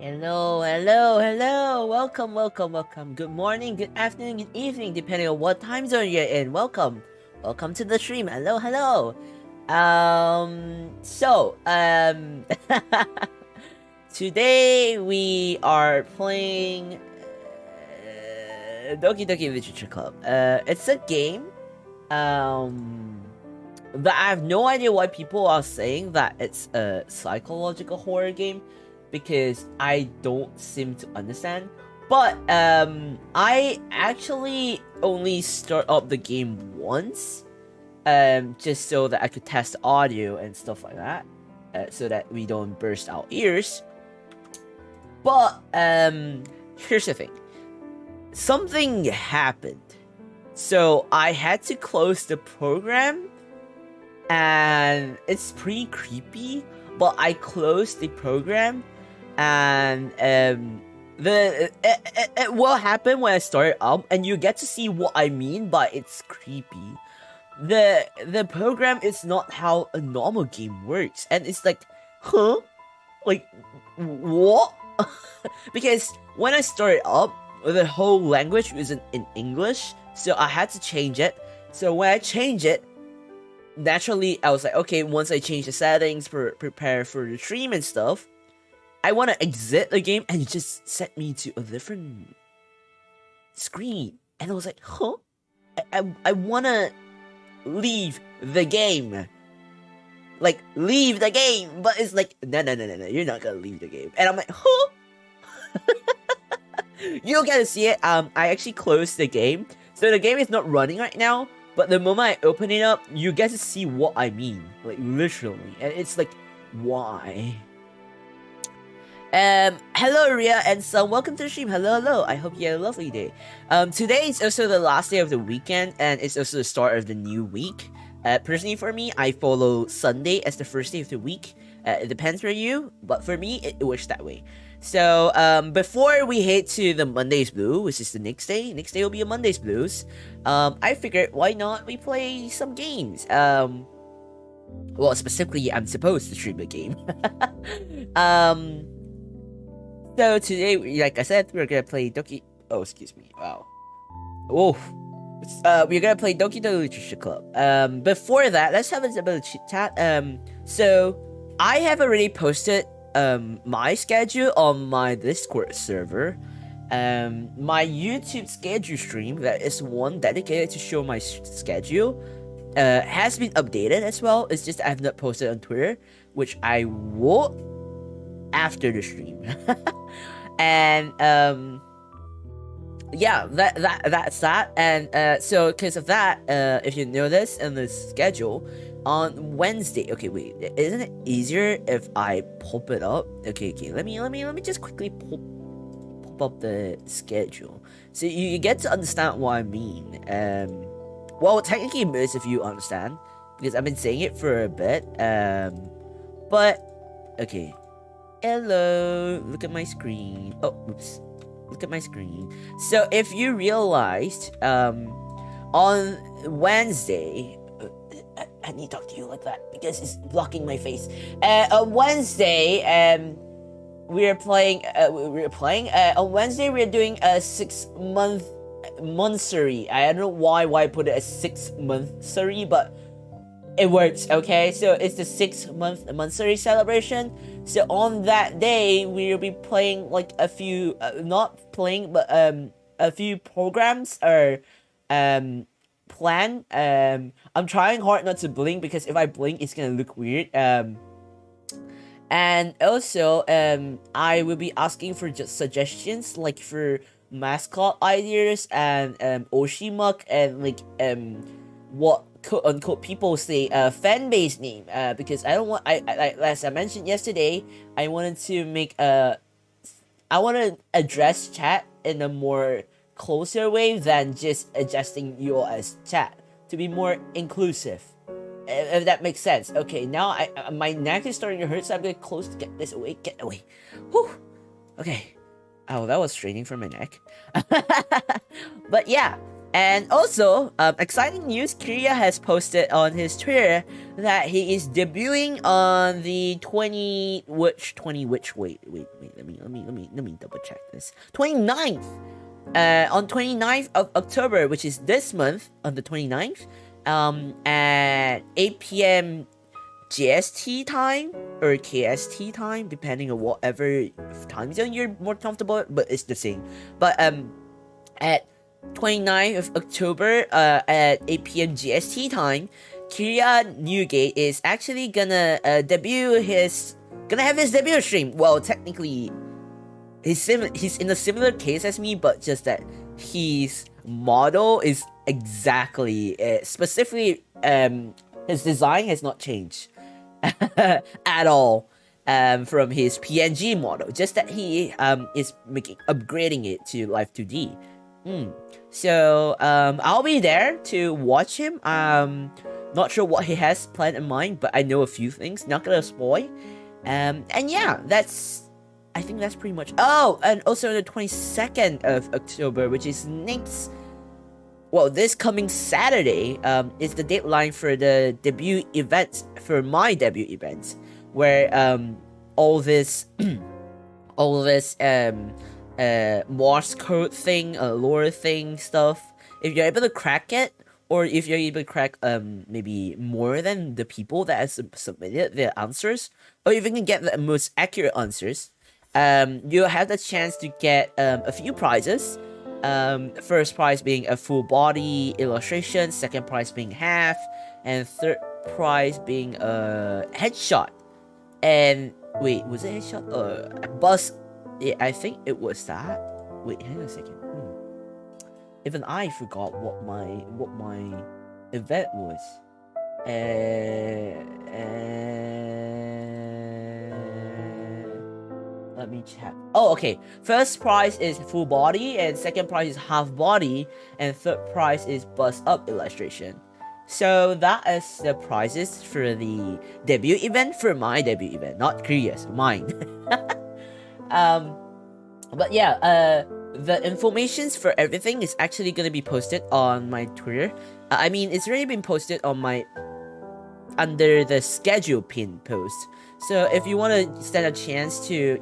Hello, hello, hello. Welcome. Good morning, good afternoon, good evening, depending on what time zone you're in. Welcome to the stream. Hello. Today we are playing Doki Doki Literature Club. It's a game, that I have no idea why people are saying that it's a psychological horror game, because I don't seem to understand. But I actually only start up the game once, just so that I could test audio and stuff like that, so that we don't burst our ears. But here's the thing. Something happened, so I had to close the program, and it's pretty creepy. But I closed the program, and it will happen when I start up, and you get to see what I mean by it's creepy. The program is not how a normal game works, and it's like, huh, like what? Because when I started up, the whole language was in English, so I had to change it. So when I changed it, naturally I was like, okay, once I change the settings for prepare for the stream and stuff, I want to exit the game, and it just set me to a different screen, and I was like, huh, I want to leave the game, like leave the game, but it's like, no, you're not gonna leave the game. And I'm like, huh. You don't get to see it. I actually closed the game, so the game is not running right now. But the moment I open it up, you get to see what I mean, like literally, and it's like, why? Hello Ria and Son, welcome to the stream. Hello. I hope you had a lovely day. Today is also the last day of the weekend, and it's also the start of the new week. Personally for me, I follow Sunday as the first day of the week. It depends for you, but for me, it works that way. So, before we head to the Monday's Blue, which is the next day will be a Monday's Blues, I figured, why not we play some games? Well, specifically, I'm supposed to stream a game. So today, like I said, we're gonna play Doki... Oh, excuse me, wow. Oh, we're gonna play Doki Doki Literature Club. Before that, let's have a bit of chit-chat. So, I have already posted my schedule on my Discord server. My YouTube schedule stream, that is one dedicated to show my schedule, has been updated as well. It's just I have not posted on Twitter, which I will after the stream. And yeah, that's that. And so because of that, if you notice in the schedule, on Wednesday, okay, wait, isn't it easier if I pop it up? Okay, let me just quickly pop up the schedule, so you get to understand what I mean. Well, technically most of you understand, because I've been saying it for a bit. But okay, hello, look at my screen. Oh, oops, look at my screen. So if you realized, on Wednesday, I need to talk to you like that because it's blocking my face. On Wednesday, we're playing. On Wednesday, we're doing a 6-month monthsary. I don't know why I put it as 6-monthsary, but it works. Okay, so it's the 6-month monthsary celebration. So on that day, we'll be playing like a few, not playing, but a few programs or plan. I'm trying hard not to blink, because if I blink, it's gonna look weird. And also, I will be asking for just suggestions, like for mascot ideas and Oshimuk, and like what quote unquote people say fan base name. Because I don't want, as I mentioned yesterday, I wanted to make I want to address chat in a more closer way than just adjusting you all as chat, to be more inclusive, if that makes sense. Okay, now my neck is starting to hurt, so I'm gonna close to get this away. Get away. Whew. Okay. Oh, that was straining from my neck. But yeah, And also, exciting news, Kiria has posted on his Twitter that he is debuting on the 20 which wait, let me double check this. 29th. On 29th of October, which is this month, on the 29th, at 8 p.m. GST time or KST time, depending on whatever time zone you're more comfortable, but it's the same. But at 29th of October, at 8 p.m. GST time, Kiria Newgate is actually gonna have his debut stream. Well, technically, he's in a similar case as me, but just that his model is exactly specifically his design has not changed at all from his PNG model. Just that he is upgrading it to Live 2D. So I'll be there to watch him. Not sure what he has planned in mind, but I know a few things. Not gonna spoil. And yeah, I think that's pretty much. Oh, and also the 22nd of October, which is this coming Saturday, is the deadline for the debut event, for my debut event, where all this Morse code thing, lore thing stuff, if you're able to crack it, or if you're able to crack maybe more than the people that have submitted their answers, or if you can get the most accurate answers, you'll have the chance to get a few prizes. First prize being a full body illustration, second prize being half, and third prize being a headshot. And wait, was it headshot? Buzz. Yeah, I think it was that. Wait, hang on a second. Even I forgot what my event was. Let me check. Oh, okay. First prize is full body, and second prize is half body, and third prize is bust up illustration. So that is the prizes for the debut event, for my debut event, not Kiria's, mine. But yeah, the informations for everything is actually gonna be posted on my Twitter. I mean, it's already been posted on my under the schedule pin post. So if you want to stand a chance to,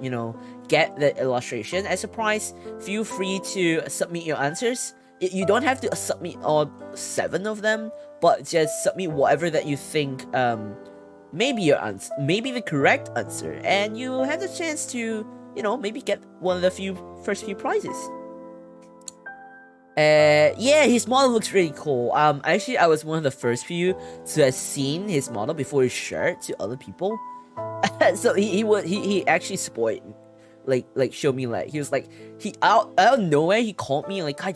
get the illustration as a prize, feel free to submit your answers. You don't have to submit all 7 of them, but just submit whatever that you think maybe maybe the correct answer, and you have the chance to, maybe get one of the first few prizes. Yeah, his model looks really cool. Actually, I was one of the first few to have seen his model before he shared to other people. So he actually spoiled, like showed me, like he was like, out of nowhere he called me like, Kai,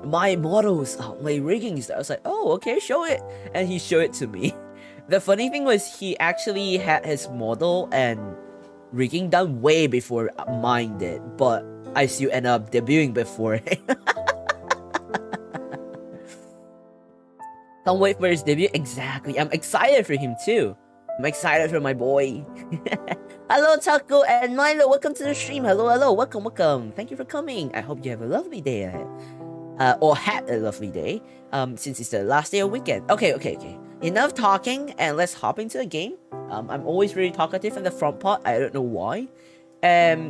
my models, my riggings. I was like, oh, okay, show it, and he showed it to me. The funny thing was, he actually had his model and rigging done way before mine did, but I still end up debuting before. Can't wait for his debut. Exactly. I'm excited for him too. I'm excited for my boy. Hello, Taco and Milo. Welcome to the stream. Hello. Welcome. Thank you for coming. I hope you have a lovely day ahead. Or had a lovely day. Since it's the last day of weekend. Okay. Enough talking, and let's hop into the game. I'm always really talkative in the front part. I don't know why.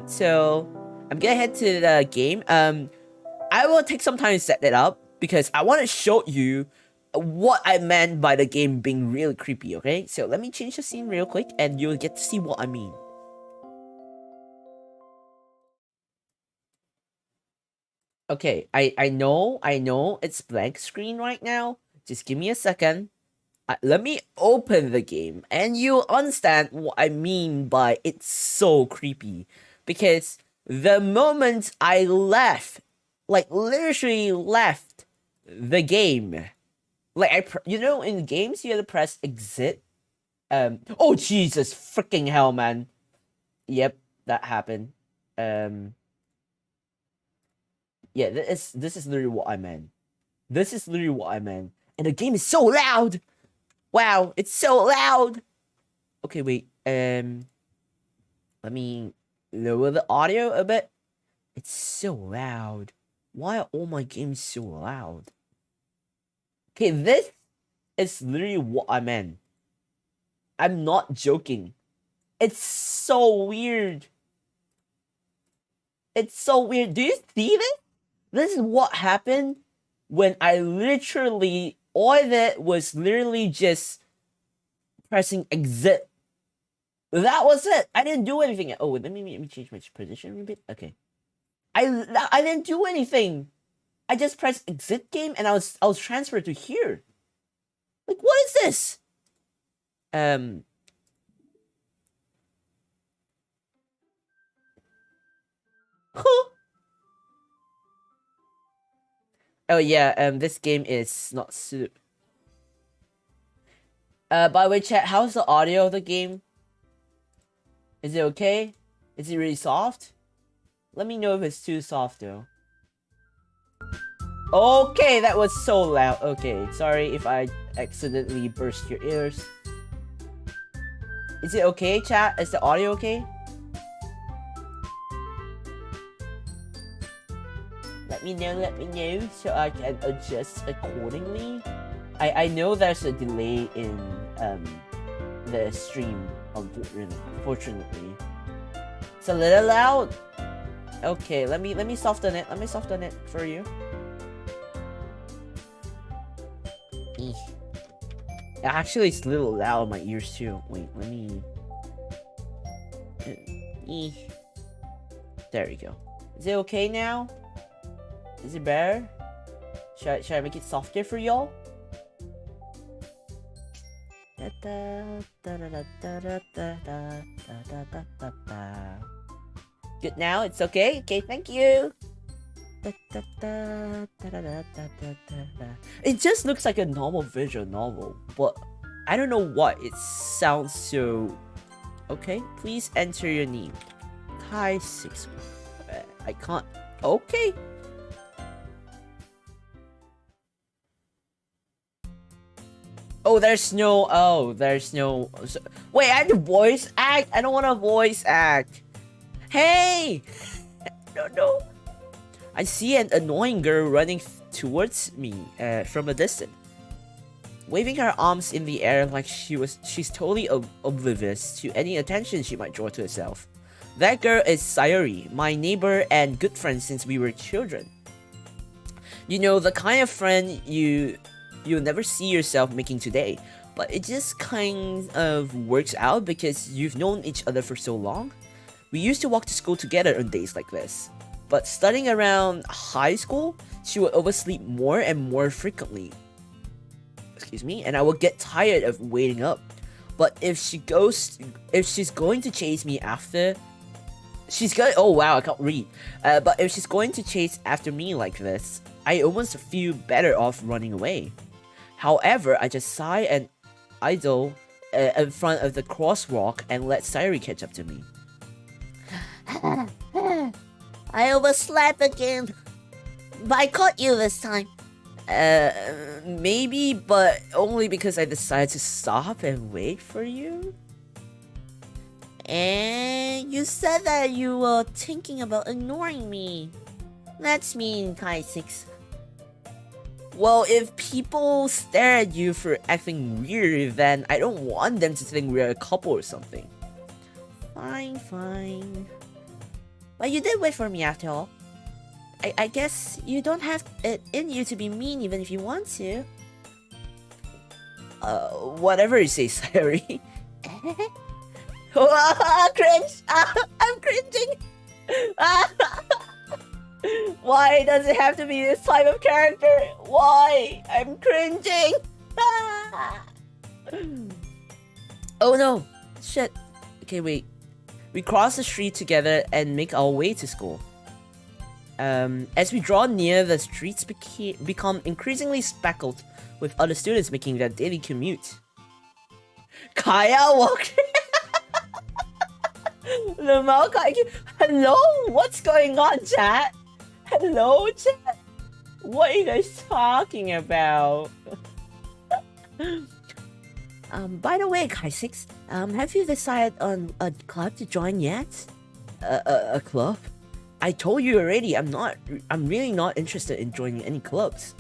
So I'm gonna head to the game. I will take some time to set it up because I want to show you what I meant by the game being really creepy, okay? So let me change the scene real quick and you'll get to see what I mean. Okay, I know it's blank screen right now. Just give me a second. Let me open the game and you'll understand what I mean by it's so creepy. Because the moment I left, like literally left the game, like in games you have to press exit. Oh Jesus freaking hell, man. Yep, that happened. Yeah, this is literally what I meant. This is literally what I meant. And the game is so loud. Wow, it's so loud. Okay, wait. Let me lower the audio a bit. It's so loud. Why are all my games so loud? Okay, this is literally what I meant. I'm not joking. It's so weird. It's so weird. Do you see this? This is what happened when I literally, all I did was literally just pressing exit. That was it. I didn't do anything. Oh, wait, let me change my position a bit. Okay. I didn't do anything. I just pressed exit game and I was transferred to here. Like, what is this? Huh. Oh yeah, this game is not by the way, chat, how's the audio of the game? Is it okay? Is it really soft? Let me know if it's too soft though. Okay, that was so loud. Okay, sorry if I accidentally burst your ears. Is it okay, chat? Is the audio okay? Let me know so I can adjust accordingly. I know there's a delay in the stream, unfortunately. It's a little loud. Okay, let me soften it. Let me soften it for you. Actually, it's a little loud in my ears too. Wait, let me. There we go. Is it okay now? Is it better? Should I make it softer for y'all? Good now? It's okay? Okay, thank you! It just looks like a normal visual novel, but I don't know what. It sounds so... Okay, please enter your name. Kaissics Walker. I can't... Okay! Oh, there's no... Oh, there's no... Wait, I have to voice act? I don't want to voice act. Hey! No. I see an annoying girl running towards me from a distance, waving her arms in the air like she's totally oblivious to any attention she might draw to herself. That girl is Sayuri, my neighbor and good friend since we were children. You know, the kind of friend you'll never see yourself making today, but it just kind of works out because you've known each other for so long. We used to walk to school together on days like this. But studying around high school, she would oversleep more and more frequently. Excuse me, and I would get tired of waiting up. But if she's going to chase me after, oh wow, I can't read. But if she's going to chase after me like this, I almost feel better off running away. However, I just sigh and idle in front of the crosswalk and let Sayuri catch up to me. I overslept again. But I caught you this time. Maybe, but only because I decided to stop and wait for you. And you said that you were thinking about ignoring me. That's mean, Kaissics. Well, if people stare at you for acting weird, then I don't want them to think we're a couple or something. Fine. But you did wait for me after all. I guess you don't have it in you to be mean even if you want to. Whatever you say, Sayuri. Cringe! I'm cringing! Why does it have to be this type of character? Why? I'm cringing! Oh no! Shit. Okay, wait. We cross the street together and make our way to school. As we draw near, the streets become increasingly speckled with other students making their daily commute. Kaissics Walker! Hello? What's going on, chat? Hello, chat? What are you guys talking about? By the way, Kaissics, have you decided on a club to join yet? A club? I told you already, I'm really not interested in joining any clubs.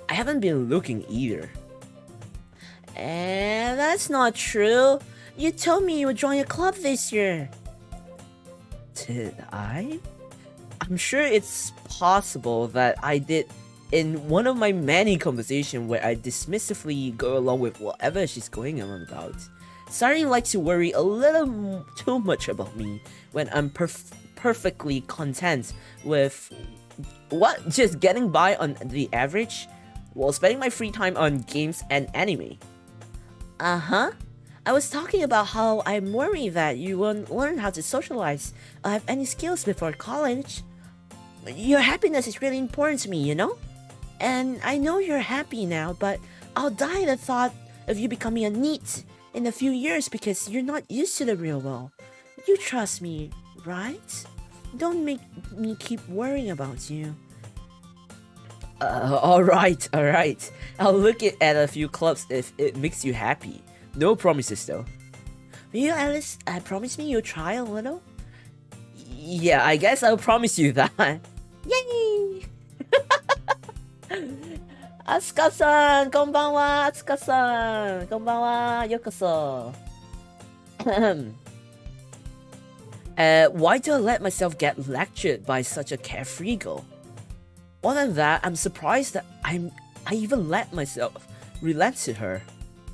I haven't been looking either. And that's not true. You told me you would join a club this year. Did I? I'm sure it's possible that I did in one of my many conversations where I dismissively go along with whatever she's going on about. Sari likes to worry a little too much about me when I'm perfectly content with just getting by on the average while spending my free time on games and anime. Uh-huh. I was talking about how I'm worried that you won't learn how to socialize or have any skills before college. Your happiness is really important to me, you know? And I know you're happy now, but I'll die at the thought of you becoming a NEET in a few years because you're not used to the real world. You trust me, right? Don't make me keep worrying about you. Alright. I'll look at a few clubs if it makes you happy. No promises though. Will you at least promise me you'll try a little? Yeah, I guess I'll promise you that. Yay! Asuka-san, konbanwa, Asuka-san, konbanwa, yokoso. Why do I let myself get lectured by such a carefree girl? More than that, I'm surprised that I even let myself relent to her.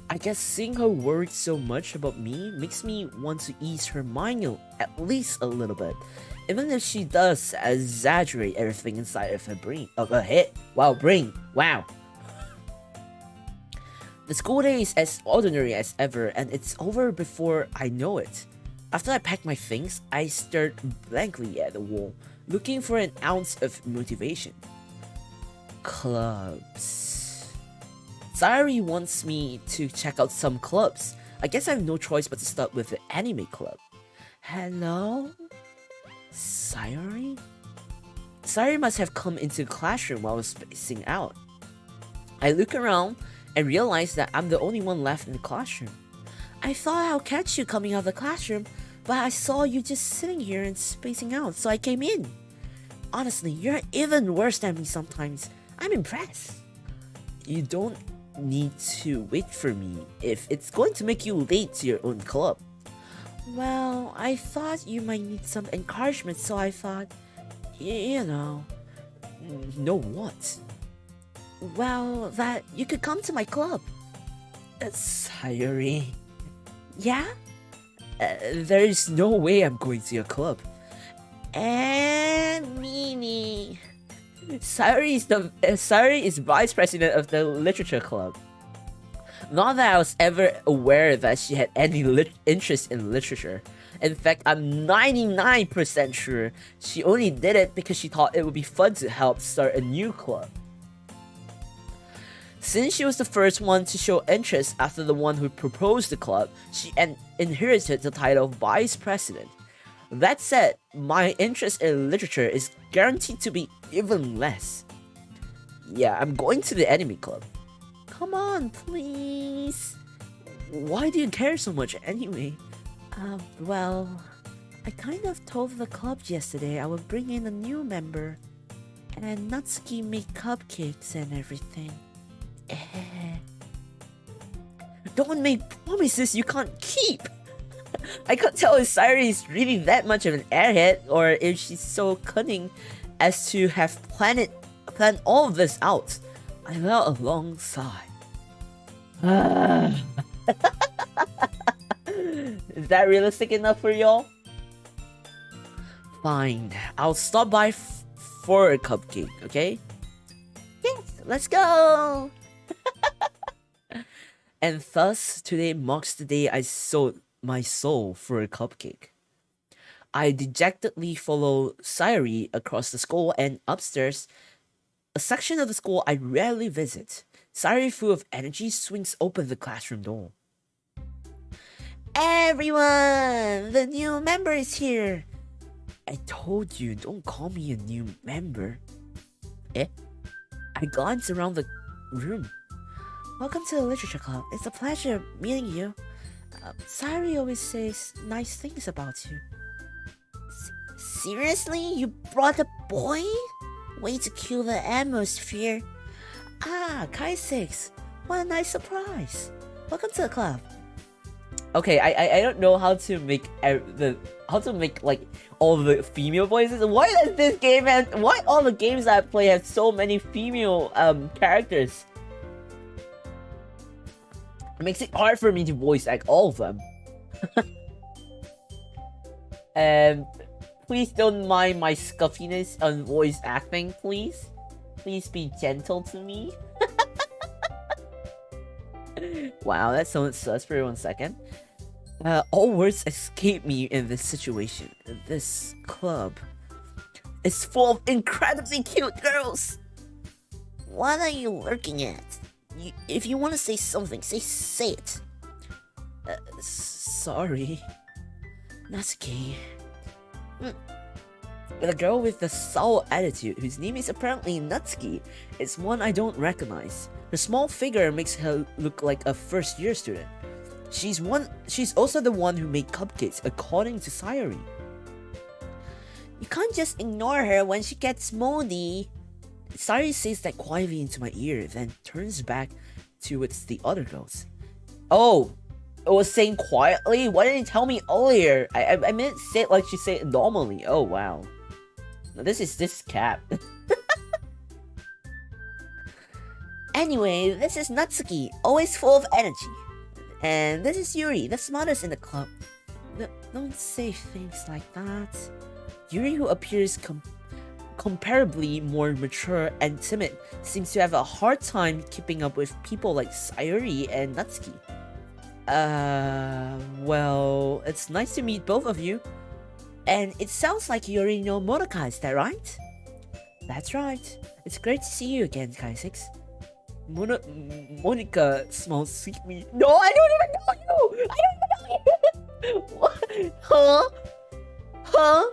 I guess seeing her worried so much about me makes me want to ease her mind at least a little bit, even if she does exaggerate everything inside of her brain, brain. Wow. The school day is as ordinary as ever, and it's over before I know it. After I pack my things, I stared blankly at the wall, looking for an ounce of motivation. Clubs. Sayuri wants me to check out some clubs. I guess I have no choice but to start with the anime club. Hello? Sayuri? Sayuri must have come into the classroom while I was spacing out. I look around and realize that I'm the only one left in the classroom. I thought I'll catch you coming out of the classroom, but I saw you just sitting here and spacing out, so I came in. Honestly, you're even worse than me sometimes. I'm impressed. You don't need to wait for me if it's going to make you late to your own club. Well, I thought you might need some encouragement, so I thought, you know. Know what? Well, that you could come to my club. Sayuri. Yeah? There is no way I'm going to your club. And Mimi. Sayuri is vice president of the literature club. Not that I was ever aware that she had any interest in literature. In fact, I'm 99% sure she only did it because she thought it would be fun to help start a new club. Since she was the first one to show interest after the one who proposed the club, she inherited the title of vice president. That said, my interest in literature is guaranteed to be even less. Yeah, I'm going to the anime club. Come on, please. Why do you care so much anyway? Well, I kind of told the club yesterday I would bring in a new member, and Natsuki make cupcakes and everything. Don't make promises you can't keep! I can't tell if Sayuri is really that much of an airhead, or if she's so cunning as to have planned all of this out. I let a long sigh. Is that realistic enough for y'all? Fine, I'll stop by for a cupcake, okay? Yes, let's go! And thus, today marks the day I sold my soul for a cupcake. I dejectedly follow Sayuri across the school and upstairs, a section of the school I rarely visit. Sayuri, full of energy, swings open the classroom door. Everyone! The new member is here! I told you, don't call me a new member. I glance around the room. Welcome to the Literature Club. It's a pleasure meeting you. Sayuri always says nice things about you. Seriously? You brought a boy? Way to kill the atmosphere. Ah, Kaissics. What a nice surprise. Welcome to the club. Okay, I don't know how to make like all the female voices. Why does this game have? Why all the games that I play have so many female characters? It makes it hard for me to voice act all of them. And please don't mind my scuffiness on voice acting, please. Please be gentle to me. Wow, that sounded sus for 1 second. All words escape me in this situation. This club is full of incredibly cute girls. What are you lurking at? If you want to say something, say it. Sorry. Natsuki. The girl with the sour attitude, whose name is apparently Natsuki, is one I don't recognize. Her small figure makes her look like a first-year student. She's also the one who made cupcakes, according to Sayori. You can't just ignore her when she gets moldy. Sayori says that quietly into my ear, then turns back towards the other girls. Oh, it was saying quietly? Why didn't you tell me earlier? I meant say it like she said it normally. Oh wow. Now this is cap. Anyway, this is Natsuki, always full of energy. And this is Yuri, the smartest in the club. Don't say things like that. Yuri, who appears comparably more mature and timid, seems to have a hard time keeping up with people like Sayori and Natsuki. Well, it's nice to meet both of you. And it sounds like you already know Monika, is that right? That's right. It's great to see you again, Kaissics. Monika smells sweetly. No, I don't even know you! I don't even know you! What? Huh? Huh?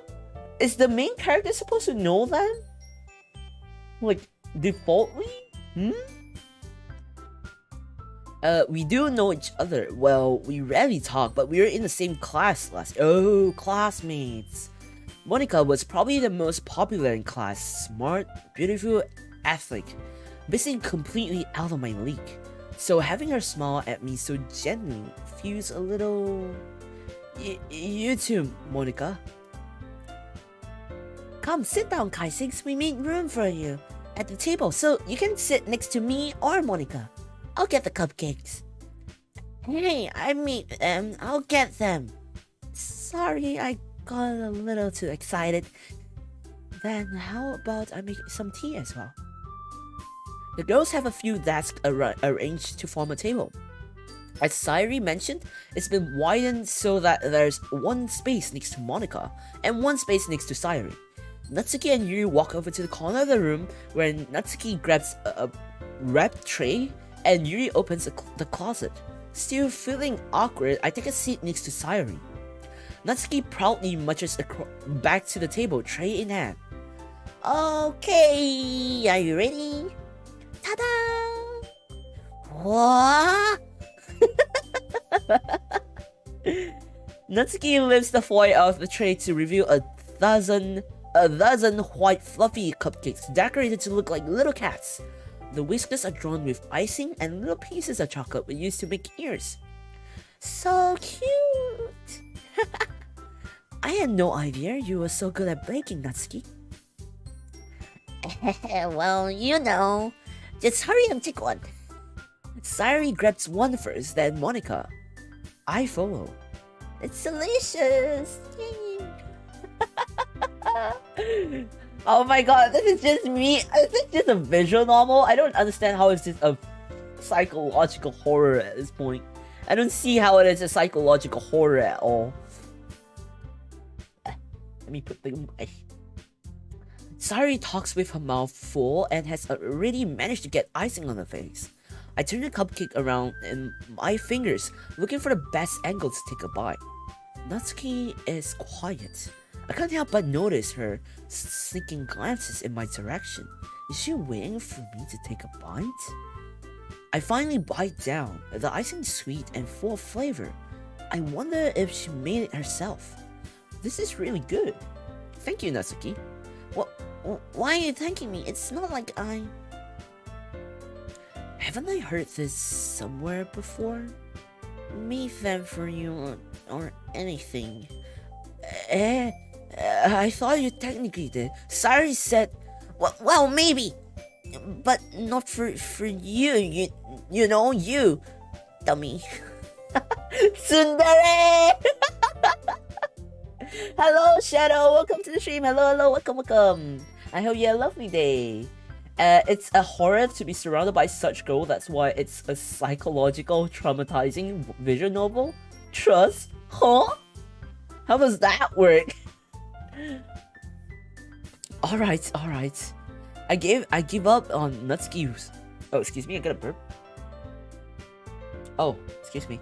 Is the main character supposed to know them? Like, defaultly? We do know each other. Well, we rarely talk, but we were in the same class last. Oh, classmates. Monika was probably the most popular in class. Smart, beautiful, athletic. Basically completely out of my league. So having her smile at me so gently feels a little... You too, Monika. Come, sit down, Kaissics. We made room for you at the table, so you can sit next to me or Monika. I'll get the cupcakes. Hey, I made them. I'll get them. Sorry, I got a little too excited. Then how about I make some tea as well? The girls have a few desks arranged to form a table. As Sayori mentioned, it's been widened so that there's one space next to Monika and one space next to Sayori. Natsuki and Yuri walk over to the corner of the room where Natsuki grabs a wrapped tray and Yuri opens the closet. Still feeling awkward, I take a seat next to Sayori. Natsuki proudly marches back to the table, tray in hand. Okay, are you ready? Ta-da! What? Natsuki lifts the foil off the tray to reveal a dozen white fluffy cupcakes decorated to look like little cats. The whiskers are drawn with icing and little pieces of chocolate were used to make ears. So cute! I had no idea you were so good at baking, Natsuki. Well, you know. Just hurry and take one. Sayori grabs one first, then Monika. I follow. It's delicious! Oh my god, this is just me. Is this just a visual novel? I don't understand how it's just a psychological horror at this point. I don't see how it is a psychological horror at all. Let me put the... Sayori talks with her mouth full and has already managed to get icing on her face. I turn the cupcake around in my fingers, looking for the best angle to take a bite. Natsuki is quiet. I can't help but notice her sneaking glances in my direction. Is she waiting for me to take a bite? I finally bite down. The icing is sweet and full of flavor. I wonder if she made it herself. This is really good. Thank you, Natsuki. What? Why are you thanking me? It's not like I... Haven't I heard this somewhere before? Me thank for you or anything. I thought you technically did. Sorry said... Well, maybe. But not for you. You know, you. Dummy. Tsundere! Hello, Shadow. Welcome to the stream. Hello. Welcome. I hope you have a lovely day. It's a horror to be surrounded by such girl. That's why it's a psychological, traumatizing visual novel. Trust? Huh? How does that work? Alright. I give up on Natsuki's. Oh, excuse me, I got a burp. Oh, excuse me.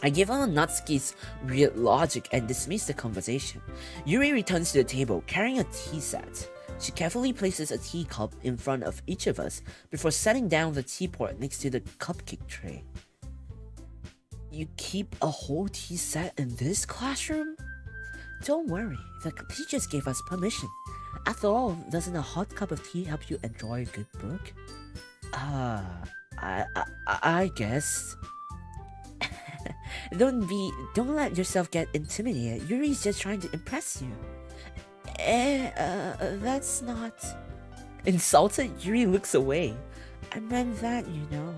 I give up on Natsuki's weird logic and dismiss the conversation. Yuri returns to the table carrying a tea set. She carefully places a teacup in front of each of us before setting down the teapot next to the cupcake tray. You keep a whole tea set in this classroom? Don't worry, the teachers gave us permission. After all, doesn't a hot cup of tea help you enjoy a good book? I guess. Don't let yourself get intimidated. Yuri's just trying to impress you. That's not... Insulted, Yuri looks away. I meant that, you know.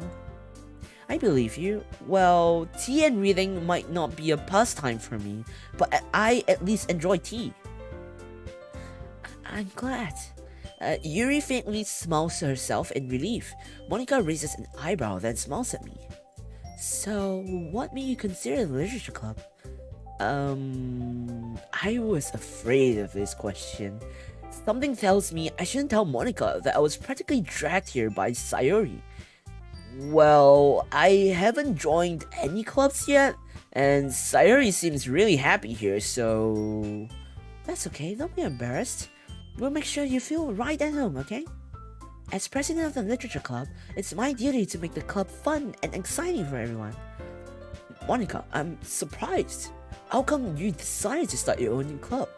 I believe you. Well, tea and reading might not be a pastime for me, but I at least enjoy tea. I'm glad. Yuri faintly smiles to herself in relief. Monika raises an eyebrow, then smiles at me. So, what made you consider the literature club? I was afraid of this question. Something tells me I shouldn't tell Monika that I was practically dragged here by Sayori. Well, I haven't joined any clubs yet, and Sayori seems really happy here, so... That's okay, don't be embarrassed. We'll make sure you feel right at home, okay? As president of the literature club, it's my duty to make the club fun and exciting for everyone. Monika, I'm surprised. How come you decided to start your own new club?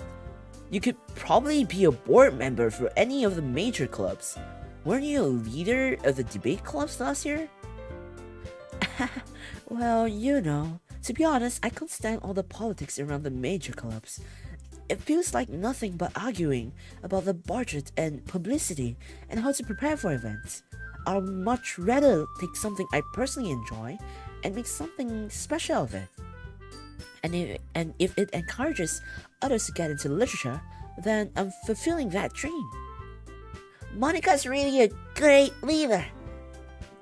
You could probably be a board member for any of the major clubs. Weren't you a leader of the debate clubs last year? Well, you know, to be honest, I can't stand all the politics around the major clubs. It feels like nothing but arguing about the budget and publicity and how to prepare for events. I'd much rather take something I personally enjoy and make something special of it. And if it encourages others to get into literature, then I'm fulfilling that dream. Monika's really a great leader.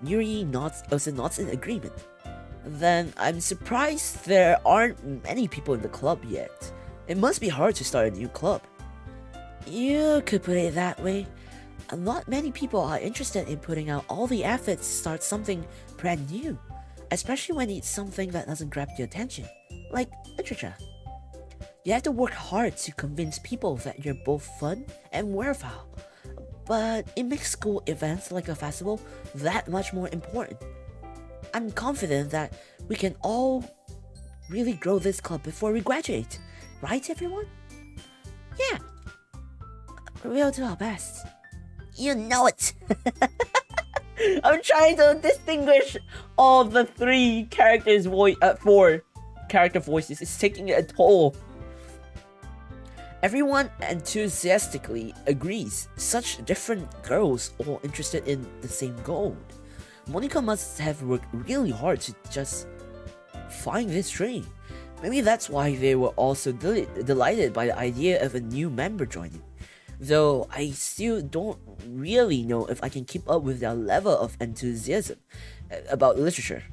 Yuri also nods in agreement. Then I'm surprised there aren't many people in the club yet. It must be hard to start a new club. You could put it that way. Not many people are interested in putting out all the effort to start something brand new, especially when it's something that doesn't grab your attention, like literature. You have to work hard to convince people that you're both fun and worthwhile, but it makes school events like a festival that much more important. I'm confident that we can all really grow this club before we graduate. Right, everyone? Yeah. We'll do our best. You know it. I'm trying to distinguish all the four character voices. It's taking a toll. Everyone enthusiastically agrees. Such different girls all interested in the same goal. Monika must have worked really hard to just find this dream. Maybe that's why they were also delighted by the idea of a new member joining. Though I still don't really know if I can keep up with their level of enthusiasm about literature.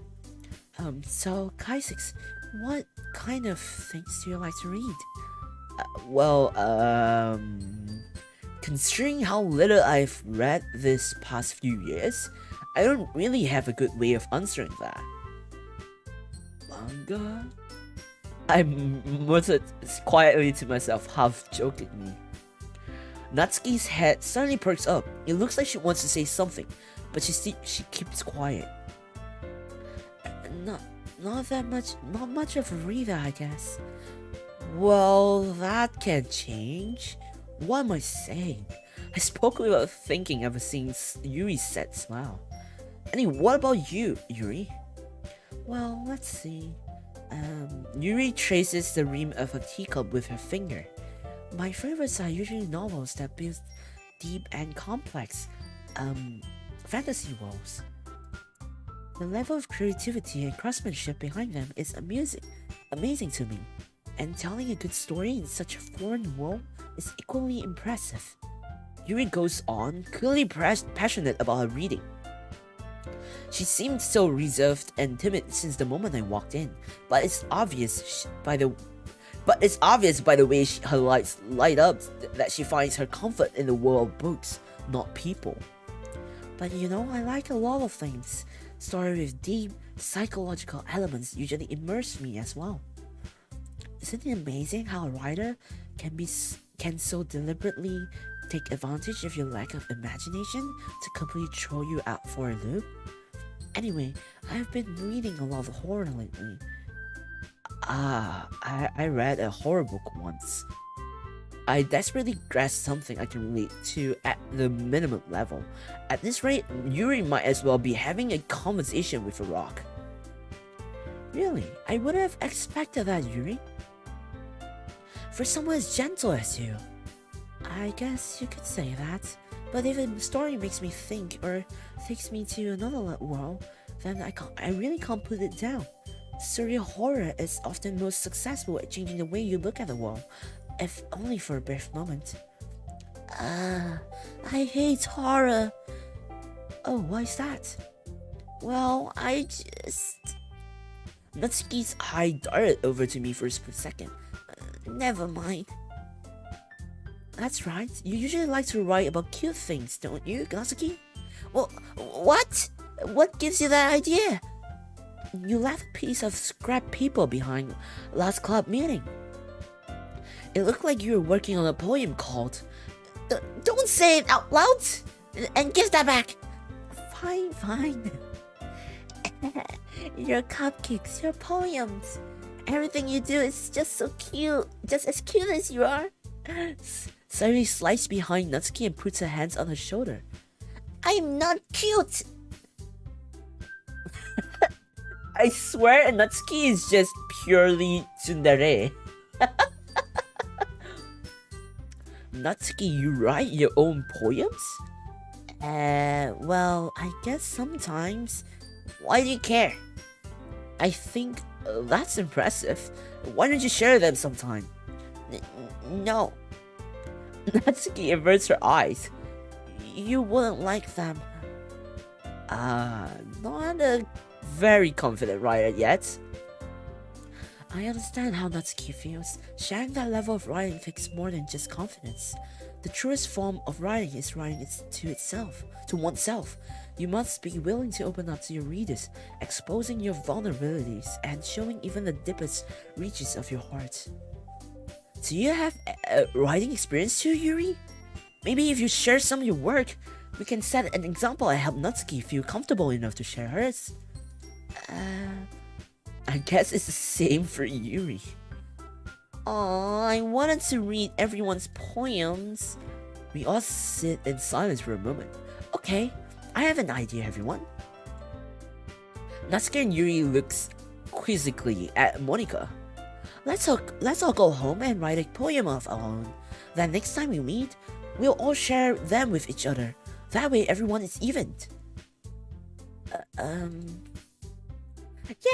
So Kaissics, what kind of things do you like to read? Considering how little I've read this past few years, I don't really have a good way of answering that. Manga? I muttered quietly to myself, half jokingly. Natsuki's head suddenly perks up. It looks like she wants to say something, but she keeps quiet. Not that much. Not much of a reader, I guess. Well, that can change. What am I saying? I spoke without thinking ever since Yuri's sad smile. Anyway, what about you, Yuri? Well, let's see. Yuri traces the rim of a teacup with her finger. My favorites are usually novels that build deep and complex, fantasy worlds. The level of creativity and craftsmanship behind them is amazing to me, and telling a good story in such a foreign world is equally impressive. Yuri goes on, clearly passionate about her reading. She seemed so reserved and timid since the moment I walked in, but it's obvious by the way her lights light up that she finds her comfort in the world of books, not people. But you know, I like a lot of things. Stories with deep psychological elements usually immerse me as well. Isn't it amazing how a writer can so deliberately take advantage of your lack of imagination to completely throw you out for a loop? Anyway, I've been reading a lot of horror lately. I read a horror book once. I desperately grasped something I can relate to at the minimum level. At this rate, Yuri might as well be having a conversation with a rock. Really? I wouldn't have expected that, Yuri. For someone as gentle as you. I guess you could say that. But if a story makes me think or takes me to another world, then I really can't put it down. Surreal horror is often most successful at changing the way you look at the world, if only for a brief moment. I hate horror. Oh, why is that? Well, I just... Natsuki's eye darted over to me for a split second. Never mind. That's right. You usually like to write about cute things, don't you, Natsuki? Well, what? What gives you that idea? You left a piece of scrap paper behind last club meeting. It looked like you were working on a poem called... Don't say it out loud! And give that back! Fine. Your cupcakes, your poems. Everything you do is just so cute. Just as cute as you are. Sayuri slides behind Natsuki and puts her hands on her shoulder. I'm not cute! I swear Natsuki is just purely tsundere. Natsuki, you write your own poems? Well, I guess sometimes. Why do you care? I think that's impressive. Why don't you share them sometime? No. Natsuki averts her eyes. You wouldn't like them. Not a very confident writer yet. I understand how Natsuki feels. Sharing that level of writing takes more than just confidence. The truest form of writing is writing to oneself. You must be willing to open up to your readers, exposing your vulnerabilities and showing even the deepest reaches of your heart. Do you have a writing experience too, Yuri? Maybe if you share some of your work, we can set an example and help Natsuki feel comfortable enough to share hers. I guess it's the same for Yuri. Oh, I wanted to read everyone's poems. We all sit in silence for a moment. Okay, I have an idea, everyone. Natsuki and Yuri looks quizzically at Monika. Let's all go home and write a poem of our own. Then next time we meet, we'll all share them with each other. That way everyone is evened.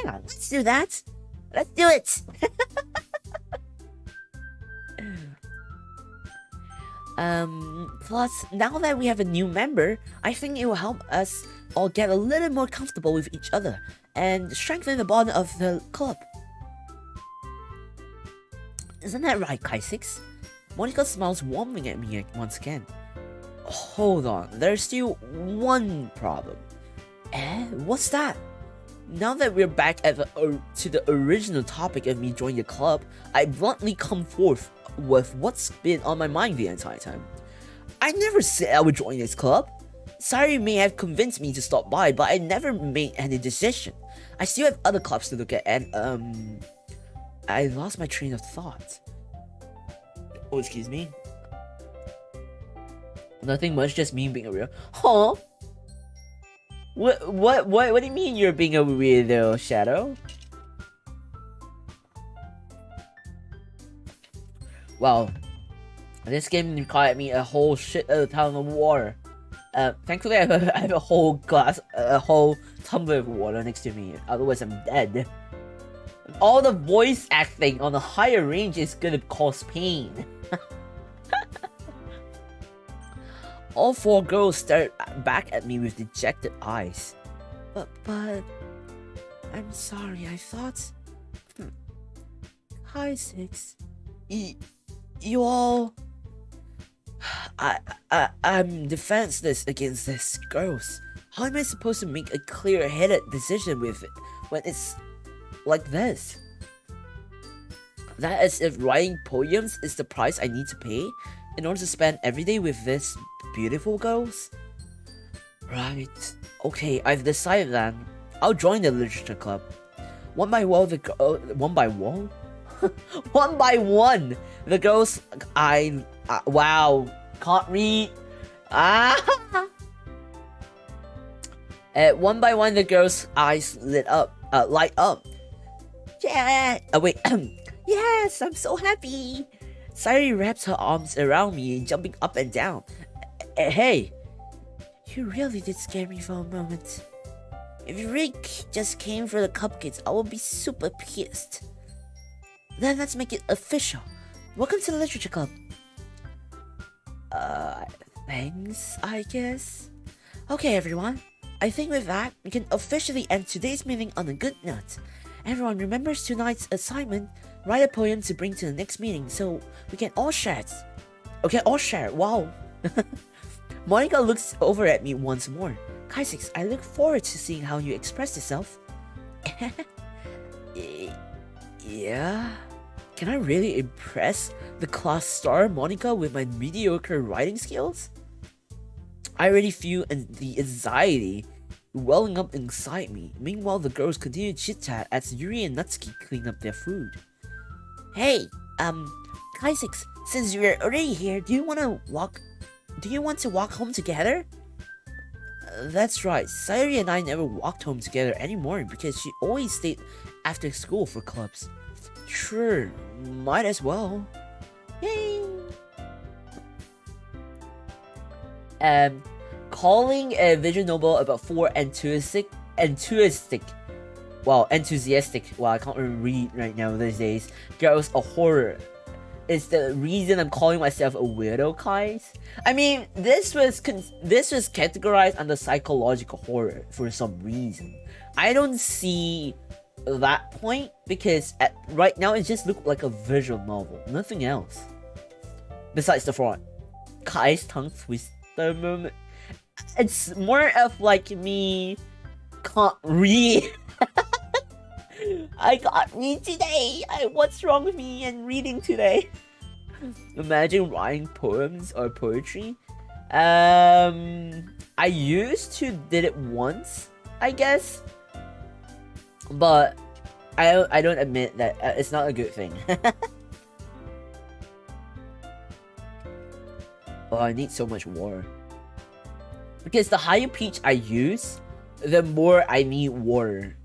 Yeah, let's do that. Let's do it. Plus, now that we have a new member, I think it will help us all get a little more comfortable with each other and strengthen the bond of the club. Isn't that right, Kaissics? Monika smiles warmly at me once again. Hold on, there's still one problem. What's that? Now that we're back at to the original topic of me joining the club, I bluntly come forth with what's been on my mind the entire time. I never said I would join this club. Sayuri may have convinced me to stop by, but I never made any decision. I still have other clubs to look at, and I lost my train of thought. Oh, excuse me. Nothing much, just me being a real. Huh? What do you mean you're being a weirdo, Shadow? Wow. This game required me a whole shit of ton of water. Thankfully I have a whole glass, a whole tumbler of water next to me. Otherwise I'm dead. All the voice acting on the higher range is gonna cause pain. All four girls stared back at me with dejected eyes. But I'm sorry. I thought. Kaissics, you all. I'm defenseless against this, girls. How am I supposed to make a clear-headed decision with it when it's like this? That as if writing poems is the price I need to pay in order to spend every day with this beautiful girls? Right. Okay, I've decided then. I'll join the literature club. One by one, one by one? One by one, the girls wow, can't read. One by one, the girls' eyes light up. Yeah. Wait. Yes, I'm so happy. Sayuri wraps her arms around me, jumping up and down. Hey, you really did scare me for a moment. If you really just came for the cupcakes, I would be super pissed. Then let's make it official. Welcome to the literature club. Thanks, I guess. Okay, everyone. I think with that, we can officially end today's meeting on a good note. Everyone remembers tonight's assignment. Write a poem to bring to the next meeting so we can all share it. Okay, all share it. Wow. Monica looks over at me once more. Kaissics, I look forward to seeing how you express yourself. Yeah? Can I really impress the class star Monica with my mediocre writing skills? I already feel the anxiety welling up inside me. Meanwhile, the girls continue to chit-chat as Yuri and Natsuki clean up their food. Hey, Kaissics, since you're already here, do you want to walk home together? That's right, Sayuri and I never walked home together anymore because she always stayed after school for clubs. Sure, might as well. Yay! Calling a visual novel about four enthusiastic, well, I can't really read right now these days, girls a horror is the reason I'm calling myself a weirdo, guys. I mean, this was categorized under psychological horror for some reason. I don't see that point because right now it just looked like a visual novel, nothing else. Besides the front, Kai's tongue twister moment. It's more of like me can't read. I can't read today. What's wrong with me and reading today? Imagine writing poems or poetry. I used to did it once, I guess, but I don't admit that it's not a good thing. Oh, I need so much water. Because the higher pitch I use, the more I need water.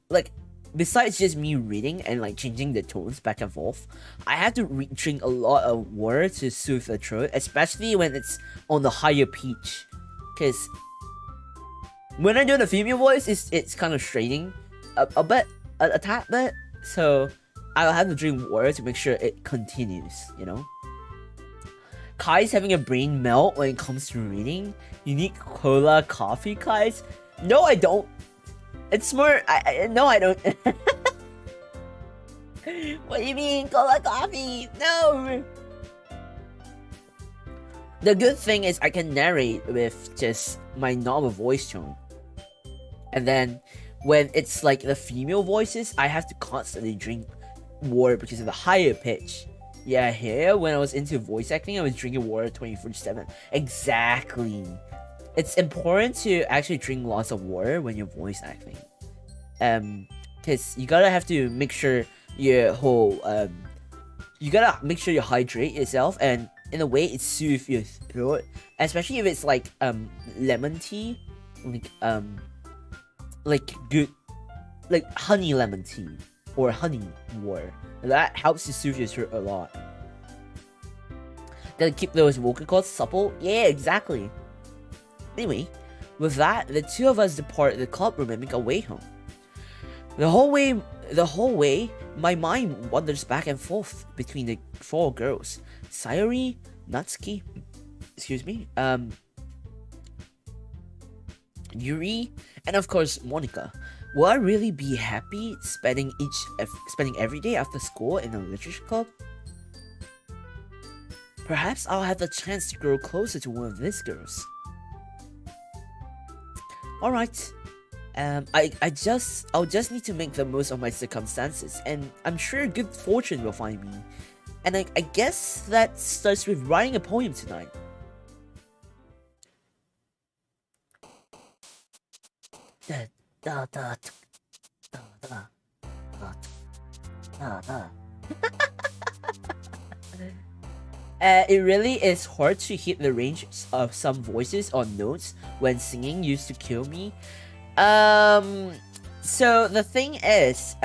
Like, besides just me reading and like changing the tones back and forth, I have to drink a lot of water to soothe the throat, especially when it's on the higher pitch. Because when I do the female voice, it's kind of straining a bit, a tad bit. So I'll have to drink water to make sure it continues, you know? Kai's having a brain melt when it comes to reading. You need cola coffee, Kai's? No, I don't. It's more, no, I don't. What do you mean, cola coffee? No! The good thing is I can narrate with just my normal voice tone. And then, when it's like the female voices, I have to constantly drink water because of the higher pitch. Yeah, here, when I was into voice acting, I was drinking water 24/7. Exactly. It's important to actually drink lots of water when you're voice acting. Because you gotta have to make sure your whole you gotta make sure you hydrate yourself, and in a way it soothes your throat, especially if it's like lemon tea, like good, like honey lemon tea or honey water. That helps to soothe your throat a lot. Gotta keep those vocal cords supple. Yeah, exactly. Anyway, with that, the two of us depart the club room and make our way home. The whole way, my mind wanders back and forth between the four girls: Sayori, Natsuki, Yuri, and of course Monica. Will I really be happy spending every day after school in a literature club? Perhaps I'll have the chance to grow closer to one of these girls. Alright. I'll just need to make the most of my circumstances, and I'm sure good fortune will find me. And I guess that starts with writing a poem tonight. It really is hard to hit the range of some voices or notes when singing used to kill me. So the thing is,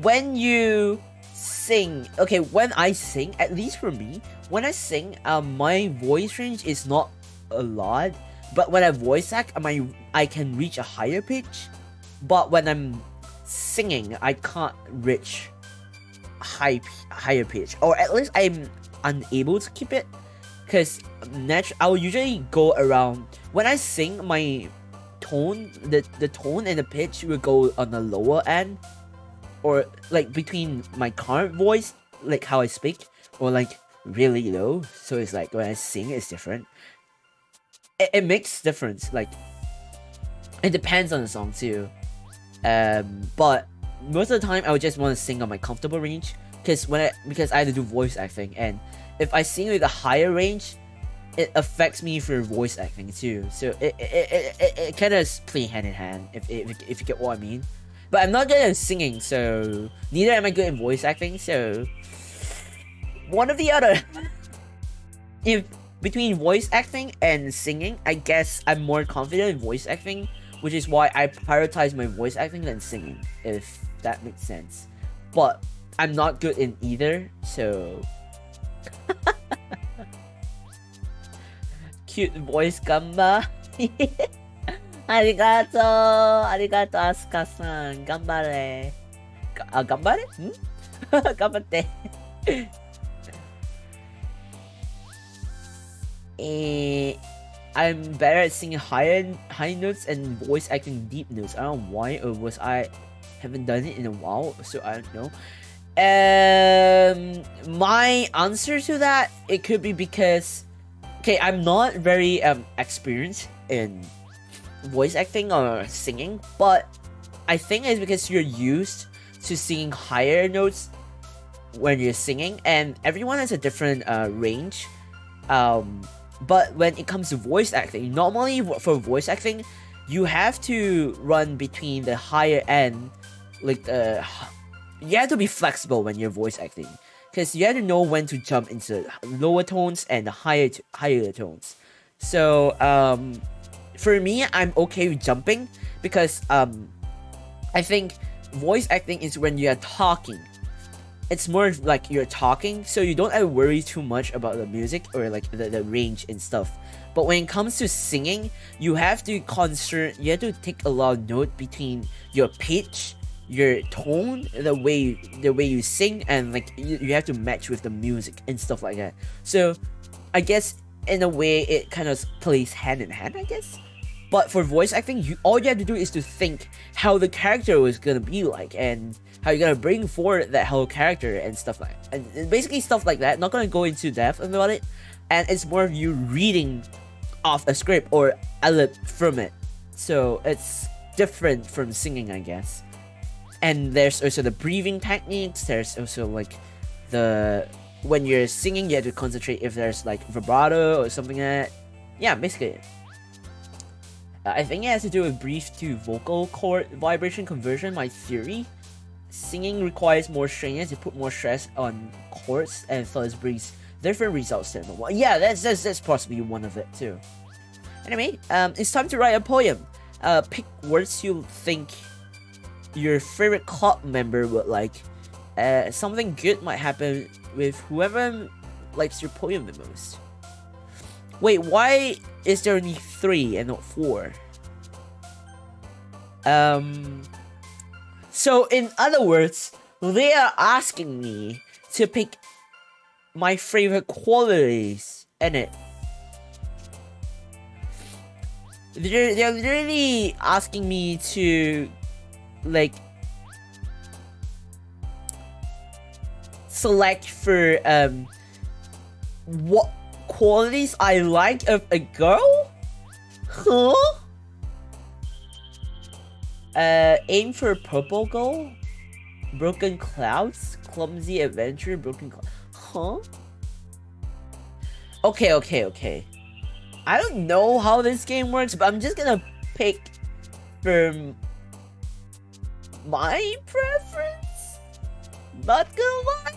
when you sing, okay, when I sing, at least for me, when I sing, my voice range is not a lot, but when I voice act, I can reach a higher pitch, but when I'm singing, I can't reach higher pitch, or at least I'm unable to keep it, because I will usually go around, when I sing, my tone, the tone and the pitch will go on the lower end, or like between my current voice, like how I speak, or like really low. So it's like when I sing, it's different. It makes difference. Like it depends on the song too. But most of the time, I would just want to sing on my comfortable range, because I have to do voice acting, and if I sing with a higher range, it affects me for voice acting too. So it kind of play hand in hand, if you get what I mean. But I'm not good at singing, so neither am I good in voice acting. So one of the other. If between voice acting and singing, I guess I'm more confident in voice acting, which is why I prioritize my voice acting than singing, if that makes sense. But I'm not good in either, so. Cute voice gamba. Arigato, Asuka-san. Gambare. Gambare? Gambatte. I'm better at singing high notes and voice acting deep notes. I don't know why, or I haven't done it in a while, so I don't know. My answer to that, it could be because, okay, I'm not very experienced in voice acting or singing, but I think it's because you're used to singing higher notes when you're singing, and everyone has a different range. But when it comes to voice acting, normally for voice acting, you have to run between the higher end, like you have to be flexible when you're voice acting, because you have to know when to jump into lower tones and higher tones. So for me, I'm okay with jumping, because I think voice acting is when you are talking. It's more like you're talking, so you don't have to worry too much about the music or like the range and stuff. But when it comes to singing, you have to take a lot of note between your pitch, your tone, the way you sing, and like you have to match with the music and stuff like that. So I guess in a way it kind of plays hand in hand, I guess. But for voice acting, all you have to do is to think how the character was gonna be like, and how you're gonna bring forward that whole character and stuff like that. And basically stuff like that. Not gonna go into depth about it. And it's more of you reading off a script or a lip from it. So it's different from singing, I guess. And there's also the breathing techniques. There's also like when you're singing, you have to concentrate if there's like vibrato or something like that. Yeah, basically. I think it has to do with breathe to vocal cord vibration conversion, my theory. Singing requires more strain, to put more stress on reports and thus brings different results than the one. Yeah, that's possibly one of it too. Anyway, it's time to write a poem. Pick words you think your favorite club member would like. Something good might happen with whoever likes your poem the most. Wait, why is there only 3 and not 4? So in other words, they are asking me to pick my favorite qualities in it. They're really asking me to like select for what qualities I like of a girl? Huh? Aim for purple goal? Broken clouds? Clumsy adventure? Broken clouds? Huh? Okay. I don't know how this game works, but I'm just gonna pick for my preference. Not gonna lie.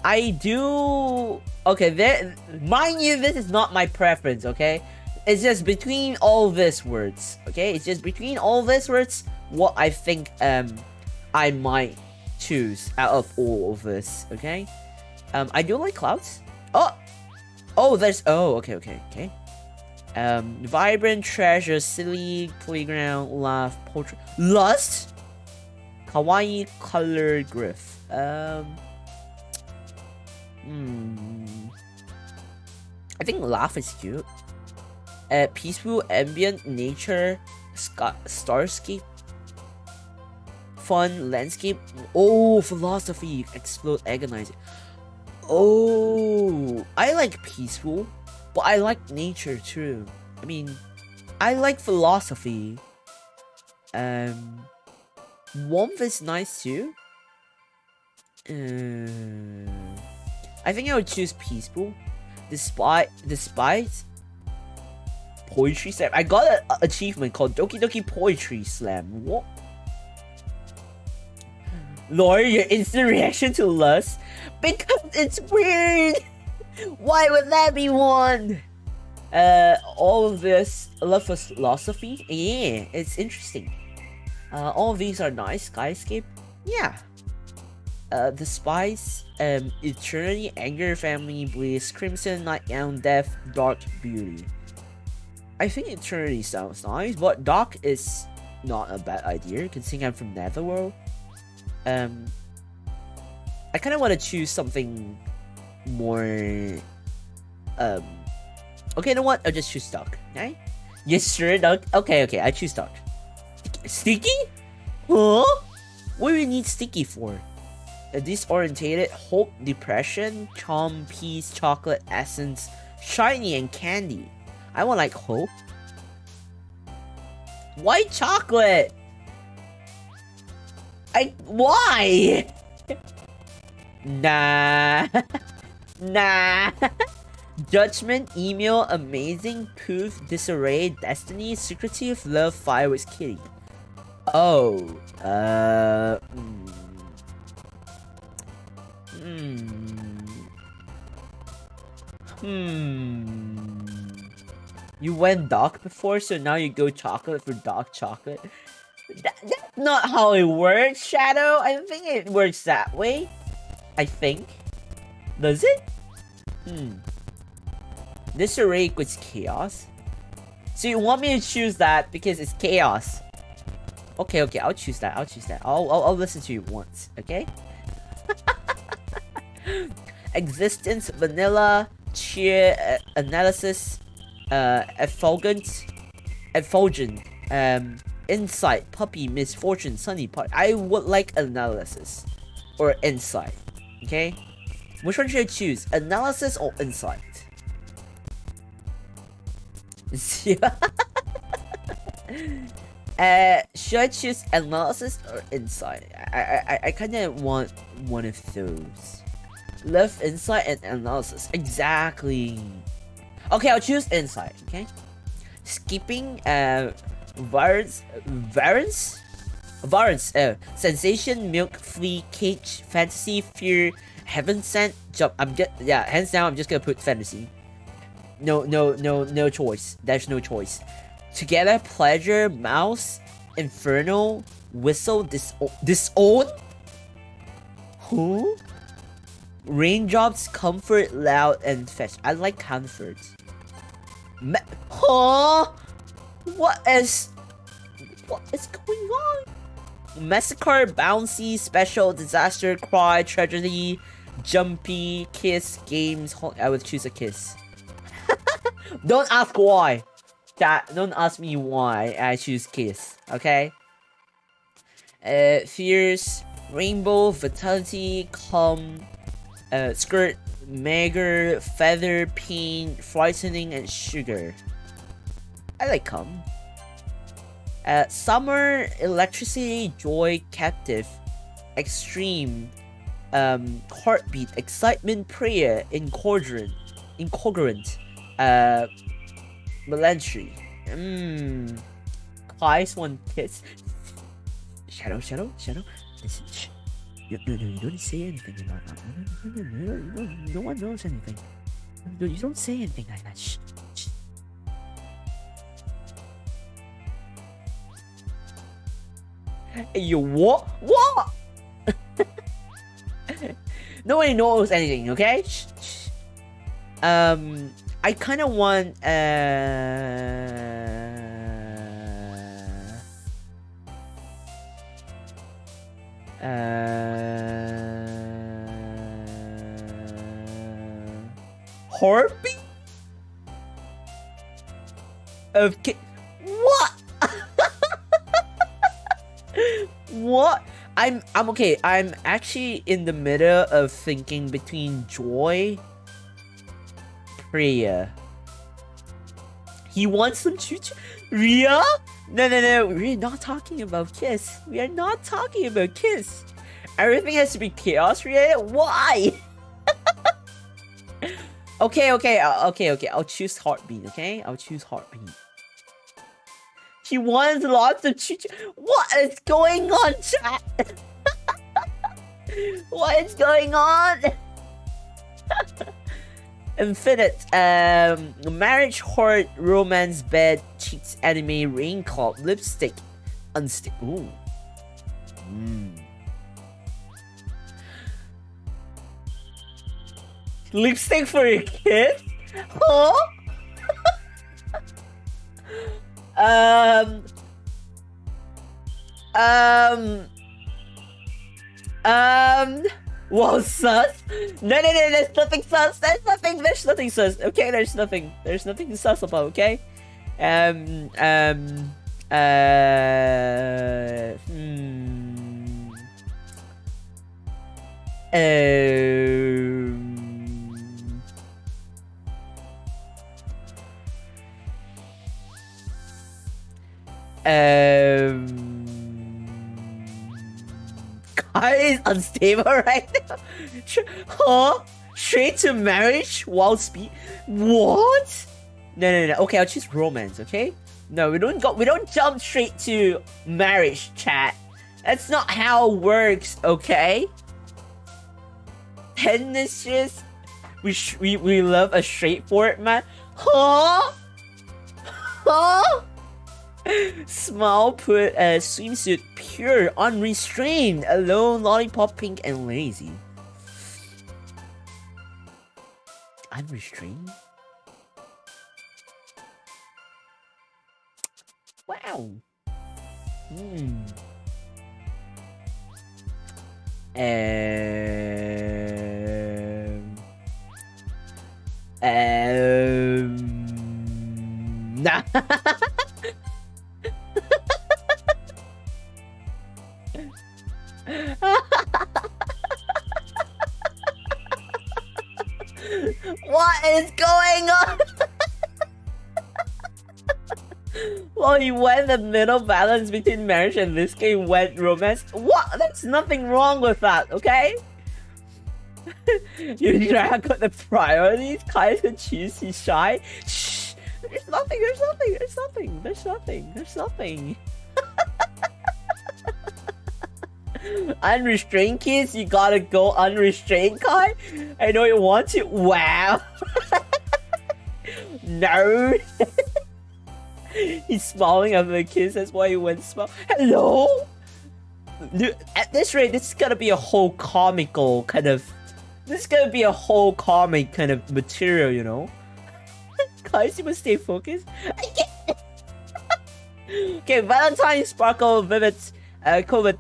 I do. Okay, there. Mind you, this is not my preference. Okay, it's just between all these words. Okay, it's just between all these words. What I think I might choose out of all of this. Okay, I do like clouds. There's. Okay. Vibrant treasure, silly playground, laugh, portrait, lust, kawaii colored griff. I think laugh is cute. Peaceful ambient nature, starscape, fun landscape. Oh, philosophy, explode, agonizing. Oh, I like peaceful, but I like nature too. I mean, I like philosophy. Warmth is nice too. I think I would choose peaceful. Despite poetry slam. I got an achievement called Doki Poetry Slam. What? Lord, your instant reaction to lust? Because it's weird! Why would that be one? All of this, I love philosophy. Yeah, it's interesting. All of these are nice. Skyscape? Yeah. Despise, Eternity, Anger, Family, Bliss, Crimson, Nightgown, Death, Dark, Beauty. I think Eternity sounds nice, but Dark is not a bad idea, considering I'm from Netherworld. I kind of want to choose something more, okay, you know what? I'll just choose Dark, okay? Yes, sure, Dark. Okay, I choose Dark. Sticky? Huh? What do we need Sticky for? Disorientated, hope, depression, charm, peace, chocolate, essence, shiny, and candy. I want like hope. White chocolate! Why? Nah. Judgment, email, amazing, poof, disarray, destiny, secretive, love, fireworks, kitty. You went dark before, so now you go chocolate for dark chocolate? That's not how it works, Shadow. I think it works that way. I think. Does it? Disarray equals chaos. So you want me to choose that because it's chaos. Okay, I'll choose that. I'll listen to you once, okay? Existence, vanilla, cheer, analysis, effulgent, insight, puppy, misfortune, sunny part. I would like analysis or insight. Okay, which one should I choose? Analysis or insight? Should I choose analysis or insight? I kind of want one of those. Love, insight, and analysis. Exactly. Okay, I'll choose insight. Okay. Skipping. Variance. Varans, sensation, milk, flea, cage, fantasy, fear, heaven sent, jump. Hands down, I'm just gonna put fantasy. No choice. There's no choice. Together, pleasure, mouse, infernal, whistle, disown. Who? Raindrops, comfort, loud, and fetch. I like comfort. Huh? What is going on? Massacre, bouncy, special, disaster, cry, tragedy, jumpy, kiss, games. I would choose a kiss. Don't ask why. Chat, don't ask me why I choose kiss. Okay. Fierce, rainbow, vitality, calm, skirt, mager, feather, pain, frightening, and sugar. I like calm. Summer, electricity, joy, captive, extreme, heartbeat, excitement, prayer, incongruent, melancholy. Kai's one kiss. Shadow. Listen, shh. You don't say anything about that. No one knows anything. You don't say anything like that. Shh. Hey, you what? What? Nobody knows anything, okay? Shh. I kind of want heartbeat of what? What? I'm okay. I'm actually in the middle of thinking between joy, prayer. He wants some choo-choo. Ria? No. We're not talking about kiss. We are not talking about kiss. Everything has to be chaos, Ria. Why? Okay. I'll choose heartbeat. Okay, I'll choose heartbeat. He wants lots of choo-choo. What is going on, chat? What is going on? Infinite, marriage, heart, romance, bed, cheeks, anime, rain cloud, lipstick, unstick. Ooh. Lipstick for your kid? Huh? Whoa, sus? No, there's nothing sus. There's nothing sus. Okay, there's nothing sus about, okay? Kai is unstable right now. Huh? Straight to marriage? Wild speed? What? No. Okay, I'll choose romance. Okay? No, we don't jump straight to marriage, chat. That's not how it works. Okay? Tennis, we love a straightforward man. Huh? Small put a swimsuit, pure, unrestrained, alone, lollipop, pink, and lazy. Unrestrained? Wow. Nah. What is going on? Well, he went the middle balance between marriage and this game went romance. What? There's nothing wrong with that, okay? You drag out the priorities. Kai can choose. He's shy. Shh. There's nothing. Unrestrained kids, you gotta go unrestrained, Kai? I know you want to. Wow. No. He's smiling at the kids, that's why he went smile. Hello? Dude, at this rate, this is gonna be a whole comical kind of... This is gonna be a whole comic kind of material, you know? Guys, you must stay focused. Okay, Valentine, Sparkle, Vivid, COVID,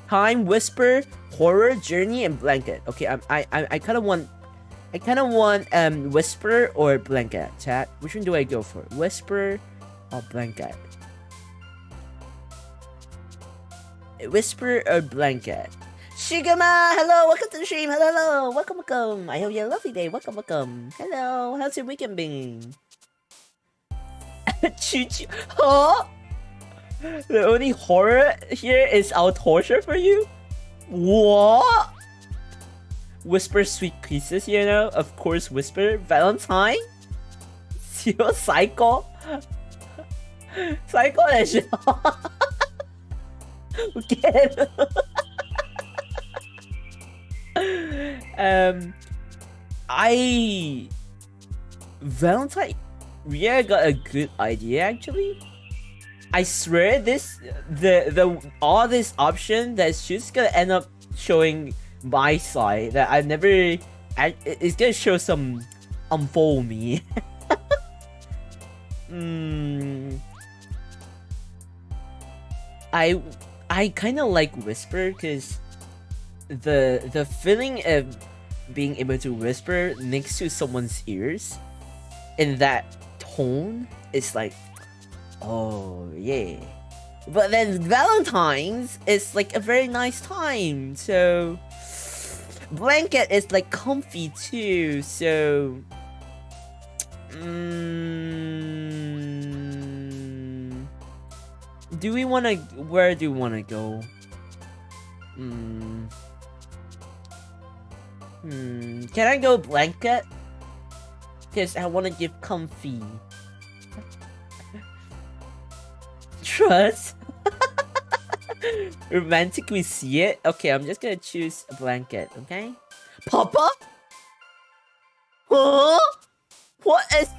Time, Whisper, Horror, Journey, and Blanket. Okay, I kind of want... Whisper or Blanket, chat. Which one do I go for? Whisper or Blanket? Whisper or Blanket? Shigama, hello, welcome to the stream. Hello, welcome. I hope you have a lovely day. Welcome. Hello, how's your weekend been? Choo-choo. Huh? The only horror here is our torture for you? What? Whisper sweet kisses, you know? Of course, Whisper. Valentine? Zero Psycho? Psycho でしょウケるValentine, yeah, got a good idea actually. I swear all this option that's just gonna end up showing my side that I never. It's gonna show some unfold me. I kind of like Whisper because the feeling of being able to whisper next to someone's ears in that tone is like, oh yeah. But then Valentine's is like a very nice time, so Blanket is like comfy too, so do we want to, where do we want to go? Can I go Blanket? Because I want to give comfy. Trust? Romantic, we see it? Okay, I'm just gonna choose a Blanket, okay? Papa? Huh? What is...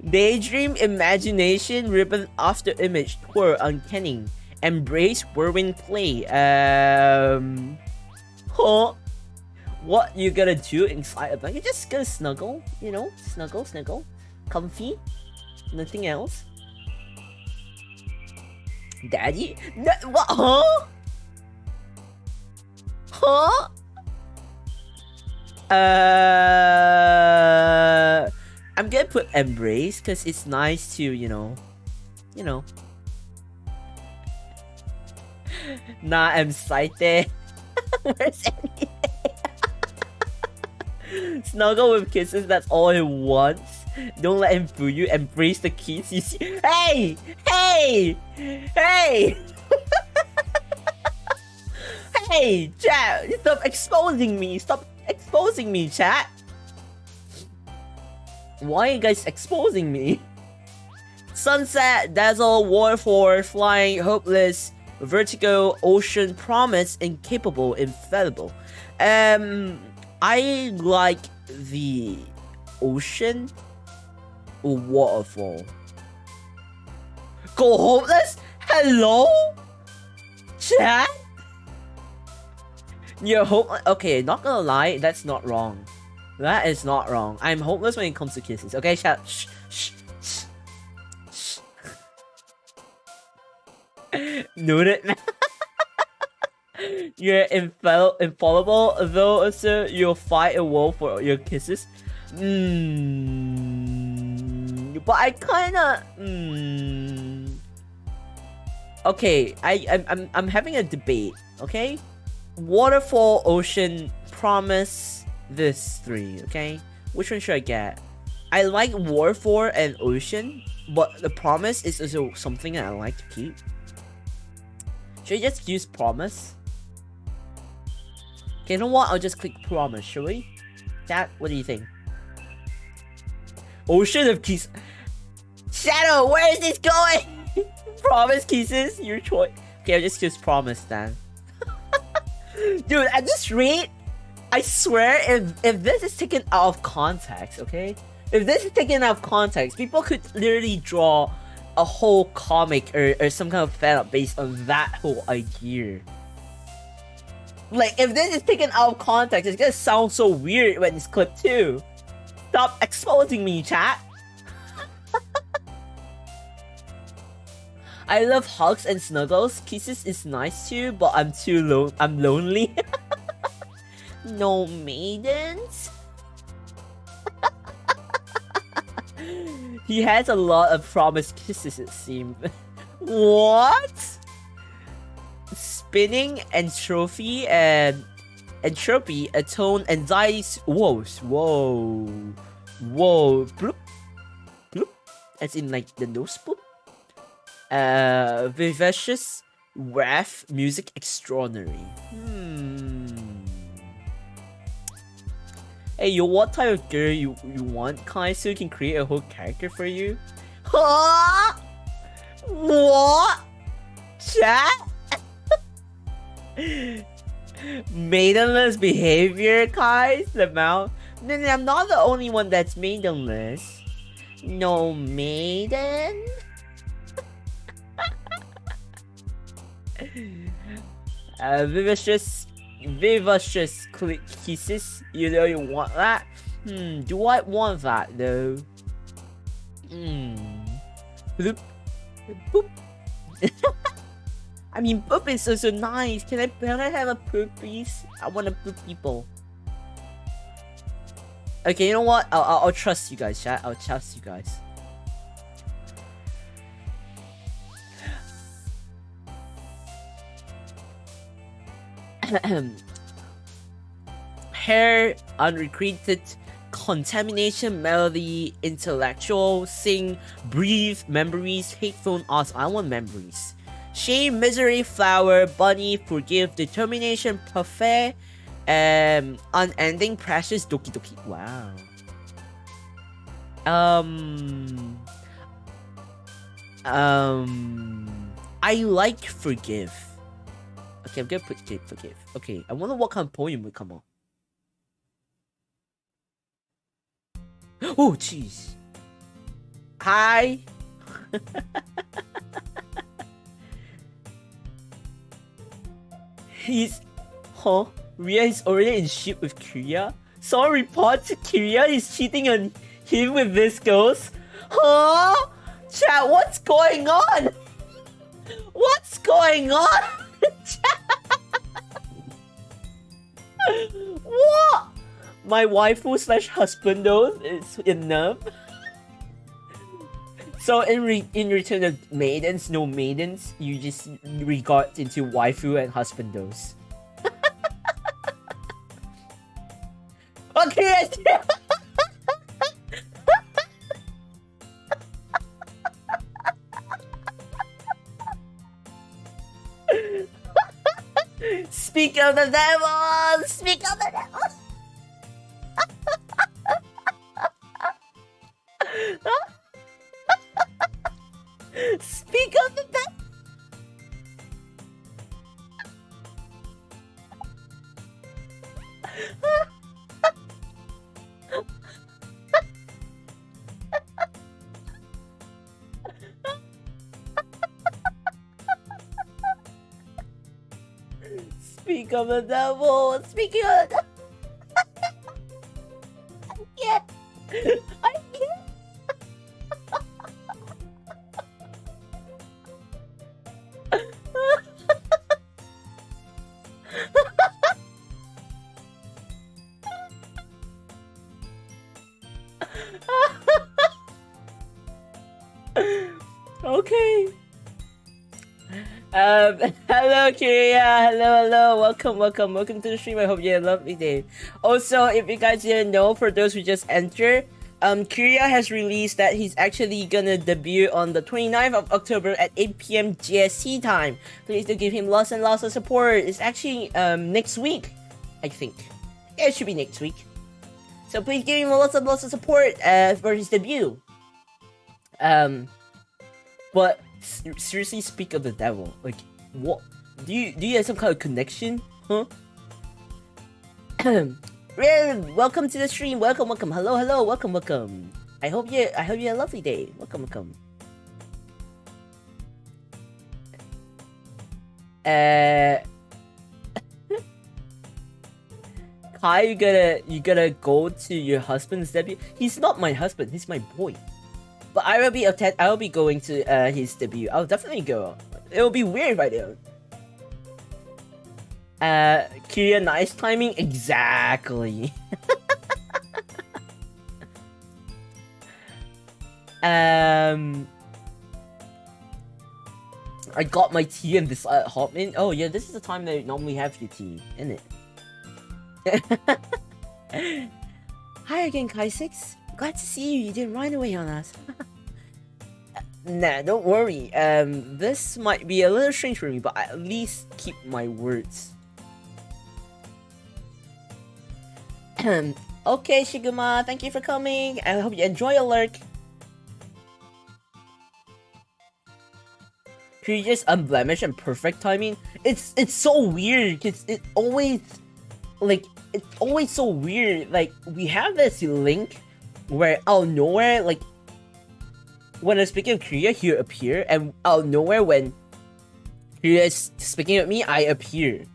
Daydream, imagination, ribbon after image, twirl, uncanny, embrace, whirlwind play. Huh? What you gonna do inside a blanket? Just gonna snuggle, you know? Snuggle. Comfy. Nothing else. Daddy? No, what? Huh? Huh? I'm gonna put embrace because it's nice to, you know. Nah, I'm excited. Where's anything? Snuggle with kisses, that's all he wants. Don't let him fool you. Embrace the kiss. You see? Hey! Hey, chat! Stop exposing me, chat! Why are you guys exposing me? Sunset, Dazzle, War4, Flying, Hopeless, Vertigo, Ocean, Promise, Incapable, Infallible. I like the Ocean or Waterfall. Go Hopeless? Hello? Chat? You're hopeless? Okay, not gonna lie, that's not wrong. That is not wrong. I'm hopeless when it comes to kisses. Okay, shut. Shh. Noted. You're infallible, though, sir. You'll fight a wolf for your kisses. But I kinda. Okay, I'm having a debate. Okay, Waterfall, Ocean, Promise. This three, okay? Which one should I get? I like War 4 and Ocean, but the Promise is also something that I like to keep. Should I just use Promise? Okay, you know what? I'll just click Promise, shall we? Chat, what do you think? Ocean of Keys. Shadow, where is this going? Promise, kisses, your choice. Okay, I'll just promise then. Dude, at this rate, I swear, if this is taken out of context, okay? If this is taken out of context, people could literally draw a whole comic or some kind of fan art based on that whole idea. Like, if this is taken out of context, it's gonna sound so weird when it's clipped too. Stop exposing me, chat. I love hugs and snuggles. Kisses is nice too, but I'm lonely. No maidens? He has a lot of promised kisses, it seems. What? Spinning, entropy, atone, anxiety. Whoa. Bloop. Bloop. As in, like, the nose bloop. Vivacious, wrath, music extraordinary. Hey, yo, what type of girl you want, Kai, so we can create a whole character for you? Huh? What? Chat? Maidenless behavior, Kai? The mouth? No, I'm not the only one that's maidenless. No maiden? Vivacious kisses. You know you want that? Do I want that though? Bloop. Boop. I mean, poop is so nice. Can I have a poop, please? I want to poop people. Okay, you know what? I'll trust you guys, chat. I'll trust you guys. Hair, unrecreated, contamination, melody, intellectual, sing, breathe, memories, hateful, awesome. I want memories. Shame, misery, flower, bunny, forgive, determination, parfait, unending, precious, doki doki. Wow. I like forgive. Okay, I'm gonna put forgive. Okay, I wonder what kind of poem would come on. Oh, jeez. Hi. Ria is already in ship with Kiria? Someone reports Kiria is cheating on him with this ghost? Huh? Chat, what's going on? What's going on? What? My waifu slash husbando is enough. So in return of maidens, no maidens, you just regard into waifu and husbandos. Okay. Speak of the devil! Speak of the devil! Speak of the devil! Speak of the devil! Speak of the devil! I can't! Okay. Hello Kiria, hello, welcome to the stream. I hope you had a lovely day. Also, if you guys didn't know, for those who just entered, Kiria has released that he's actually gonna debut on the 29th of October at 8 PM GST time. Please do give him lots and lots of support. It's actually next week, I think. Yeah, it should be next week. So please give him lots and lots of support for his debut. But seriously, speak of the devil. Like, what? Do you have some kind of connection? Huh? Welcome to the stream. Welcome. Hello. Welcome. I hope you had a lovely day. Welcome. Kai, you gonna go to your husband's debut? He's not my husband. He's my boy. But I will be going to his debut. I'll definitely go. It will be weird if I don't. Kiria, nice timing. Exactly. I got my tea in this hot mint. Oh yeah, this is the time they normally have your tea, isn't it? Hi again, Kaissics. Glad to see you. You didn't run away on us. Nah, don't worry. This might be a little strange for me, but I at least keep my words. Okay, Shiguma, thank you for coming. I hope you enjoy your lurk. Could you just unblemished and perfect timing? It's so weird because it's always so weird. Like, we have this link where out of nowhere, like, when I'm speaking of Kiria, he'll appear, and out of nowhere, when Kiria is speaking with me, I appear.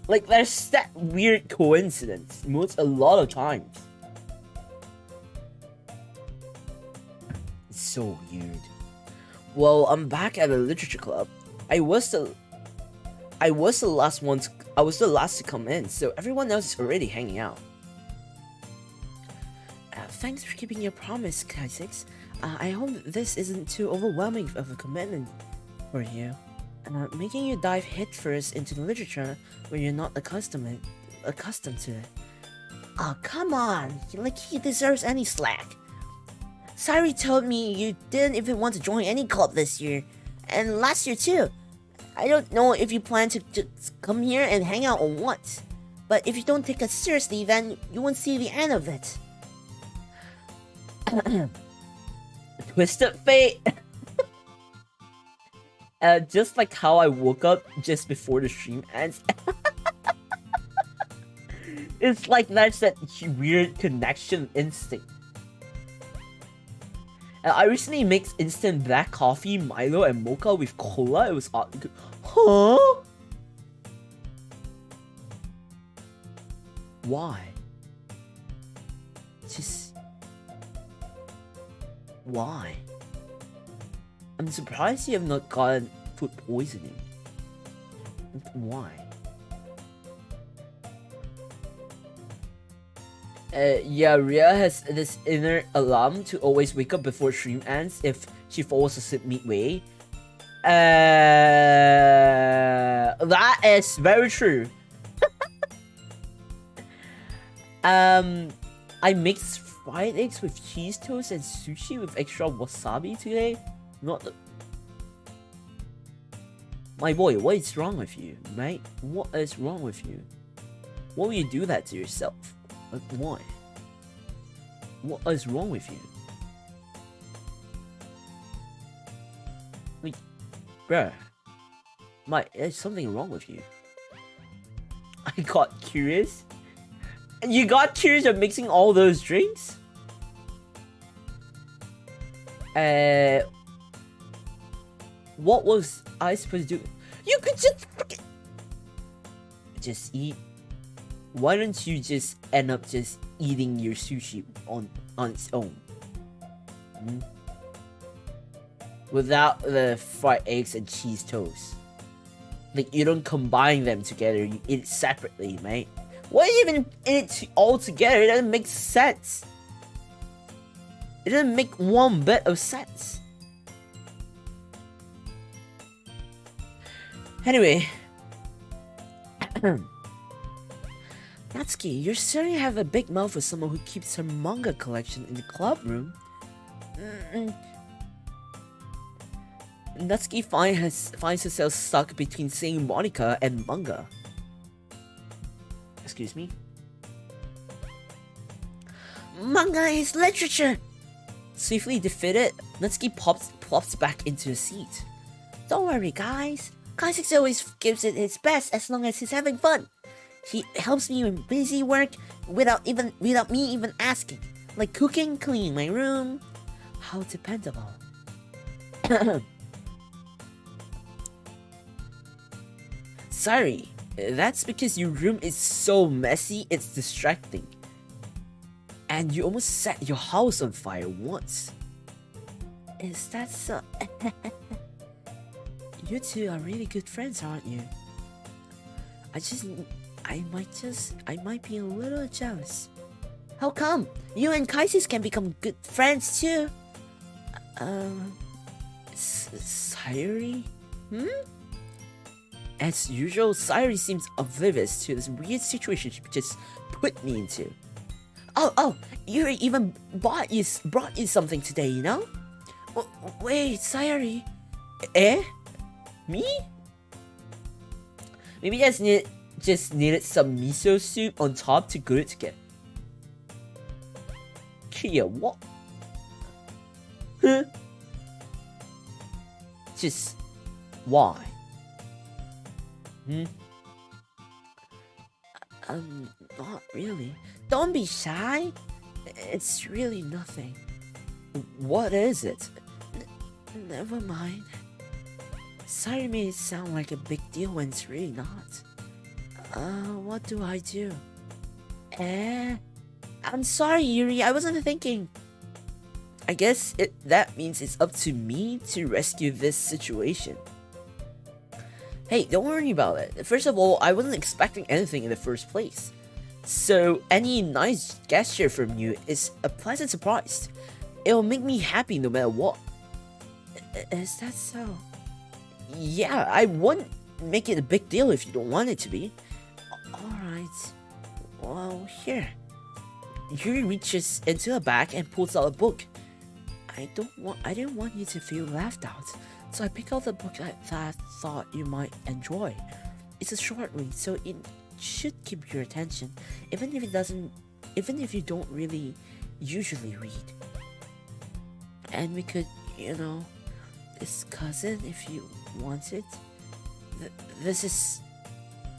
Like, there's that weird coincidence a lot of times. It's so weird. Well, I'm back at the literature club. I was the last to come in, so everyone else is already hanging out. Thanks for keeping your promise, Kaissics. I hope this isn't too overwhelming of a commitment for you. Making you dive headfirst into the literature when you're not accustomed to it. Oh, come on! Like, he deserves any slack. Sari told me you didn't even want to join any club this year, and last year too. I don't know if you plan to just come here and hang out or what, but if you don't take us seriously, then you won't see the end of it. Twisted fate. Just like how I woke up just before the stream ends. It's like that's that weird connection instinct. I recently mixed instant black coffee, Milo, and mocha with cola. It was oddly good. Huh? Why? Just... why? I'm surprised you have not gotten food poisoning. Why? Yeah, Rhea has this inner alarm to always wake up before stream ends if she falls asleep midway. That is very true. I mixed fried eggs with cheese toast and sushi with extra wasabi today. Not the... My boy, what is wrong with you, mate? What is wrong with you? Why would you do that to yourself? Like, why? What is wrong with you? Like, bruh, Mike, there's something wrong with you. I got curious. And you got curious of mixing all those drinks? What was I supposed to do? You could just eat. Why don't you just end up just eating your sushi on its own? Without the fried eggs and cheese toast. Like, you don't combine them together, you eat it separately, mate. Why even eat it all together? It doesn't make sense. It doesn't make one bit of sense. Anyway. Natsuki, you certainly have a big mouth for someone who keeps her manga collection in the club room. Natsuki finds herself stuck between saying Monica and manga. Excuse me? Manga is literature! Swiftly defeated, Natsuki plops back into the seat. Don't worry, guys. Kaissics always gives it his best as long as he's having fun. He helps me with busy work without me even asking, like cooking, cleaning my room. How dependable. Sorry, that's because your room is so messy it's distracting. And you almost set your house on fire once. Is that so? You two are really good friends, aren't you? I might be a little jealous. How come? You and Kaissics can become good friends too. Sayuri? As usual, Sayuri seems oblivious to this weird situation she just put me into. Oh, Yuri even brought you something today, you know? Wait, Sayuri? Me? Maybe I just needed some miso soup on top to glue it together. Kia, what? Huh? Just why? Not really. Don't be shy. It's really nothing. What is it? Never mind. Sorry made it sound like a big deal when it's really not. What do I do? I'm sorry, Yuri. I wasn't thinking. I guess that means it's up to me to rescue this situation. Hey, don't worry about it. First of all, I wasn't expecting anything in the first place. So any nice gesture from you is a pleasant surprise. It'll make me happy no matter what. Is that so? Yeah, I wouldn't make it a big deal if you don't want it to be. Alright. Well, here. Yuri reaches into her bag and pulls out a book. I didn't want you to feel left out, so I picked out the book that I thought you might enjoy. It's a short read, so it should keep your attention, even if you don't really usually read. And we could, discuss it if you wanted.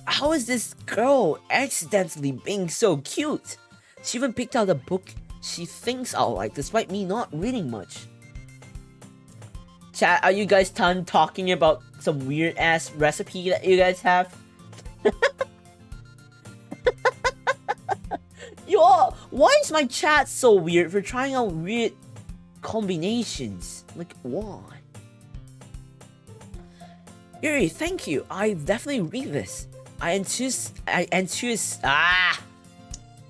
How is this girl accidentally being so cute? She even picked out a book she thinks I'll like, despite me not reading much. Chat, are you guys done talking about some weird ass recipe that you guys have? Yo, why is my chat so weird for trying out weird combinations? Like, why? Yuri, thank you. I definitely read this.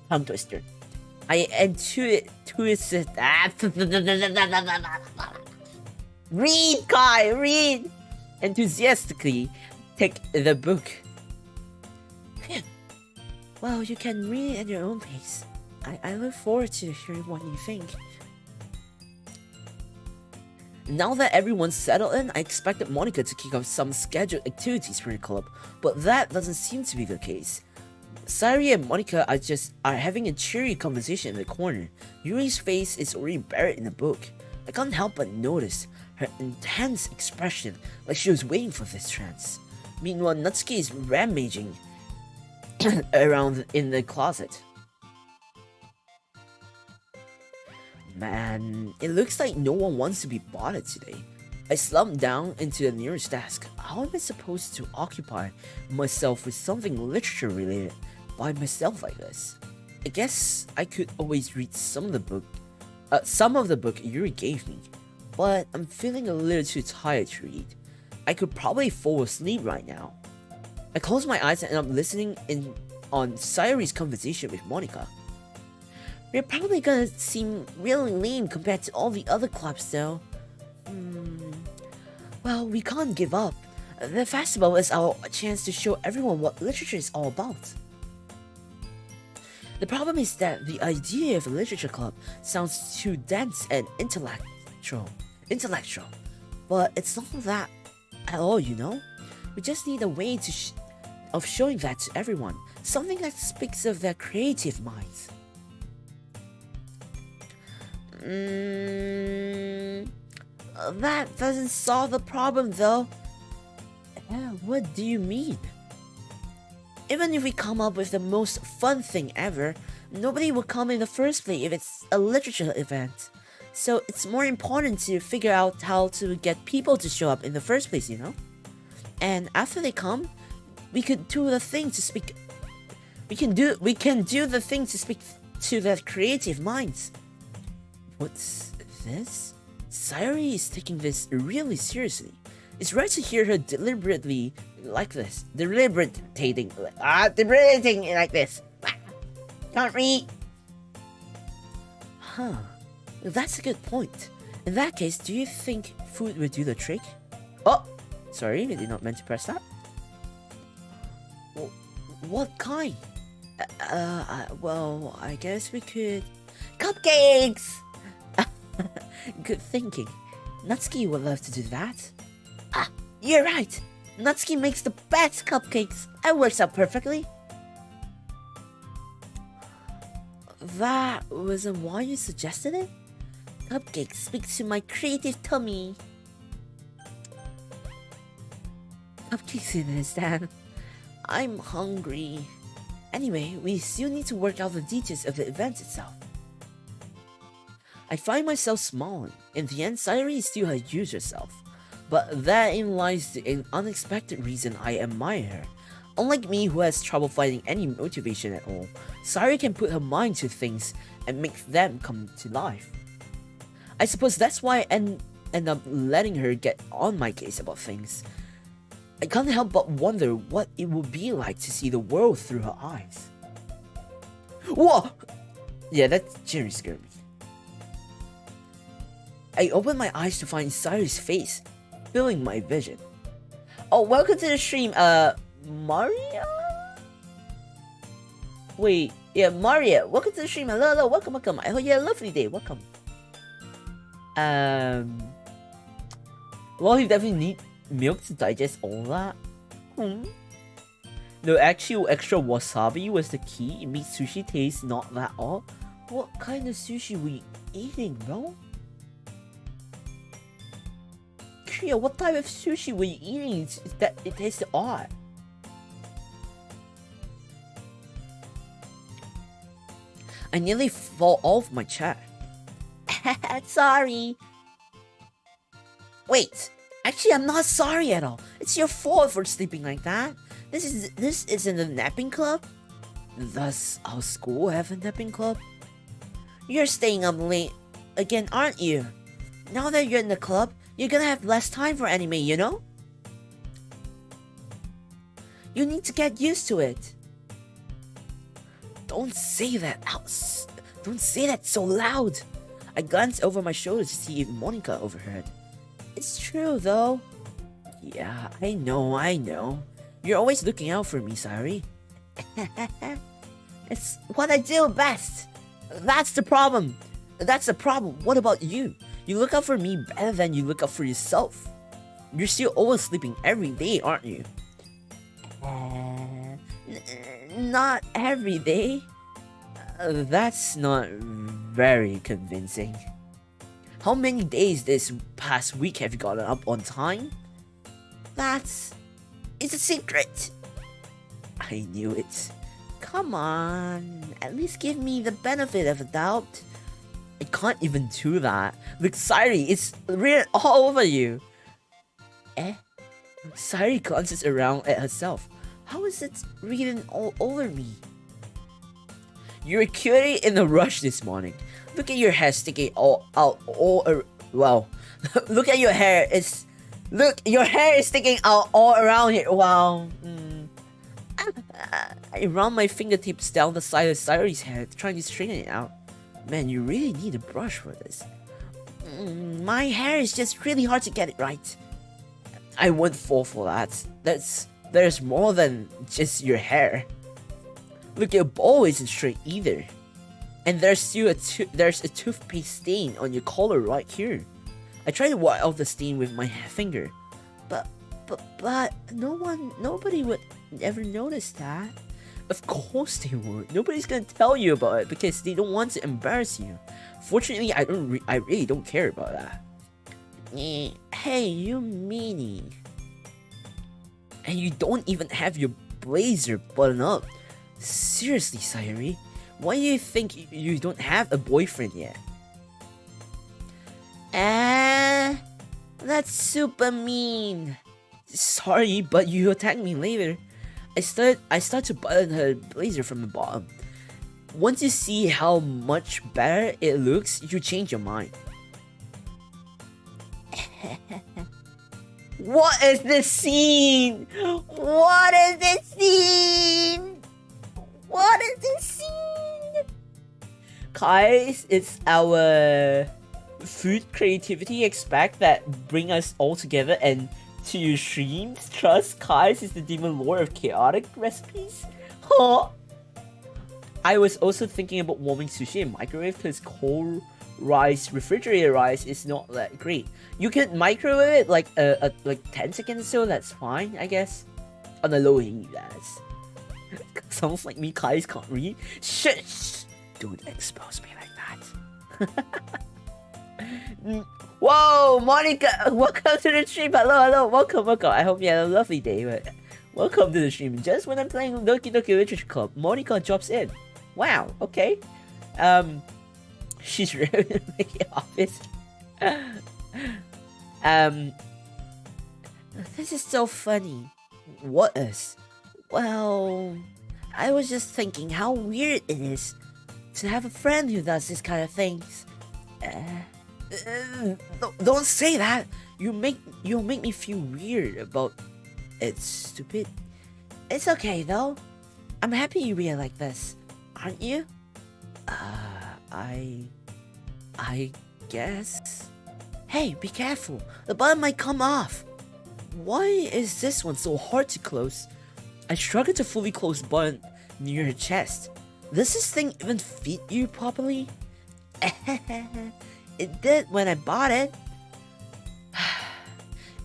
Tongue twister. Read, Kai, read! Enthusiastically take the book. Well, you can read at your own pace. I look forward to hearing what you think. Now that everyone's settled in, I expected Monica to kick off some scheduled activities for the club, but that doesn't seem to be the case. Sayuri and Monica are having a cheery conversation in the corner. Yuri's face is already buried in the book. I can't help but notice her intense expression, like she was waiting for this chance. Meanwhile, Natsuki is rampaging around in the closet. Man, it looks like no one wants to be bothered today. I slumped down into the nearest desk. How am I supposed to occupy myself with something literature related by myself like this? I guess I could always read some of the book Yuri gave me, but I'm feeling a little too tired to read. I could probably fall asleep right now. I close my eyes and I'm listening in on Sayuri's conversation with Monica. We're probably gonna seem really lame compared to all the other clubs though. Well, we can't give up. The festival is our chance to show everyone what literature is all about. The problem is that the idea of a literature club sounds too dense and intellectual. But it's not that at all, We just need a way of showing that to everyone. Something that speaks of their creative minds. That doesn't solve the problem though. What do you mean? Even if we come up with the most fun thing ever, nobody will come in the first place if it's a literature event. So it's more important to figure out how to get people to show up in the first place, you know? And after they come, we could do the thing to speak. We can do the thing to speak to their creative minds. What's this? Sayuri is taking this really seriously. It's rare to hear her deliberating like this. Deliberating like this. Can't read. Huh. That's a good point. In that case, do you think food would do the trick? Oh! Sorry, I did not meant to press that. What kind? Well, I guess we could... Cupcakes! Good thinking. Natsuki would love to do that. Ah, you're right. Natsuki makes the best cupcakes. It works out perfectly. That wasn't why you suggested it? Cupcakes speak to my creative tummy. Cupcakes in his stand. I'm hungry. Anyway, we still need to work out the details of the event itself. I find myself smiling. In the end, Sayuri is still her usual self. But therein lies the unexpected reason I admire her. Unlike me, who has trouble finding any motivation at all, Sayuri can put her mind to things and make them come to life. I suppose that's why I end up letting her get on my case about things. I can't help but wonder what it would be like to see the world through her eyes. Whoa! Yeah, that generally scared me. I opened my eyes to find Sayuri's face, filling my vision. Oh, welcome to the stream, Maria? Wait, yeah, Maria, welcome to the stream. Hello, welcome. I hope you had a lovely day. Welcome. Well, you definitely need milk to digest all that. The actual extra wasabi was the key. It makes sushi taste not that odd. What kind of sushi were you eating, bro? Kriya, what type of sushi were you eating that it tasted odd? I nearly fall off my chair. Sorry. Wait, actually I'm not sorry at all. It's your fault for sleeping like that. This isn't a napping club. Does our school have a napping club? You're staying up late again, aren't you? Now that you're in the club, you're gonna have less time for anime, you know? You need to get used to it. Don't say that out. Don't say that so loud. I glanced over my shoulder to see if Monica overheard. It's true though. Yeah, I know. You're always looking out for me, Sayuri. It's what I do best. That's the problem. What about you? You look out for me better than you look out for yourself. You're still oversleeping every day, aren't you? Not every day. That's not very convincing. How many days this past week have you gotten up on time? It's a secret. I knew it. Come on, at least give me the benefit of the doubt. I can't even do that. Look, Sayuri, it's written all over you. Sayuri glances around at herself. How is it written all over me? You're clearly in a rush this morning. Look at your hair sticking well, look at your hair. Your hair is sticking out all around here. Wow. I run my fingertips down the side of Sayuri's hair, trying to straighten it out. Man, you really need a brush for this. My hair is just really hard to get it right. I wouldn't fall for that. There's more than just your hair. Look, your bowl isn't straight either. And there's still a toothpaste stain on your collar right here. I tried to wipe off the stain with my finger, but nobody would ever notice that. Of course they won't. Nobody's gonna tell you about it because they don't want to embarrass you. Fortunately, I really don't care about that. Hey, you meanie. And you don't even have your blazer buttoned up. Seriously, Sayuri, why do you think you don't have a boyfriend yet? That's super mean. Sorry, but you attacked me later. I start to button her blazer from the bottom. Once you see how much better it looks, you change your mind. What is this scene? What is this scene? What is this scene? Guys, it's our food creativity expect that bring us all together and to your streams. Trust Kais is the demon lord of chaotic recipes. Huh? I was also thinking about warming sushi in microwave because cold rice, refrigerated rice is not that great. You can microwave it like like 10 seconds or so, that's fine, I guess. On the low heat, guys. Sounds like me, Kais can't read. Shh! Don't expose me like that. Whoa, Monica! Welcome to the stream. Hello. Welcome. I hope you had a lovely day. Welcome to the stream. Just when I'm playing Doki Doki Literature Club, Monica drops in. Wow. Okay. She's really making it obvious. This is so funny. What is? Well, I was just thinking how weird it is to have a friend who does this kind of things. Don't say that. You'll make me feel weird about it, stupid. It's okay though. I'm happy you react like this, aren't you? I guess. Hey, be careful. The button might come off. Why is this one so hard to close? I struggle to fully close the button near your chest. Does this thing even fit you properly? It did when I bought it.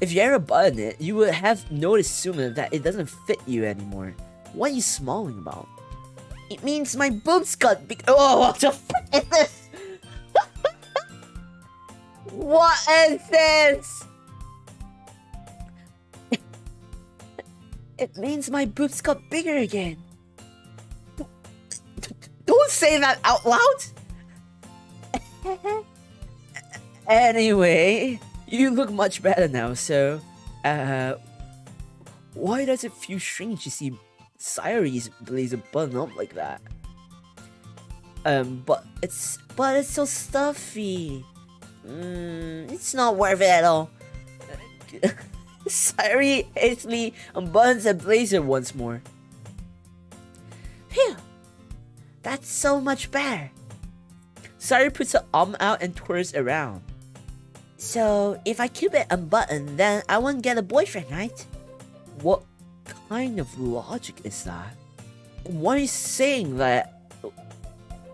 If you ever button it, you would have noticed sooner that it doesn't fit you anymore. What are you smiling about? It means my boobs got big. Oh, what the frick is this? What is this? It means my boobs got bigger again. Don't say that out loud! Anyway, you look much better now, so... why does it feel strange to see Sayuri's blazer button up like that? But it's so stuffy. It's not worth it at all. Sayuri hastily unbuttons her blazer once more. Phew! That's so much better. Sayuri puts her arm out and twirls around. So, if I keep it unbuttoned, then I won't get a boyfriend, right? What kind of logic is that? Why are you saying that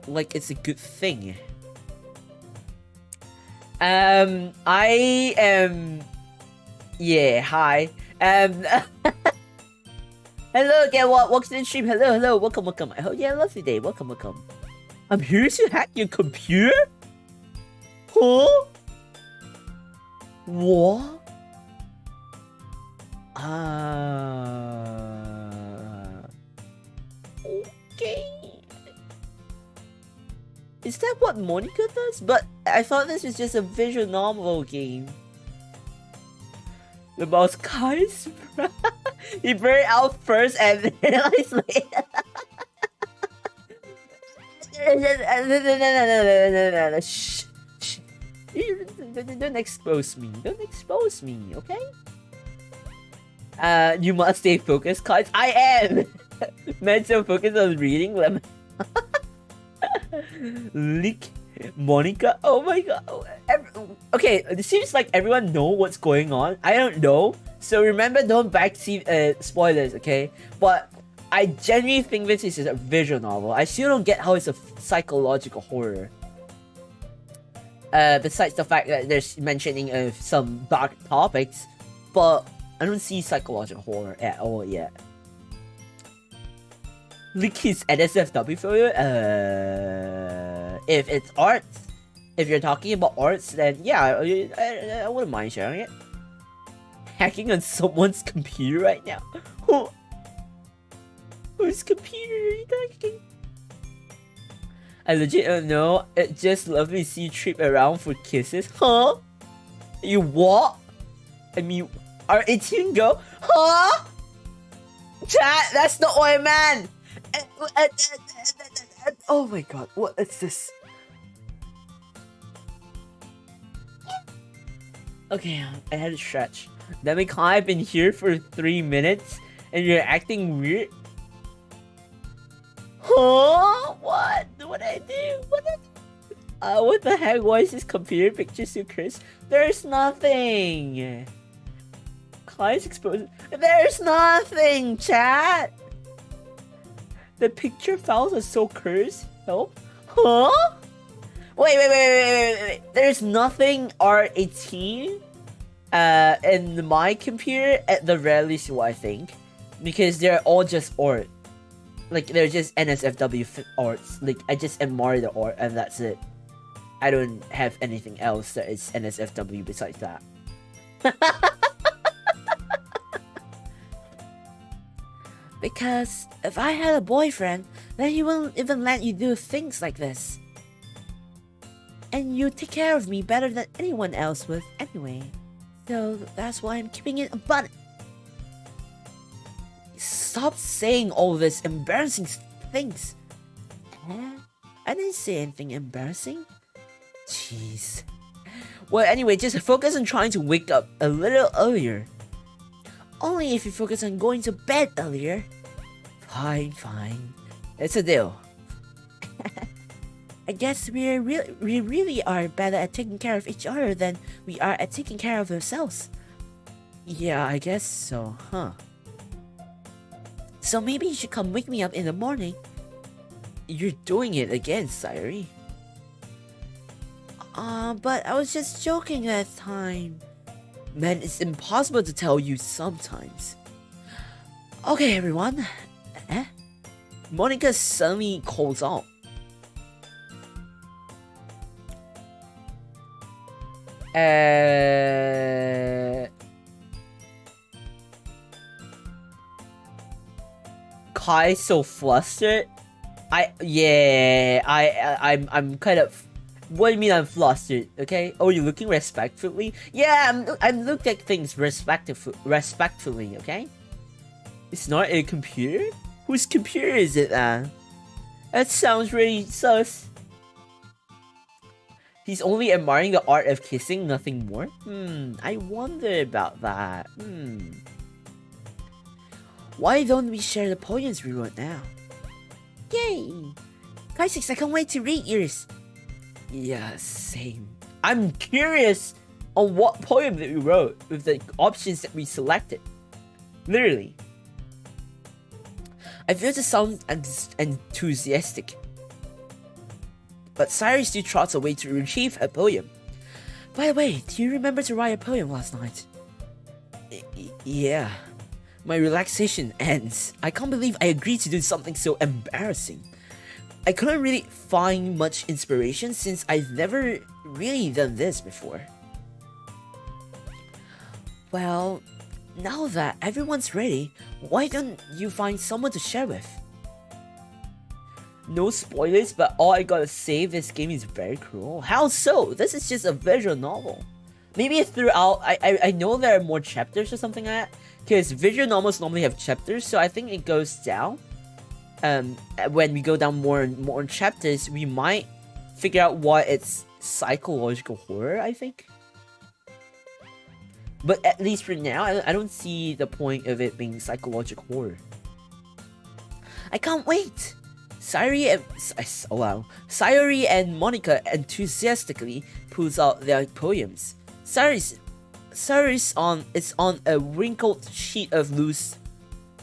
like it's a good thing? I am... Yeah, hi. Hello again, welcome to the stream. Hello, welcome. I hope you had a lovely day. Welcome. I'm here to hack your computer? Huh? What? Okay. Is that what Monica does? But I thought this was just a visual novel game. The mouse guys. He burned out first and realized later. No. Shh. Don't expose me. Okay? You must stay focused, cause I am. Man, so focused on reading lemon. Leak. Monica. Oh my god. Okay, it seems like everyone know what's going on. I don't know. So remember, don't backseat spoilers, okay? But I genuinely think this is a visual novel. I still don't get how it's a psychological horror. Besides the fact that there's mentioning of some dark topics, but I don't see psychological horror at all yet. Leak his NSFW for you? If it's art, if you're talking about arts, then yeah, I wouldn't mind sharing it. Hacking on someone's computer right now? Whose computer are you hacking? I legit don't know. It just lovely to see you trip around for kisses. Huh? You what? I mean, our 18 go? Huh? Chat, that's not what I meant! Oh my god, what is this? Okay, I had to stretch. That means I've been here for 3 minutes and you're acting weird? Huh? What? What did I do? What the heck? Why is this computer picture so cursed? There's nothing! Client's exposed. There's nothing, chat! The picture files are so cursed. Help? Huh? Wait. There's nothing R18 in my computer at the Raelice, I think. Because they're all just art. Like, they're just NSFW arts. Like, I just admire the art and that's it. I don't have anything else that is NSFW besides that. Because if I had a boyfriend, then he wouldn't even let you do things like this. And you take care of me better than anyone else would anyway. So that's why I'm keeping it a button. Stop saying all this embarrassing things. Huh? I didn't say anything embarrassing. Jeez. Well, anyway, just focus on trying to wake up a little earlier. Only if you focus on going to bed earlier. Fine. It's a deal. I guess we really are better at taking care of each other than we are at taking care of ourselves. Yeah, I guess so, huh? So maybe you should come wake me up in the morning. You're doing it again, Sayuri. But I was just joking that time. Man, it's impossible to tell you sometimes. Okay, everyone. Monica suddenly calls out. Kai's so flustered. I'm kind of. What do you mean I'm flustered? Okay. Oh, you're looking respectfully. Yeah, I'm looking at things respectfully. Okay. It's not a computer. Whose computer is it? That sounds really sus. He's only admiring the art of kissing, nothing more? I wonder about that. Why don't we share the poems we wrote now? Yay! Kaissics, I can't wait to read yours. Yeah, same. I'm curious on what poem that we wrote with the options that we selected. Literally. I feel to sound enthusiastic. But Sayuri still trots away to retrieve a poem. By the way, do you remember to write a poem last night? Yeah. My relaxation ends. I can't believe I agreed to do something so embarrassing. I couldn't really find much inspiration since I've never really done this before. Well, now that everyone's ready, why don't you find someone to share with? No spoilers, but all I gotta say, this game is very cruel. How so? This is just a visual novel. Maybe throughout, I know there are more chapters or something like that, because visual novels normally have chapters, so I think it goes down. When we go down more and more chapters, we might figure out what it's psychological horror, I think. But at least for now, I don't see the point of it being psychological horror. I can't wait! Sayuri and Monica enthusiastically pulls out their poems. Sayuri's is on a wrinkled sheet of loose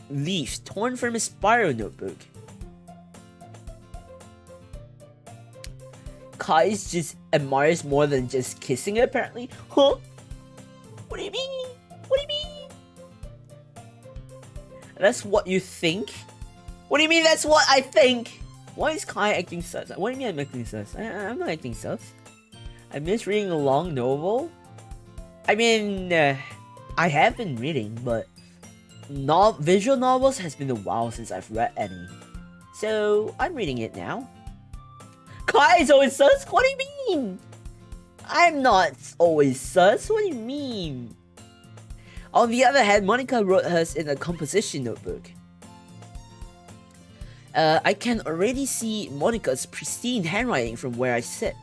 leaves torn from a spiral notebook. Kai's just admires more than just kissing it, apparently. Huh? What do you mean? What do you mean? That's what you think? What do you mean that's what I think? Why is Kai acting sus? What do you mean I'm acting sus? I'm not acting sus. I miss reading a long novel. I mean, I have been reading, but visual novels has been a while since I've read any. So, I'm reading it now. Kai is always sus? What do you mean? I'm not always sus. What do you mean? On the other hand, Monica wrote hers in a composition notebook. I can already see Monica's pristine handwriting from where I sit.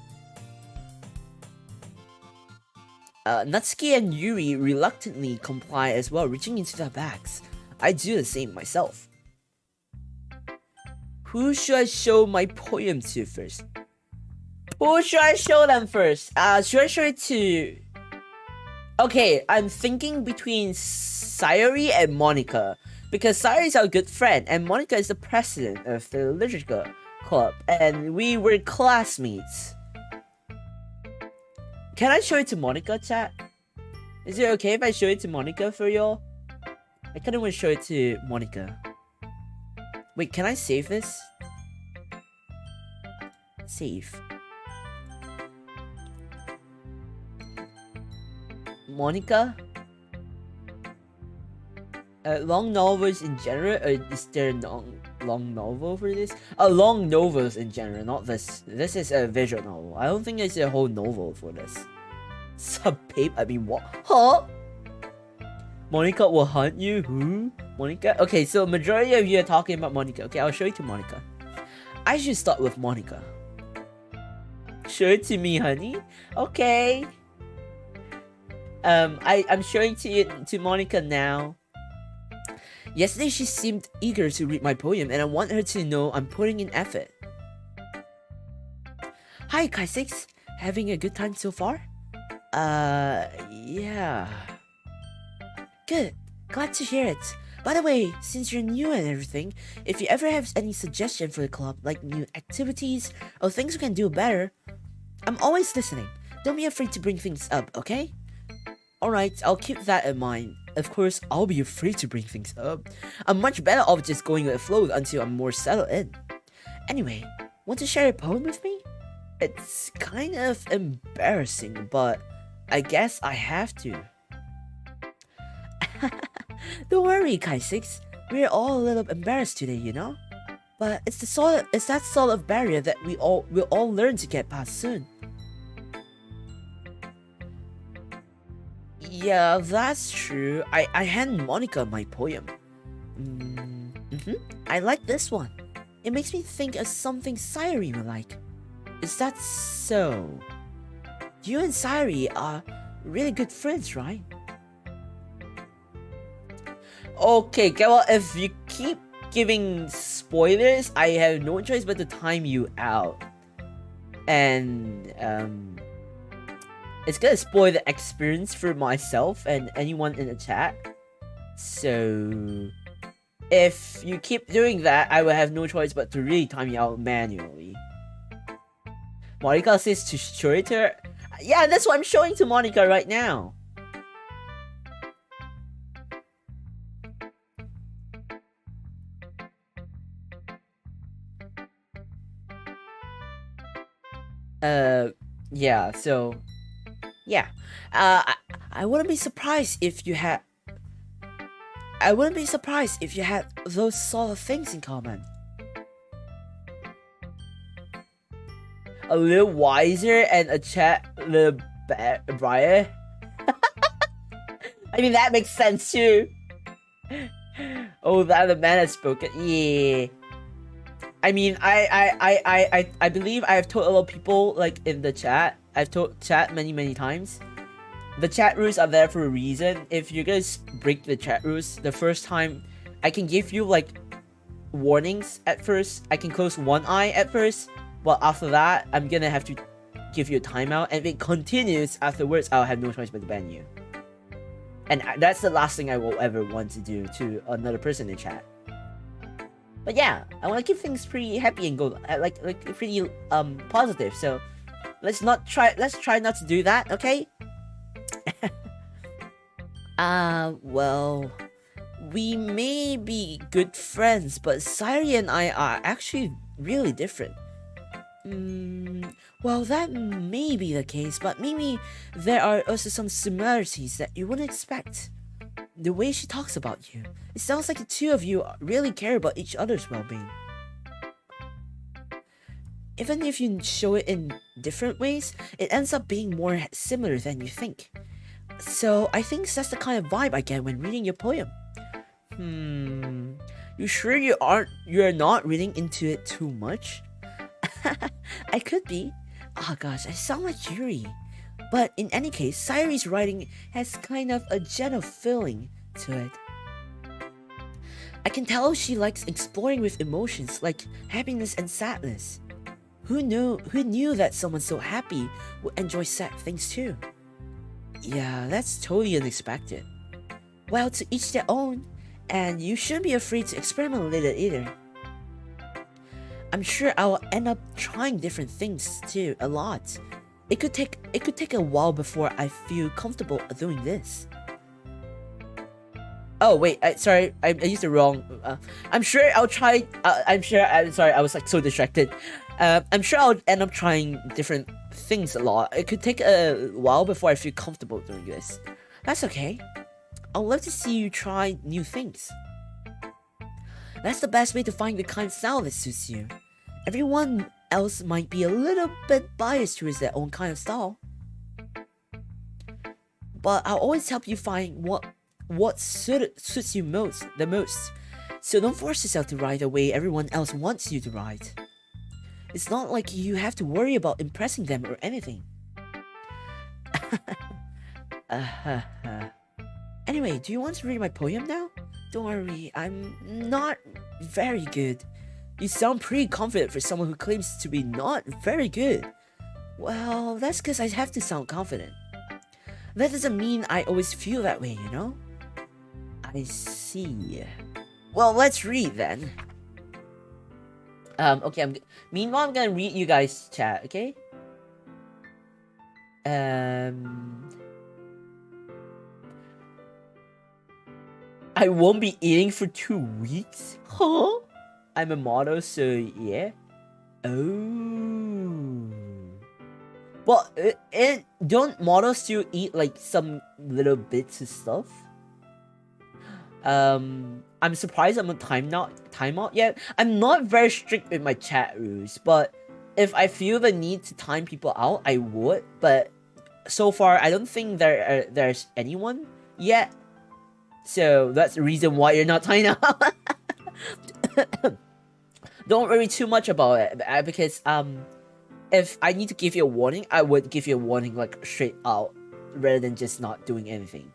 Natsuki and Yuri reluctantly comply as well, reaching into their bags. I do the same myself. Who should I show my poem to first? Who should I show them first? Should I show it to... Okay, I'm thinking between Sayori and Monica. Because Sayori is our good friend, and Monica is the president of the literature club, and we were classmates. Can I show it to Monica, chat? Is it okay if I show it to Monica for y'all? I kinda wanna show it to Monica. Wait, can I save this? Save. Monica? Long novels in general, or is there long novel for this? Long novels in general, not this. This is a visual novel. I don't think there's a whole novel for this. Sub-pape? I mean, what? Huh? Monica will hunt you? Who? Monica? Okay, so majority of you are talking about Monica. Okay, I'll show it to Monica. I should start with Monica. Show it to me, honey. Okay. I'm showing to Monica now. Yesterday she seemed eager to read my poem, and I want her to know I'm putting in effort. Hi, Kaissics. Having a good time so far? Yeah. Good. Glad to hear it. By the way, since you're new and everything, if you ever have any suggestion for the club, like new activities or things we can do better, I'm always listening. Don't be afraid to bring things up, okay? Alright, I'll keep that in mind. Of course, I'll be afraid to bring things up. I'm much better off just going with the flow until I'm more settled in. Anyway, want to share a poem with me? It's kind of embarrassing, but I guess I have to. Don't worry, Kaissics. We're all a little embarrassed today, you know? But it's that sort of barrier that we'll all learn to get past soon. Yeah, that's true. I hand Monica my poem. I like this one. It makes me think of something Sayori would like. Is that so? You and Sayori are really good friends, right? Okay, well, if you keep giving spoilers, I have no choice but to time you out. And, it's gonna spoil the experience for myself and anyone in the chat. So, if you keep doing that, I will have no choice but to really time you out manually. Monica says to show it to her. Yeah, that's what I'm showing to Monica right now. Yeah, so... Yeah. I wouldn't be surprised if you had... I wouldn't be surprised if you had those sort of things in common. A little wiser and a chat little brighter. I mean, that makes sense too. Oh, that the man has spoken. Yeah. I mean, I believe I have told a lot of people, like, in the chat. I've told chat many times. The chat rules are there for a reason. If you guys break the chat rules, the first time, I can give you, like, warnings at first. I can close one eye at first. But after that, I'm gonna have to give you a timeout. And if it continues afterwards, I'll have no choice but to ban you. And that's the last thing I will ever want to do to another person in chat. But yeah, I want to keep things pretty happy and go like pretty positive. So let's try not to do that, okay? Well, We may be good friends, but Sayuri and I are actually really different. Well, that may be the case, but maybe there are also some similarities that you wouldn't expect. The way she talks about you, it sounds like the two of you really care about each other's well-being. Even if you show it in different ways, it ends up being more similar than you think. So I think that's the kind of vibe I get when reading your poem. You sure you're not reading into it too much? I could be. Oh gosh, I sound like Yuri. But in any case, Sayuri's writing has kind of a gentle feeling to it. I can tell she likes exploring with emotions like happiness and sadness. Who knew that someone so happy would enjoy sad things too? Yeah, that's totally unexpected. Well, to each their own, and you shouldn't be afraid to experiment with it either. I'm sure I'll end up trying different things too, a lot. It could take a while before I feel comfortable doing this. Oh wait, sorry, I used the wrong. I'm sure I'll try. I'm sorry, I was like so distracted. I'm sure I'll end up trying different things a lot. It could take a while before I feel comfortable doing this. That's okay. I'd love to see you try new things. That's the best way to find the kind of style that suits you. Everyone else might be a little bit biased towards their own kind of style. But I'll always help you find what suits you the most. So don't force yourself to write the way everyone else wants you to write. It's not like you have to worry about impressing them or anything. Anyway, do you want to read my poem now? Don't worry, I'm not very good. You sound pretty confident for someone who claims to be not very good. Well, that's because I have to sound confident. That doesn't mean I always feel that way, you know? I see. Well, let's read then. Okay, meanwhile, I'm gonna read you guys' chat, okay? I won't be eating for 2 weeks? Huh? I'm a model, so yeah. Oh. Well, don't models still eat like some little bits of stuff? I'm surprised I'm on timeout yet. I'm not very strict with my chat rules, but if I feel the need to time people out, I would. But so far, I don't think there's anyone yet. So that's the reason why you're not timed out. Don't worry too much about it, because if I need to give you a warning, I would give you a warning like straight out, rather than just not doing anything.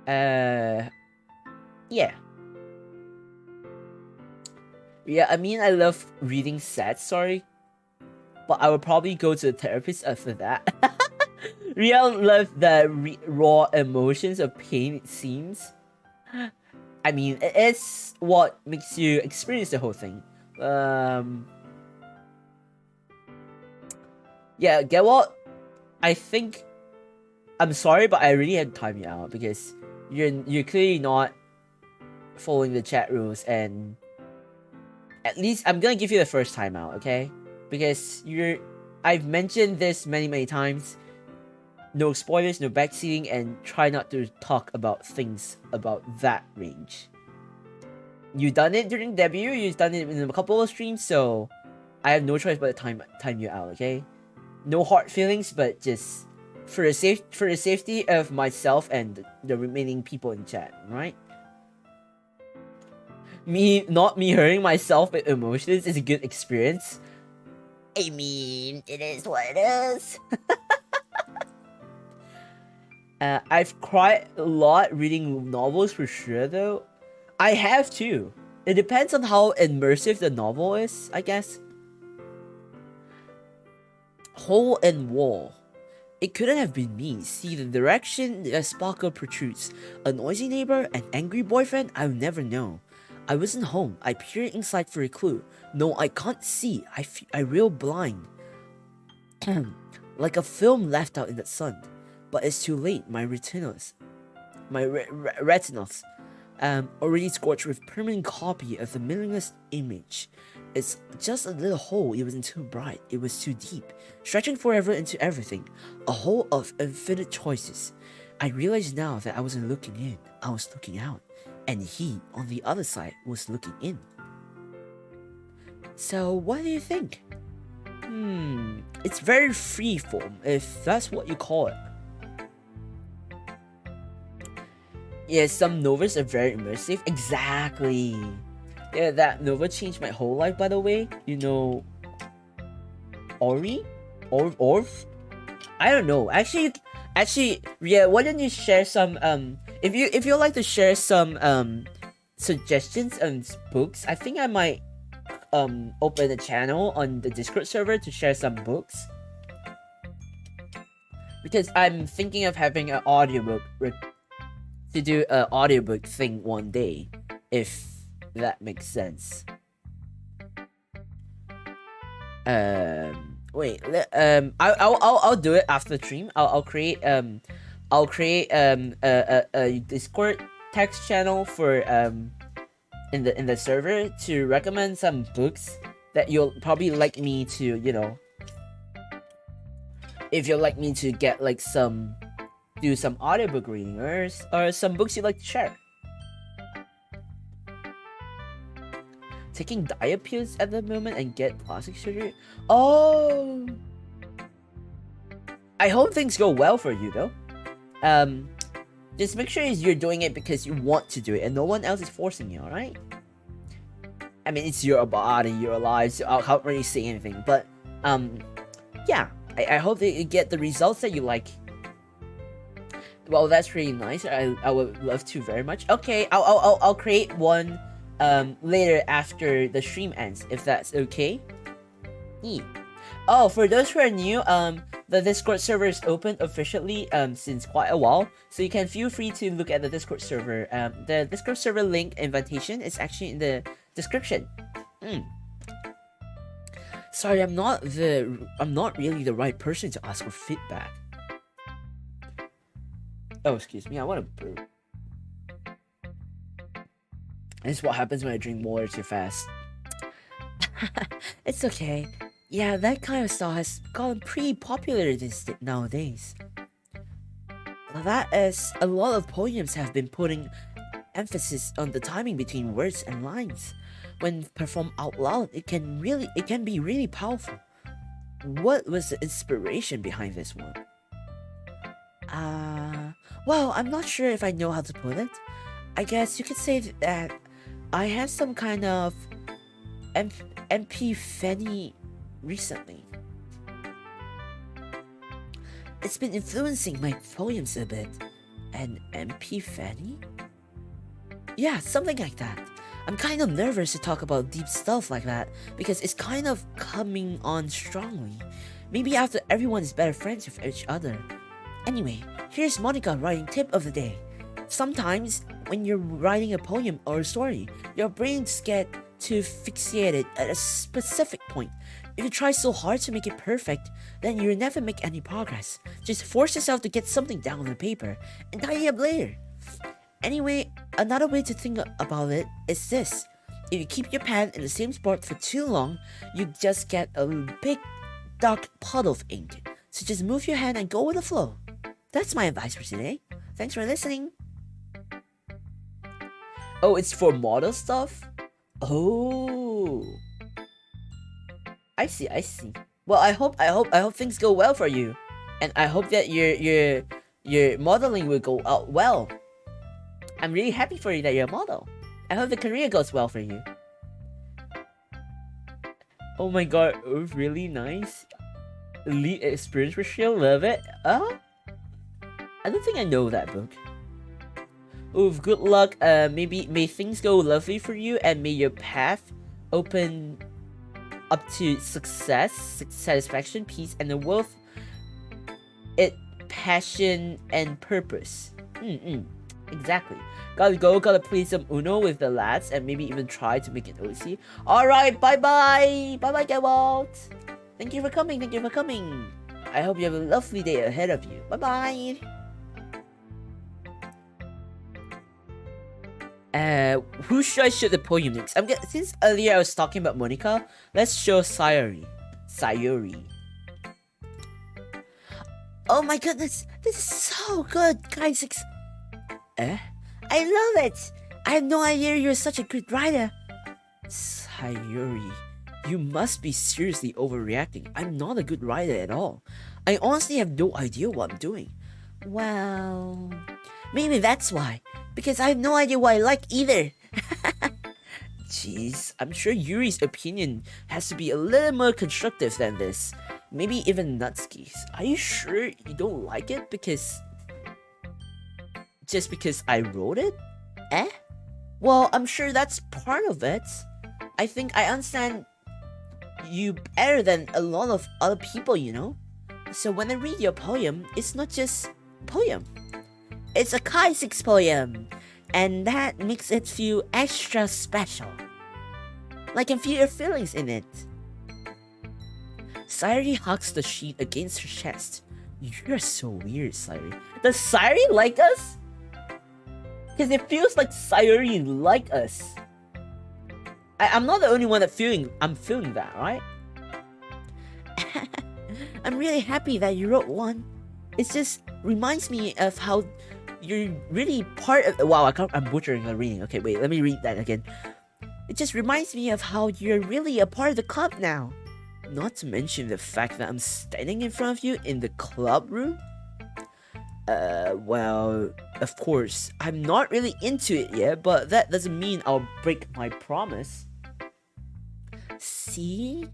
Yeah. Yeah, I mean, I love reading sad story, but I would probably go to a therapist after that. Real love the raw emotions of pain it seems. I mean, it's what makes you experience the whole thing. Yeah, get what? I think I'm sorry, but I really had to time you out because you're clearly not following the chat rules, and at least I'm gonna give you the first time out, okay? Because I've mentioned this many times. No spoilers, no backseating, and try not to talk about things about that range. You've done it during debut, you've done it in a couple of streams, so I have no choice but to time you out, okay? No hard feelings, but just for the safety of myself and the remaining people in chat, right? Not me hurting myself with emotions is a good experience. I mean, it is what it is. I've cried a lot reading novels for sure though. I have too. It depends on how immersive the novel is, I guess. Hole and wall. It couldn't have been me. See the direction the sparkle protrudes. A noisy neighbor, an angry boyfriend, I'll never know. I wasn't home. I peered inside for a clue. No, I can't see. I real blind. Like a film left out in the sun. But it's too late, my retinas. my retinas, already scorched with permanent copy of the meaningless image. It's just a little hole. It wasn't too bright. It was too deep, stretching forever into everything. A hole of infinite choices. I realized now that I wasn't looking in. I was looking out, and he on the other side was looking in. So what do you think? It's very freeform, if that's what you call it. Yeah, some novas are very immersive. Exactly. Yeah, that nova changed my whole life, by the way. You know, Ori? Orv? I don't know. Actually, yeah, why don't you share some, if you like to share some, suggestions on books, I think I might, open a channel on the Discord server to share some books. Because I'm thinking of having an audiobook, to do an audiobook thing one day, if that makes sense. Wait, I'll do it after the stream. I'll create a Discord text channel for in the server to recommend some books that you'll probably like me to, you know, if you'd like me to get like do some audiobook reading or some books you'd like to share. Taking diet pills at the moment and get plastic surgery. Oh, I hope things go well for you though. Just make sure you're doing it because you want to do it and no one else is forcing you, alright? I mean, it's your body, your life, so I can't really say anything, but yeah, I hope that you get the results that you like. Well, that's really nice. I would love to very much. Okay, I'll create one later after the stream ends, if that's okay. Oh, for those who are new, the Discord server is open officially since quite a while, so you can feel free to look at the Discord server. The Discord server link invitation is actually in the description. Sorry, I'm not really the right person to ask for feedback. Oh, excuse me, I want to burp. This is what happens when I drink water too fast. It's okay. Yeah, that kind of style has gotten pretty popular nowadays. That is, a lot of poems have been putting emphasis on the timing between words and lines. When performed out loud, it can be really powerful. What was the inspiration behind this one? Well, I'm not sure if I know how to put it. I guess you could say that I had some kind of epiphany recently. It's been influencing my poems a bit. An epiphany? Yeah, something like that. I'm kind of nervous to talk about deep stuff like that because it's kind of coming on strongly. Maybe after everyone is better friends with each other. Anyway, here's Monica writing tip of the day. Sometimes, when you're writing a poem or a story, your brains get too fixated at a specific point. If you try so hard to make it perfect, then you'll never make any progress. Just force yourself to get something down on the paper and tidy up later. Anyway, another way to think about it is this. If you keep your pen in the same spot for too long, you just get a big dark puddle of ink. So just move your hand and go with the flow. That's my advice for today. Thanks for listening. Oh, it's for model stuff? Oh, I see. Well, I hope things go well for you, and I hope that your modeling will go out well. I'm really happy for you that you're a model. I hope the career goes well for you. Oh my god, oh, really nice. Elite experience for she'll love it. I don't think I know that book. Oh, good luck. May things go lovely for you, and may your path open up to success, satisfaction, peace, and the wealth, passion, and purpose. Exactly. Gotta play some Uno with the lads, and maybe even try to make an OC. Alright, bye-bye! Bye-bye, Get Walt! Thank you for coming, I hope you have a lovely day ahead of you. Bye-bye! Who should I show the poem next? Since earlier I was talking about Monica, let's show Sayuri. Oh my goodness, this is so good, Kaissics. Eh? I love it. I had no idea you're such a good writer. Sayuri, you must be seriously overreacting. I'm not a good writer at all. I honestly have no idea what I'm doing. Well, maybe that's why. Because I have no idea what I like either. Jeez, I'm sure Yuri's opinion has to be a little more constructive than this. Maybe even Nutski's. Are you sure you don't like it just because I wrote it? Eh? Well, I'm sure that's part of it. I think I understand you better than a lot of other people, you know? So when I read your poem, it's not just poem. It's a Kaissics poem, and that makes it feel extra special. Like I can feel your feelings in it. Sayuri hugs the sheet against her chest. You're so weird, Sayuri. Does Sayuri like us? Because it feels like Sayuri like us. I'm not the only one I'm feeling that, right? I'm really happy that you wrote one. It just reminds me of how you're really part of. Wow, I'm butchering the reading. Okay, wait, let me read that again. It just reminds me of how you're really a part of the club now. Not to mention the fact that I'm standing in front of you in the club room. Well, of course, I'm not really into it yet, but that doesn't mean I'll break my promise. See?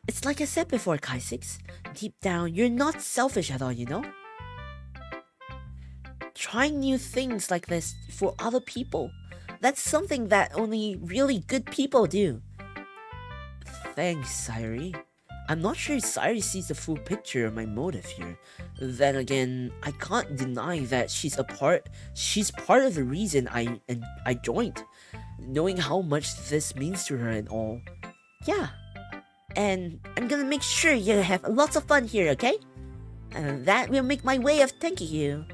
It's like I said before, Kaissics. Deep down, you're not selfish at all, you know? Trying new things like this for other people. That's something that only really good people do. Thanks, Sayuri. I'm not sure Sayuri sees the full picture of my motive here. Then again, I can't deny that she's part of the reason I joined. Knowing how much this means to her and all. Yeah. And I'm gonna make sure you have lots of fun here, okay? And that will make my way of thanking you.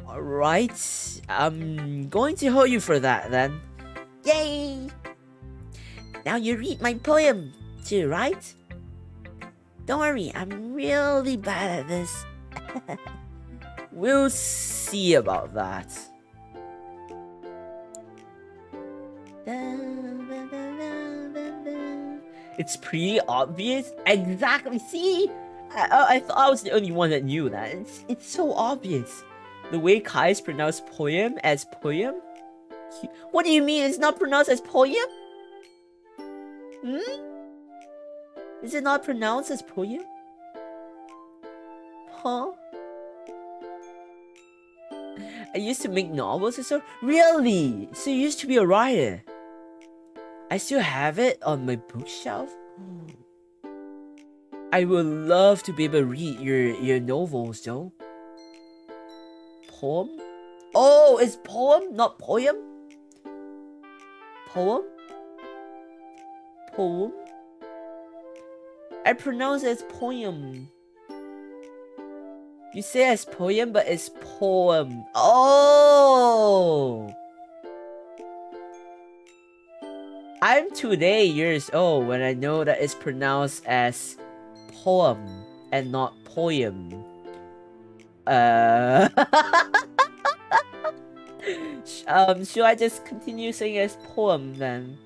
Alright, I'm going to hold you for that then. Yay! Now you read my poem too, right? Don't worry, I'm really bad at this. We'll see about that. It's pretty obvious. Exactly, see? I thought I was the only one that knew that. It's so obvious. The way Kai's pronounced poem as poem? What do you mean it's not pronounced as poem? Is it not pronounced as poem? Huh? I used to make novels or so. Really? So you used to be a writer? I still have it on my bookshelf. I would love to be able to read your novels though. Poem? Oh, it's poem, not poem? Poem? Poem? I pronounce it as poem. You say it's poem, but it's poem. Oh! I'm today years old when I know that it's pronounced as poem and not poem. Should I just continue saying it as poem then?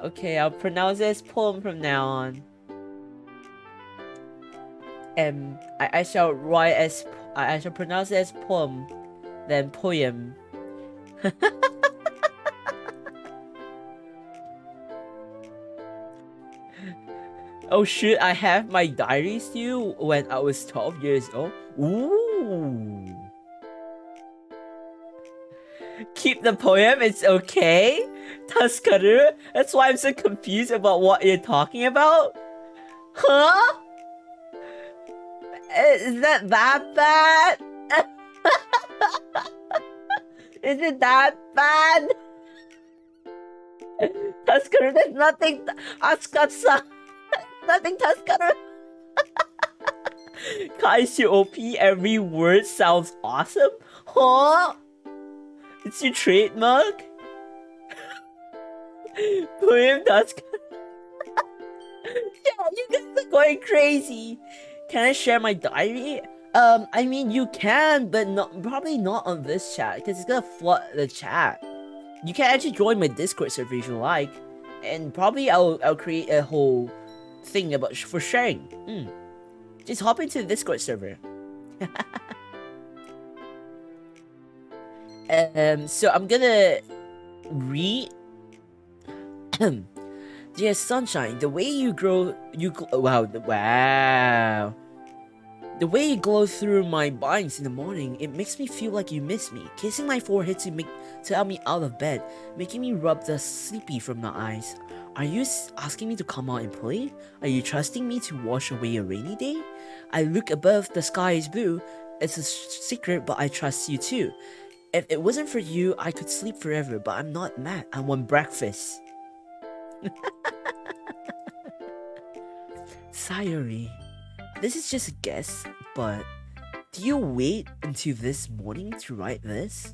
Okay, I'll pronounce it as poem from now on. I shall pronounce it as poem, then poem. Oh shit, I have my diary still when I was 12 years old. Ooh. Keep the poem, it's okay? Tuskaru? That's why I'm so confused about what you're talking about? Huh? Is that bad? Is it that bad? Tuskaru, there's nothing. Asuka-san. Nothing, Tuskaru. Kai's OP, every word sounds awesome? Huh? It's your trademark? Poem that's yeah, you guys are going crazy. Can I share my diary? I mean you can, but probably not on this chat because it's gonna flood the chat. You can actually join my Discord server if you like, and probably I'll create a whole thing about for sharing. Just hop into the Discord server. So I'm gonna read. Dear sunshine, the way you grow, wow. The way you glow through my blinds in the morning, it makes me feel like you miss me. Kissing my forehead to help me out of bed, making me rub the sleepy from my eyes. Are you asking me to come out and play? Are you trusting me to wash away a rainy day? I look above, the sky is blue. It's a secret, but I trust you too. If it wasn't for you, I could sleep forever, but I'm not mad. I want breakfast. Sayori, this is just a guess, but do you wait until this morning to write this?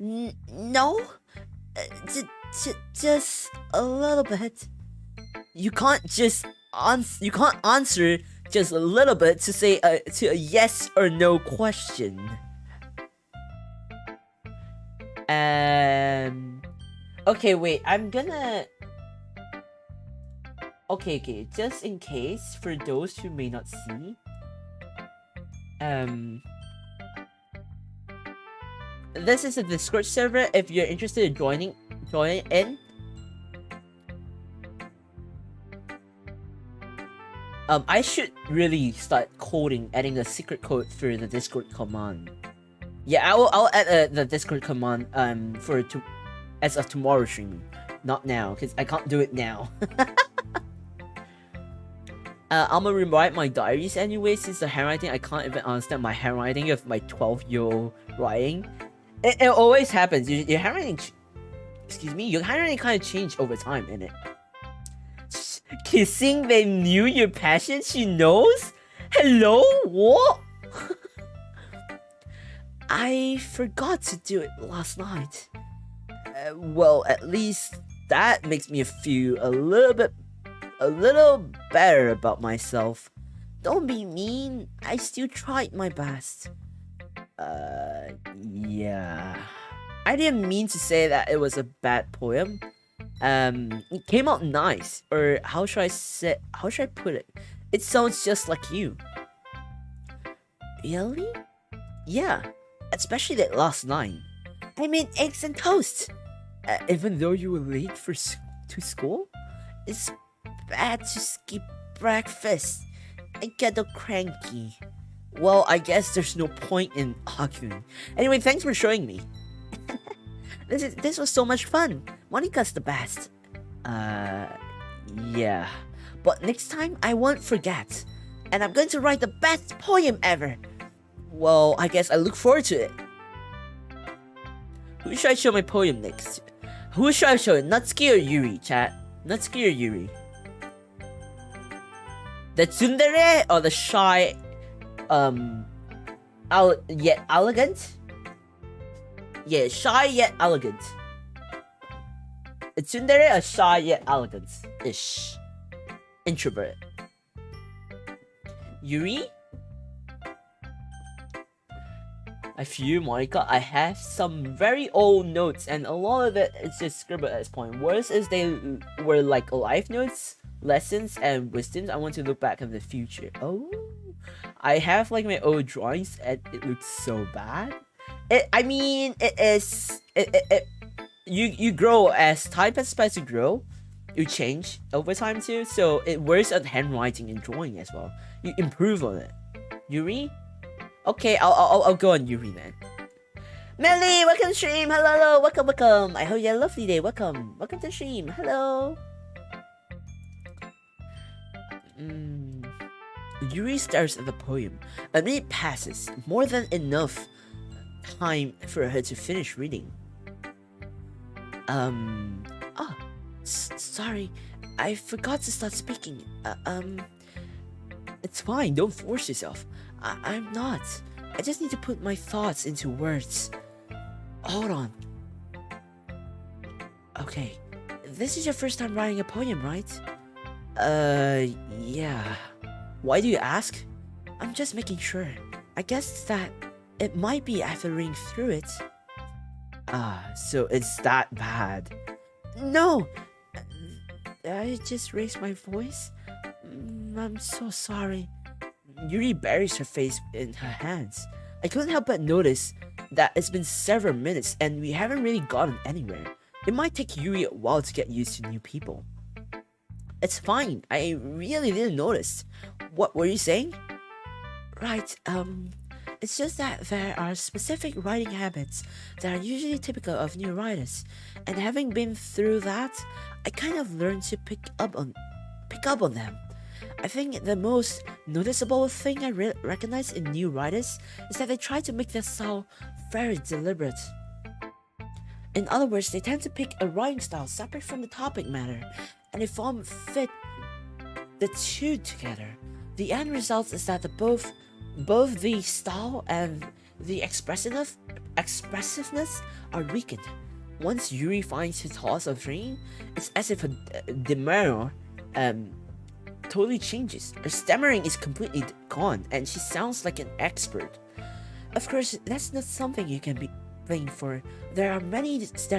No, just a little bit. You can't just answer just a little bit to say to a yes or no question. Okay, wait. I'm gonna. Okay. Just in case, for those who may not see, this is a Discord server. If you're interested in joining in. I should really start adding a secret code for the Discord command. Yeah, I'll add the Discord command as of tomorrow streaming, not now, because I can't do it now. I'm gonna rewrite my diaries anyway, since the handwriting, I can't even understand my handwriting of my 12-year-old writing. It always happens. Your handwriting, your handwriting kind of changed over time, innit? Kissing, they knew your passion, she knows? Hello? What? I forgot to do it last night. Well, at least that makes me feel a little better about myself. Don't be mean, I still tried my best. Yeah. I didn't mean to say that it was a bad poem. It came out nice, or how should I put it? It sounds just like you. Really? Yeah, especially that last line. I made eggs and toast. Even though you were late to school? It's bad to skip breakfast. I get all cranky. Well, I guess there's no point in arguing. Anyway, thanks for showing me. This was so much fun. Monica's the best. Yeah. But next time, I won't forget. And I'm going to write the best poem ever. Well, I guess I look forward to it. Who should I show my poem next? Who should I show it? Natsuki or Yuri, chat? Natsuki or Yuri? The tsundere or the shy, yet elegant? Yeah, shy yet elegant. A tsundere or shy yet elegant-ish. Introvert. Yuri? I feel, Monica, I have some very old notes and a lot of it is just scribbled at this point. Worse is they were like life notes, lessons, and wisdoms I want to look back in the future. Oh, I have like my old drawings and it looks so bad. You grow as time is supposed to grow. You change over time too, so it works on handwriting and drawing as well. You improve on it. Yuri? Okay, I'll go on Yuri then. Melly, welcome to stream. Hello, welcome. I hope you had a lovely day. Welcome to the stream. Hello. Yuri starts at the poem. A minute passes, more than enough time for her to finish reading. Sorry, I forgot to start speaking. It's fine, don't force yourself. I'm not. I just need to put my thoughts into words. Hold on. Okay, this is your first time writing a poem, right? Yeah. Why do you ask? I'm just making sure. I guess that it might be after reading through it. Ah, so it's that bad. No! I just raised my voice. I'm so sorry. Yuri buries her face in her hands. I couldn't help but notice that it's been several minutes and we haven't really gotten anywhere. It might take Yuri a while to get used to new people. It's fine. I really didn't notice. What were you saying? Right, it's just that there are specific writing habits that are usually typical of new writers, and having been through that, I kind of learned to pick up on them. I think the most noticeable thing I recognize in new writers is that they try to make their style very deliberate. In other words, they tend to pick a writing style separate from the topic matter, and they fit the two together. The end result is that both the style and the expressiveness are weakened. Once Yuri finds his thoughts of dream, it's as if her demeanor totally changes. Her stammering is completely gone, and she sounds like an expert. Of course, that's not something you can be blamed for. There are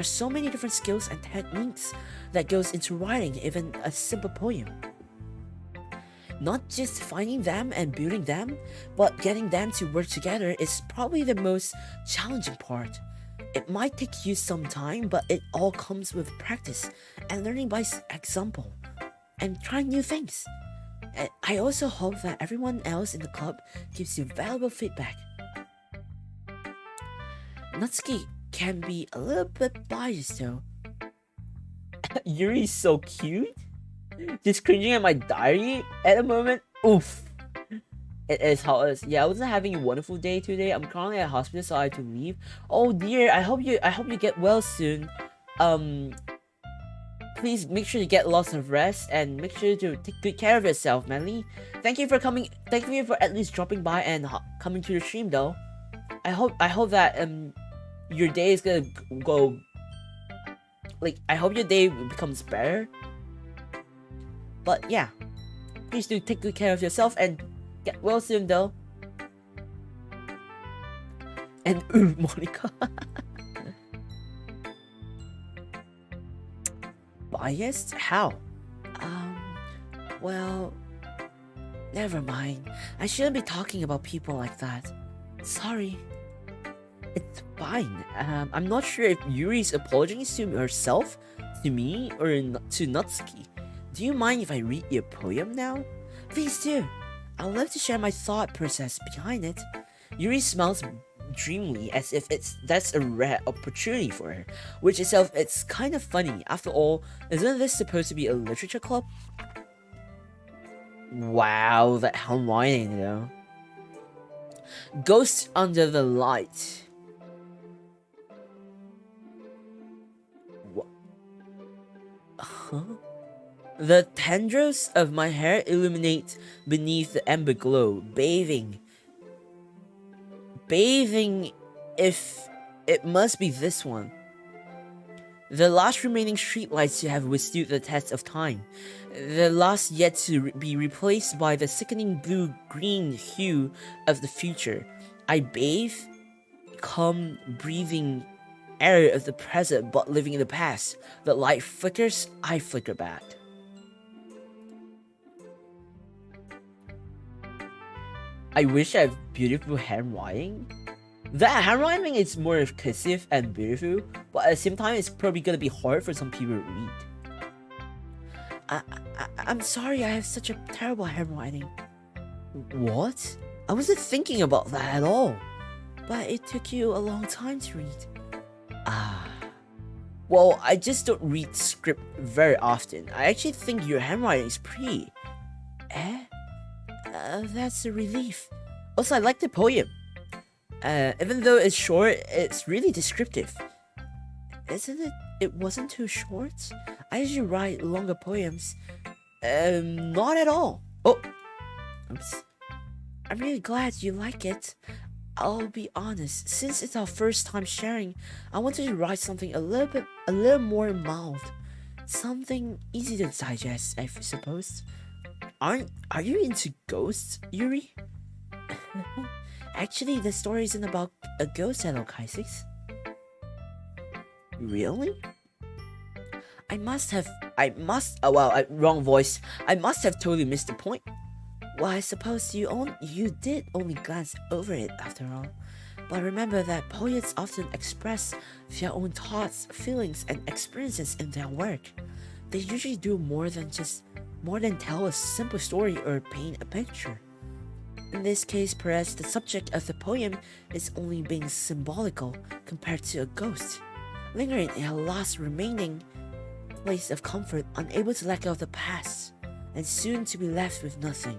so many different skills and techniques that goes into writing even a simple poem. Not just finding them and building them, but getting them to work together is probably the most challenging part. It might take you some time, but it all comes with practice and learning by example and trying new things. And I also hope that everyone else in the club gives you valuable feedback. Natsuki can be a little bit biased though. Yuri's so cute. Just cringing at my diary at the moment. Oof. It is how it is. Yeah, I wasn't having a wonderful day today. I'm currently at hospital, so I have to leave. Oh dear, I hope you get well soon. Please make sure you get lots of rest and make sure to take good care of yourself, Manly. Thank you for coming. Thank you for at least dropping by and coming to the stream, though. I hope that your day is gonna go. Like, I hope your day becomes better. But yeah, please do take good care of yourself and get well soon, though. And Monica. Biased? How? Well, never mind. I shouldn't be talking about people like that. Sorry. It's fine. I'm not sure if Yuri's apologizing to herself, to me, or to Natsuki. Do you mind if I read your poem now? Please do. I'd love to share my thought process behind it. Yuri smiles dreamily as if that's a rare opportunity for her, which itself it's kind of funny. After all, isn't this supposed to be a literature club? Wow, that Hermione though. Ghost under the light. What? Huh? The tendrils of my hair illuminate beneath the ember glow, bathing. If it must be this one. The last remaining streetlights to have withstood the test of time. The last yet to be replaced by the sickening blue-green hue of the future. I bathe, come breathing air of the present but living in the past. The light flickers, I flicker back. I wish I have beautiful handwriting. That handwriting is more of cursive and beautiful, but at the same time, it's probably gonna be hard for some people to read. I'm sorry I have such a terrible handwriting. What? I wasn't thinking about that at all. But it took you a long time to read. Well, I just don't read script very often. I actually think your handwriting is pretty. Eh? That's a relief. Also, I like the poem. Even though it's short, it's really descriptive. Isn't it? It wasn't too short? I usually write longer poems. Not at all. Oh! Oops. I'm really glad you like it. I'll be honest, since it's our first time sharing, I wanted to write something a little more mild. Something easy to digest, I suppose. Are you into ghosts, Yuri? Actually, the story isn't about a ghost, hello, Kaissics. Really? Wrong voice. I must have totally missed the point. Well, I suppose you did only glance over it after all. But remember that poets often express their own thoughts, feelings, and experiences in their work. They usually do more than tell a simple story or paint a picture. In this case, perhaps the subject of the poem is only being symbolical compared to a ghost, lingering in a lost remaining place of comfort, unable to let go of the past, and soon to be left with nothing.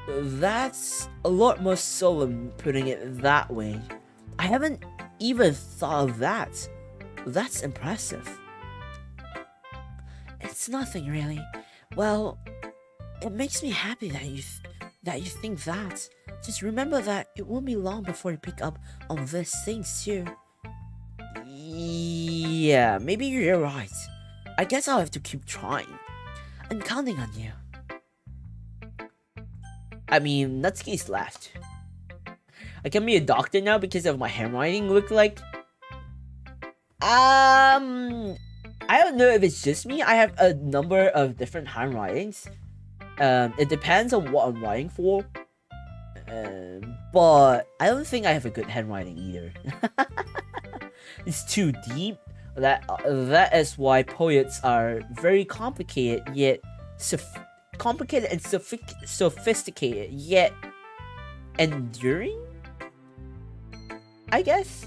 That's a lot more solemn putting it that way. I haven't even thought of that. That's impressive. It's nothing really. Well, it makes me happy that you think that. Just remember that it won't be long before you pick up on these things too. Yeah, maybe you're right. I guess I'll have to keep trying. I'm counting on you. I mean, Natsuki's left. I can be a doctor now because of my handwriting look like. I don't know if it's just me. I have a number of different handwritings. It depends on what I'm writing for. But I don't think I have a good handwriting either. It's too deep. That is why poets are very complicated yet complicated and sophisticated yet enduring, I guess.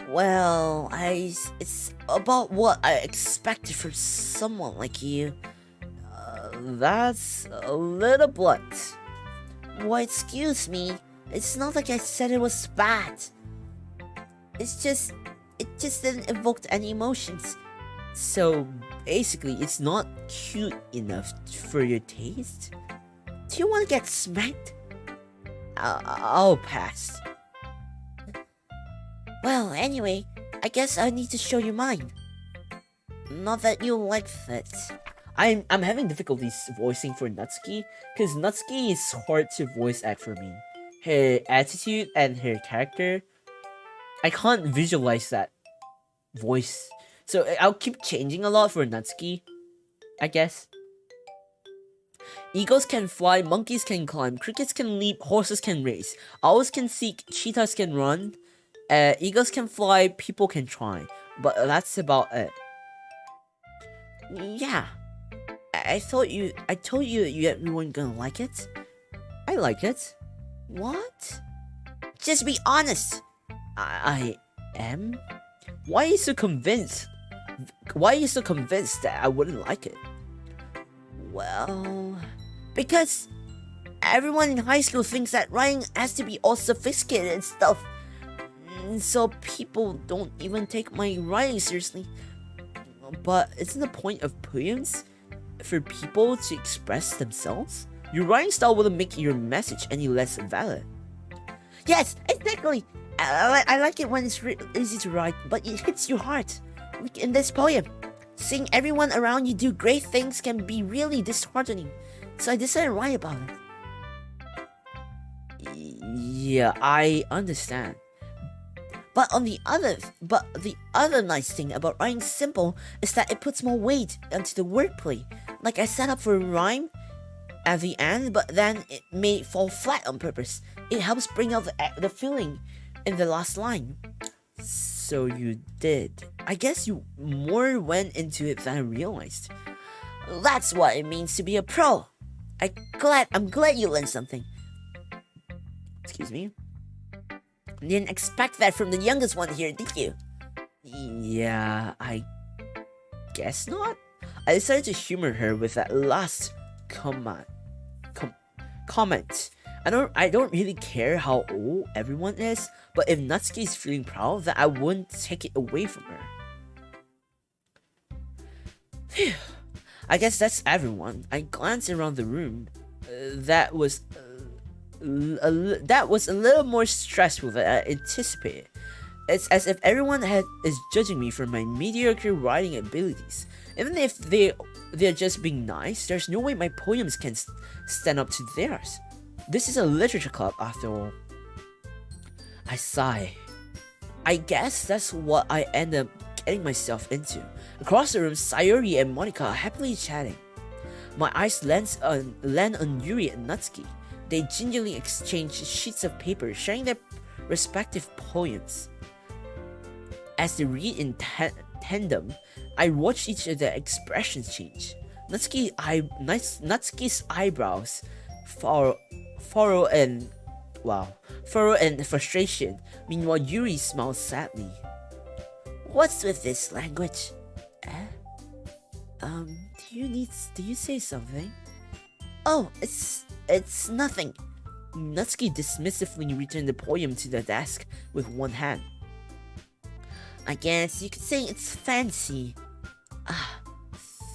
Well, it's about what I expected from someone like you. That's a little blunt. Why, excuse me. It's not like I said it was bad. It just didn't evoke any emotions. So basically, it's not cute enough for your taste? Do you want to get smacked? I'll pass. Well, anyway, I guess I need to show you mine. Not that you'll like it. I'm having difficulties voicing for Natsuki, because Natsuki is hard to voice act for me. Her attitude and her character, I can't visualize that voice. So I'll keep changing a lot for Natsuki, I guess. Eagles can fly, monkeys can climb, crickets can leap, horses can race, owls can seek, cheetahs can run, eagles can fly, people can try. But that's about it. Yeah. I told you you weren't gonna like it. I like it. What? Just be honest. I am? Why are you so convinced? Why are you so convinced that I wouldn't like it? Well, because everyone in high school thinks that writing has to be all sophisticated and stuff. So people don't even take my writing seriously. But isn't the point of poems for people to express themselves? Your writing style wouldn't make your message any less valid. Yes, exactly. I like it when it's easy to write, but it hits your heart. Like in this poem, seeing everyone around you do great things can be really disheartening. So I decided to write about it. Yeah, I understand. But the other nice thing about writing simple is that it puts more weight onto the wordplay. Like I set up for a rhyme at the end, but then it may fall flat on purpose. It helps bring out the feeling in the last line. So you did. I guess you more went into it than I realized. That's what it means to be a pro. I'm glad you learned something. Excuse me? Didn't expect that from the youngest one here, did you? Yeah, I guess not. I decided to humor her with that last comment. I don't really care how old everyone is, but if Natsuki is feeling proud, then I wouldn't take it away from her. Phew. I guess that's everyone. I glanced around the room. that was that was a little more stressful than I anticipated. It's as if everyone is judging me for my mediocre writing abilities. Even if they're just being nice, there's no way my poems can stand up to theirs. This is a literature club after all. I sigh. I guess that's what I end up getting myself into. Across the room, Sayuri and Monica are happily chatting. My eyes land on Yuri and Natsuki. They gingerly exchange sheets of paper, sharing their respective poems. As they read in tandem, I watch each of their expressions change. Natsuki's eyebrows furrow in frustration. Meanwhile, Yuri smiles sadly. What's with this language? Do you say something? Oh, it's nothing. Natsuki dismissively returned the poem to the desk with one hand. I guess you could say it's fancy. Ah,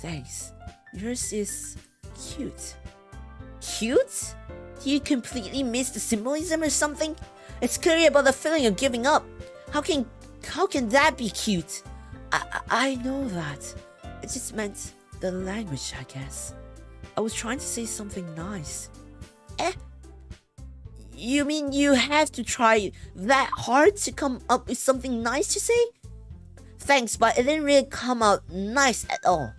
thanks. Yours is cute. Cute? Do you completely miss the symbolism or something? It's clearly about the feeling of giving up. How can that be cute? I know that. It just meant the language, I guess. I was trying to say something nice. You mean you have to try that hard to come up with something nice to say? Thanks, but it didn't really come out nice at all.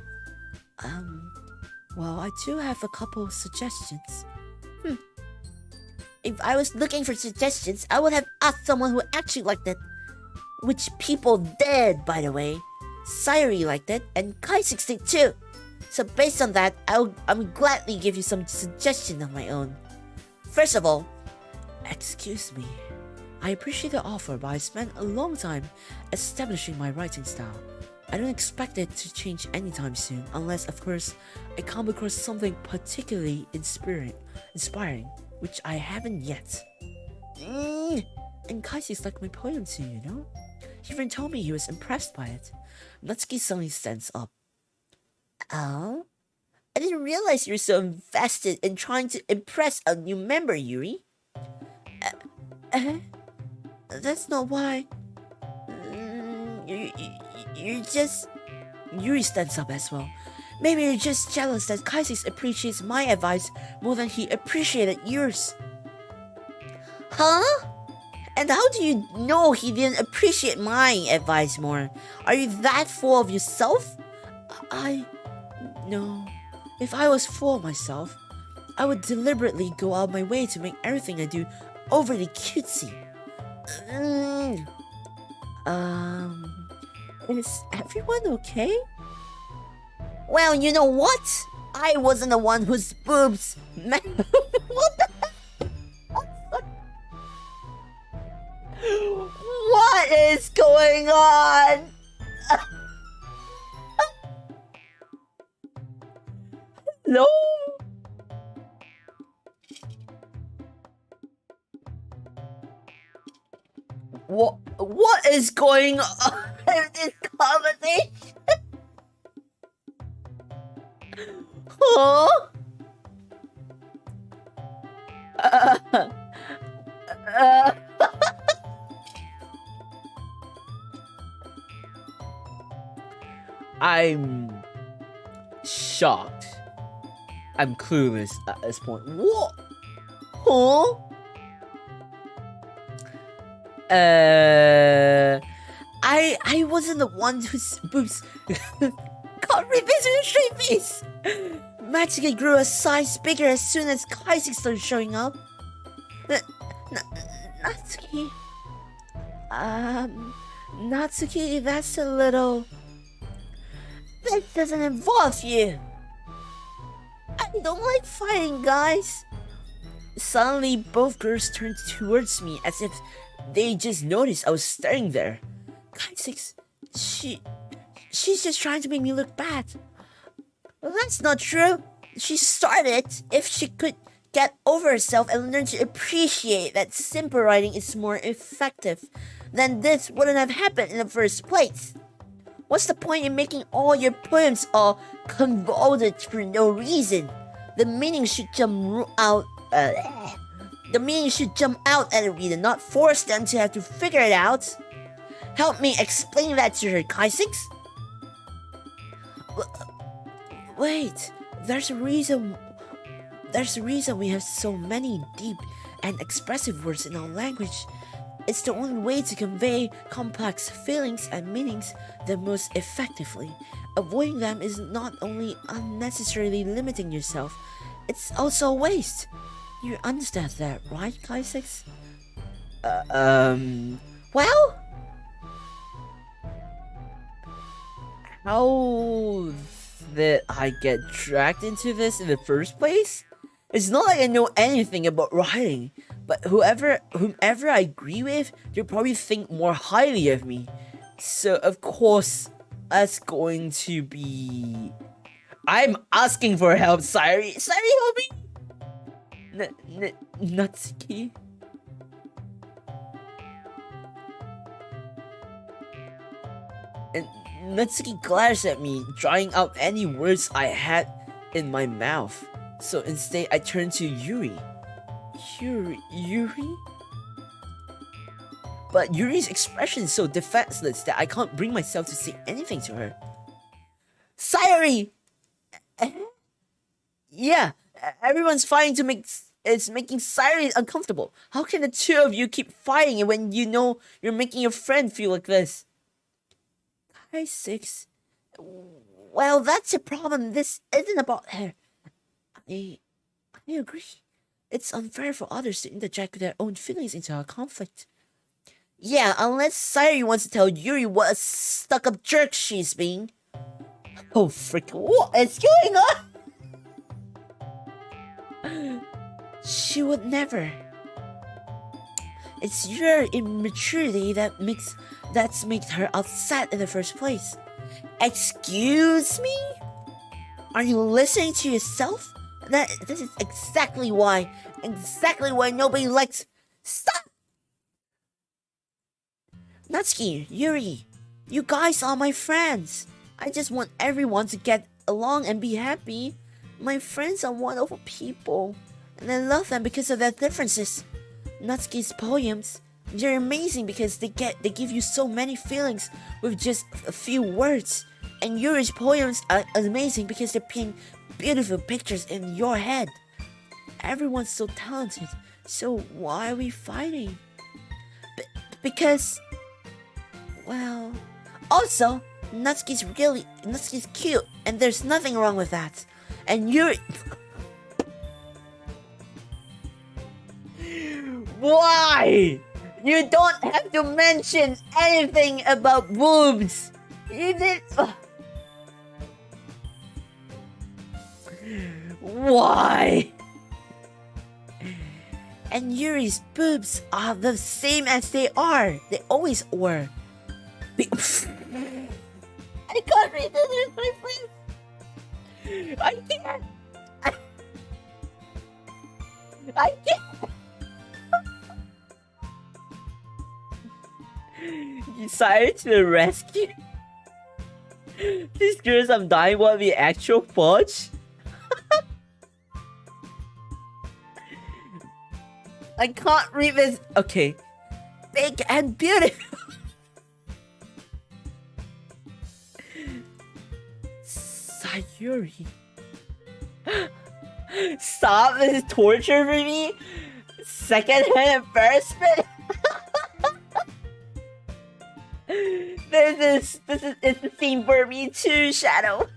Well, I do have a couple of suggestions. If I was looking for suggestions, I would have asked someone who actually liked it. Which people did, by the way. Sayuri liked it, and Kaissics did too. So based on that, I'll gladly give you some suggestions of my own. First of all, excuse me. I appreciate the offer, but I spent a long time establishing my writing style. I don't expect it to change anytime soon, unless, of course, I come across something particularly inspiring, which I haven't yet. And Kaissics liked my poem too, you know? He even told me he was impressed by it. Natsuki suddenly stands up. Oh? I didn't realize you were so invested in trying to impress a new member, Yuri. That's not why. You're just... Yuri stands up as well. Maybe you're just jealous that Kaissics appreciates my advice more than he appreciated yours. Huh? And how do you know he didn't appreciate my advice more? Are you that full of yourself? No. If I was full of myself, I would deliberately go out of my way to make everything I do overly cutesy. Is everyone okay? Well, you know what? I wasn't the one whose boobs... What the heck? What is going on? No. What is going on in this conversation? Huh? I'm shocked. I'm clueless at this point. What? Huh? I wasn't the one whose boobs got revision in straight face. Magically grew a size bigger as soon as Kaissics started showing up. Natsuki? Natsuki, that's a little... That doesn't involve you. I don't like fighting, guys. Suddenly, both girls turned towards me as if they just noticed I was staring there. Kaissics, she's just trying to make me look bad. Well, that's not true. She started. If she could get over herself and learn to appreciate that simple writing is more effective, then this wouldn't have happened in the first place. What's the point in making all your poems all convoluted for no reason? The meaning should jump out. The meaning should jump out at a reader, not force them to have to figure it out. Help me explain that to her, Kaissics. Wait, there's a reason. There's a reason we have so many deep and expressive words in our language. It's the only way to convey complex feelings and meanings the most effectively. Avoiding them is not only unnecessarily limiting yourself, it's also a waste. You understand that, right, Kaissics? Well? How did I get dragged into this in the first place? It's not like I know anything about writing, but whomever I agree with, they'll probably think more highly of me. So of course, that's going to be... I'm asking for help, Siri. Siri, help me! Natsuki? And Natsuki glares at me, drying out any words I had in my mouth. So instead, I turn to Yuri. Yuri? But Yuri's expression is so defenseless that I can't bring myself to say anything to her. Sayori! Yeah, everyone's fighting to it's making Sayori uncomfortable. How can the two of you keep fighting when you know you're making your friend feel like this? Kaissics. Well, that's a problem. This isn't about her. I agree. It's unfair for others to interject their own feelings into our conflict. Yeah, unless Sayori wants to tell Yuri what a stuck-up jerk she's being. Oh, frick, what is going on? She would never. It's your immaturity that's made her upset in the first place. Excuse me? Are you listening to yourself? This is exactly why nobody likes... Stop! Natsuki, Yuri, you guys are my friends. I just want everyone to get along and be happy. My friends are wonderful people, and I love them because of their differences. Natsuki's poems, they're amazing because they give you so many feelings with just a few words. And Yuri's poems are amazing because they paint beautiful pictures in your head. Everyone's so talented, so why are we fighting? Because, well, also, Natsuki's cute, and there's nothing wrong with that. And Yuri... Why? You don't have to mention anything about boobs. You did... Why? And Yuri's boobs are the same as they are. They always were. I can't read this in my face. I can't. I can't. Sorry to the rescue. These girls I'm dying want the actual fudge. I can't read this. Okay. Big and beautiful. Sayuri. Stop, this is torture for me. Second-hand embarrassment. This is it's the theme for me too, Shadow.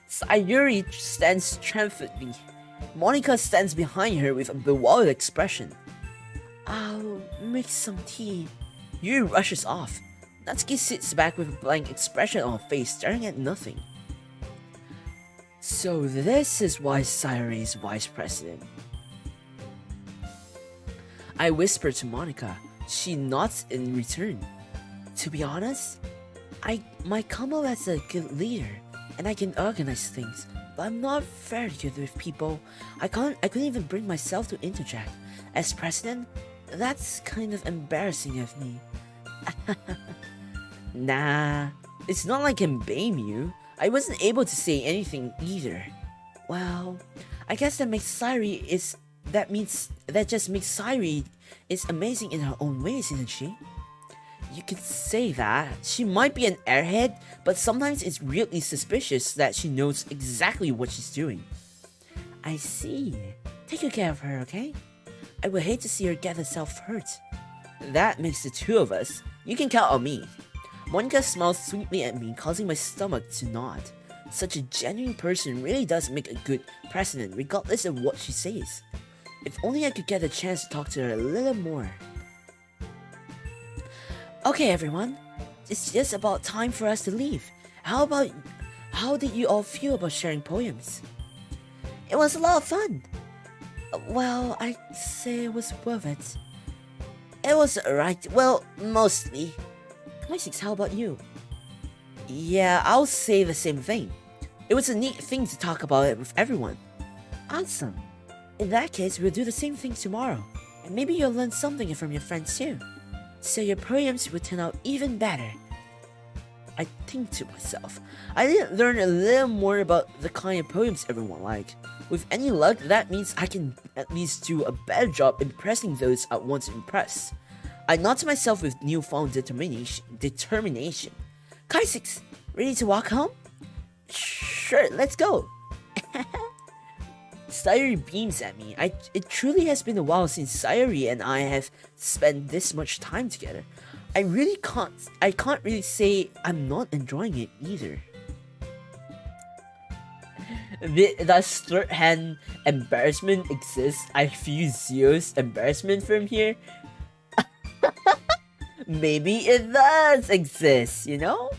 Sayuri stands triumphantly. Monica stands behind her with a bewildered expression. I'll make some tea. Yuri rushes off. Natsuki sits back with a blank expression on her face, staring at nothing. So this is why Sayuri is vice president. I whisper to Monica. She nods in return. To be honest, I might come up as a good leader, and I can organize things, but I'm not very good with people. I couldn't even bring myself to interject. As president, that's kind of embarrassing of me. Nah, it's not like I can blame you. I wasn't able to say anything either. Well, I guess that just makes Sairi is amazing in her own ways, isn't she? You could say that. She might be an airhead, but sometimes it's really suspicious that she knows exactly what she's doing. I see. Take good care of her, okay? I would hate to see her get herself hurt. That makes the two of us. You can count on me. Monica smiles sweetly at me, causing my stomach to nod. Such a genuine person really does make a good precedent, regardless of what she says. If only I could get a chance to talk to her a little more. Okay, everyone. It's just about time for us to leave. How did you all feel about sharing poems? It was a lot of fun. Well, I'd say it was worth it. It was alright. Well, mostly. Kaissics, how about you? Yeah, I'll say the same thing. It was a neat thing to talk about it with everyone. Awesome. In that case, we'll do the same thing tomorrow. And maybe you'll learn something from your friends too. So your poems will turn out even better. I think to myself, I didn't learn a little more about the kind of poems everyone liked. With any luck, that means I can at least do a better job impressing those I want to impress. I nod to myself with newfound determination. Kaissics, ready to walk home? Sure, let's go. Sayuri beams at me. It truly has been a while since Sayuri and I have spent this much time together. I can't really say I'm not enjoying it either. Does third-hand embarrassment exist? I feel Zio's embarrassment from here. Maybe it does exist, you know?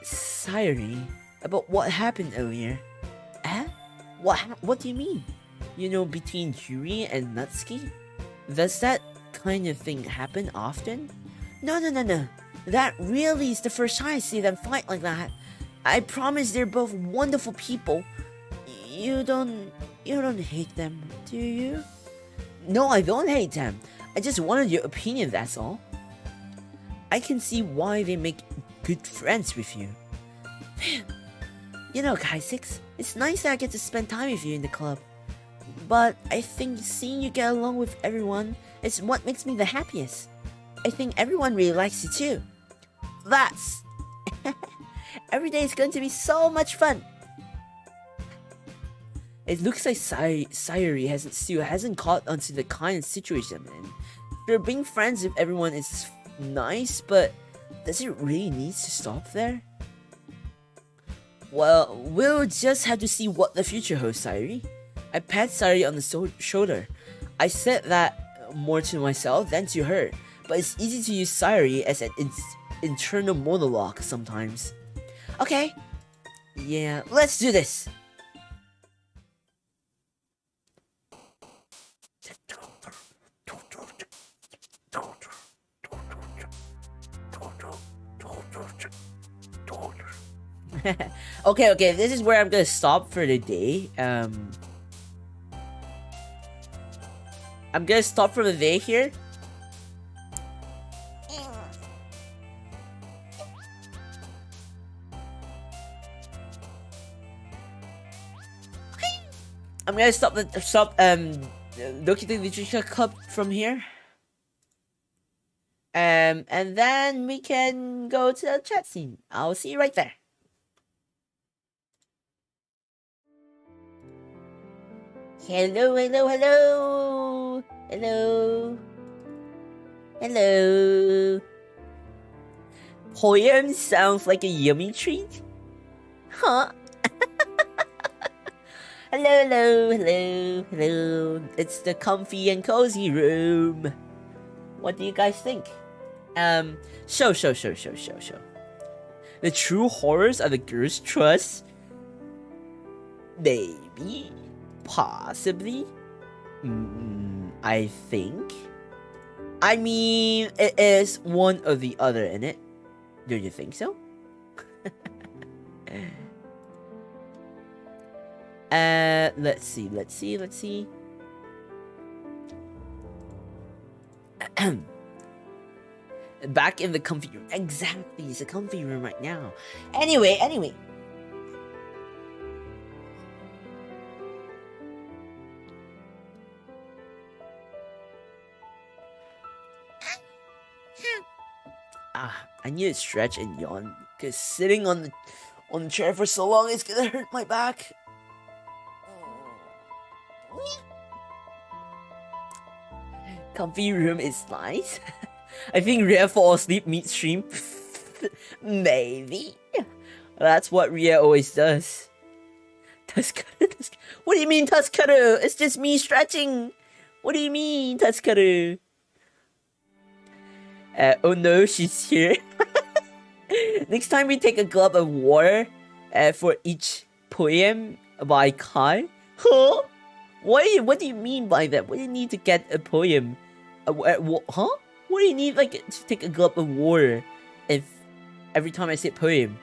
Sayuri, about what happened earlier. Huh? What do you mean? You know, between Yuri and Natsuki? Does that kind of thing happen often? No. That really is the first time I see them fight like that. I promise they're both wonderful people. You don't hate them, do you? No, I don't hate them. I just wanted your opinion, that's all. I can see why they make good friends with you. You know, Kaissics, it's nice that I get to spend time with you in the club. But I think seeing you get along with everyone is what makes me the happiest. I think everyone really likes you too. That's... Every day is going to be so much fun. It looks like Sayuri hasn't caught onto the kind of situation I'm in. Sure, being friends with everyone is nice, but does it really need to stop there? Well, we'll just have to see what the future holds, Sayuri. I pat Sayuri on the shoulder. I said that more to myself than to her, but it's easy to use Sayuri as an internal monologue sometimes. Okay. Yeah, let's do this. Okay, this is where I'm gonna stop for the day. I'm gonna stop for the day here. I'm gonna stop Doki the Literature Club from here. And then we can go to the chat scene. I'll see you right there. Hello. Poem sounds like a yummy treat. Huh? Hello. It's the comfy and cozy room. What do you guys think? Show. The true horrors of the girls' trust? Maybe. Possibly. I think. I mean, it is one or the other in it. Don't you think so? Let's see. Back in the comfy room. Exactly, it's a comfy room right now. Anyway. I need to stretch and yawn because sitting on the chair for so long is gonna hurt my back. Comfy room is nice. I think Rhea fall asleep mid-stream. Maybe. That's what Rhea always does. Tuskaru. What do you mean, Tuskaru? It's just me stretching. What do you mean, Tuskaru? Oh no, she's here. Next time we take a glove of water for each poem by Kai. Huh? What do you mean by that? What do you need to get a poem? Huh? What do you need like to take a glove of water if every time I say poem?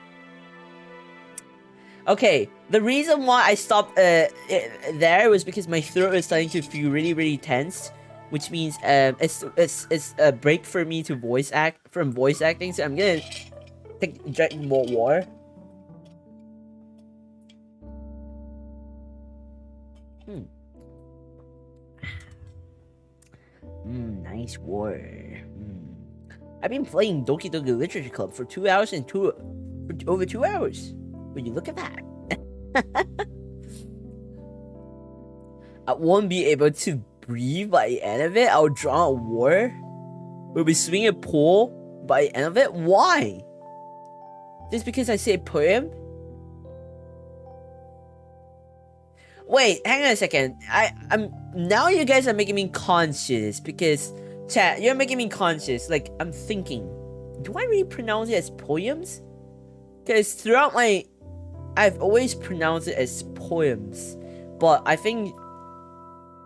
Okay, the reason why I stopped there was because my throat was starting to feel really tense, which means it's a break for me to voice acting. So I'm gonna drink more water. Nice water. I've been playing Doki Literature Club for 2 hours and over 2 hours. Would you look at that? I won't be able to breathe by the end of it. I'll drown out water. We'll be swimming a pool by the end of it. Why? Just because I say a poem? Wait, hang on a second. I'm now you guys are making me conscious because chat, you're making me conscious. Like I'm thinking, do I really pronounce it as poems? Because throughout I've always pronounced it as poems. But I think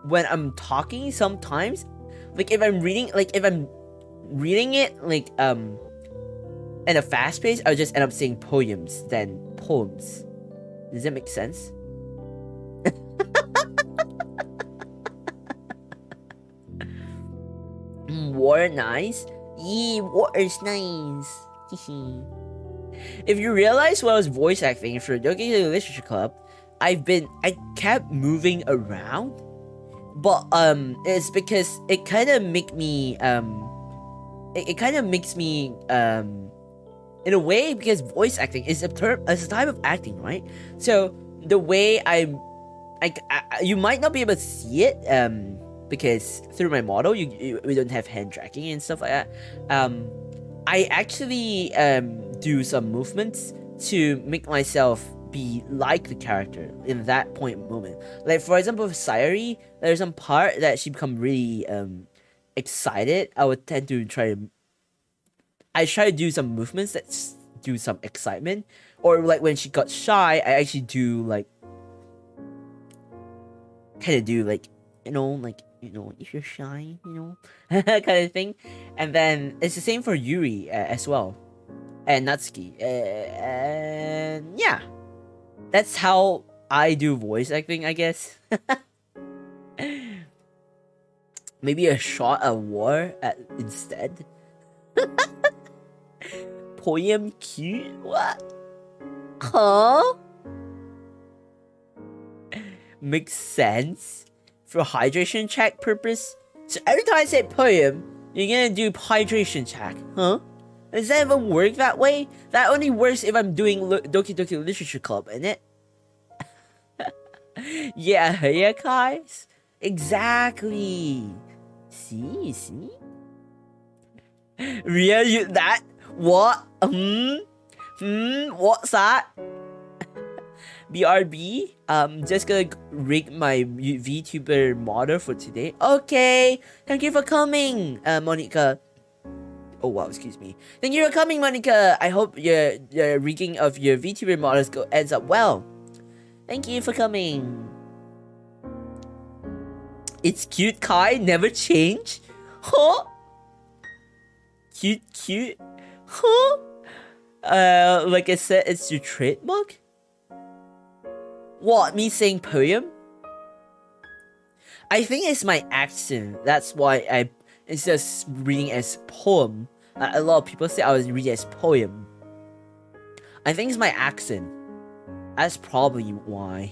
when I'm talking sometimes, like if I'm reading it like in a fast pace, I'll just end up saying poems than poems. Does that make sense? Water nice? Yeah, water's nice. If you realize when I was voice acting for Doki Literature Club, I kept moving around. But it's because it kind of makes me in a way, because voice acting is a type of acting, right? So the way you might not be able to see it because through my model we don't have hand tracking and stuff like that. I actually do some movements to make myself be like the character in that moment. Like for example, with Sayuri, there's some part that she become really excited. I would tend to try to do some movements that do some excitement, or like when she got shy, I actually do like kind of do like if you're shy, kind of thing. And then it's the same for Yuri as well, and Natsuki, and yeah, that's how I do voice acting, I guess. Maybe a shot of war instead. Poem cute? What? Huh? Makes sense for hydration check purpose. So every time I say poem, you're gonna do hydration check, huh? Does that even work that way? That only works if I'm doing Doki Literature Club, innit? Yeah, guys. Exactly. See? Ria, that? What? What's that? BRB, just gonna rig my VTuber model for today. Okay, thank you for coming, Monica. Oh wow, excuse me. Thank you for coming, Monica. I hope your rigging of your VTuber models ends up well. Thank you for coming. It's cute, Kai. Never change. Huh? Cute. Huh? Like I said, it's your trademark. What, me saying poem? I think it's my accent. That's why instead of reading as poem, A lot of people say I was reading as poem. I think it's my accent. That's probably why.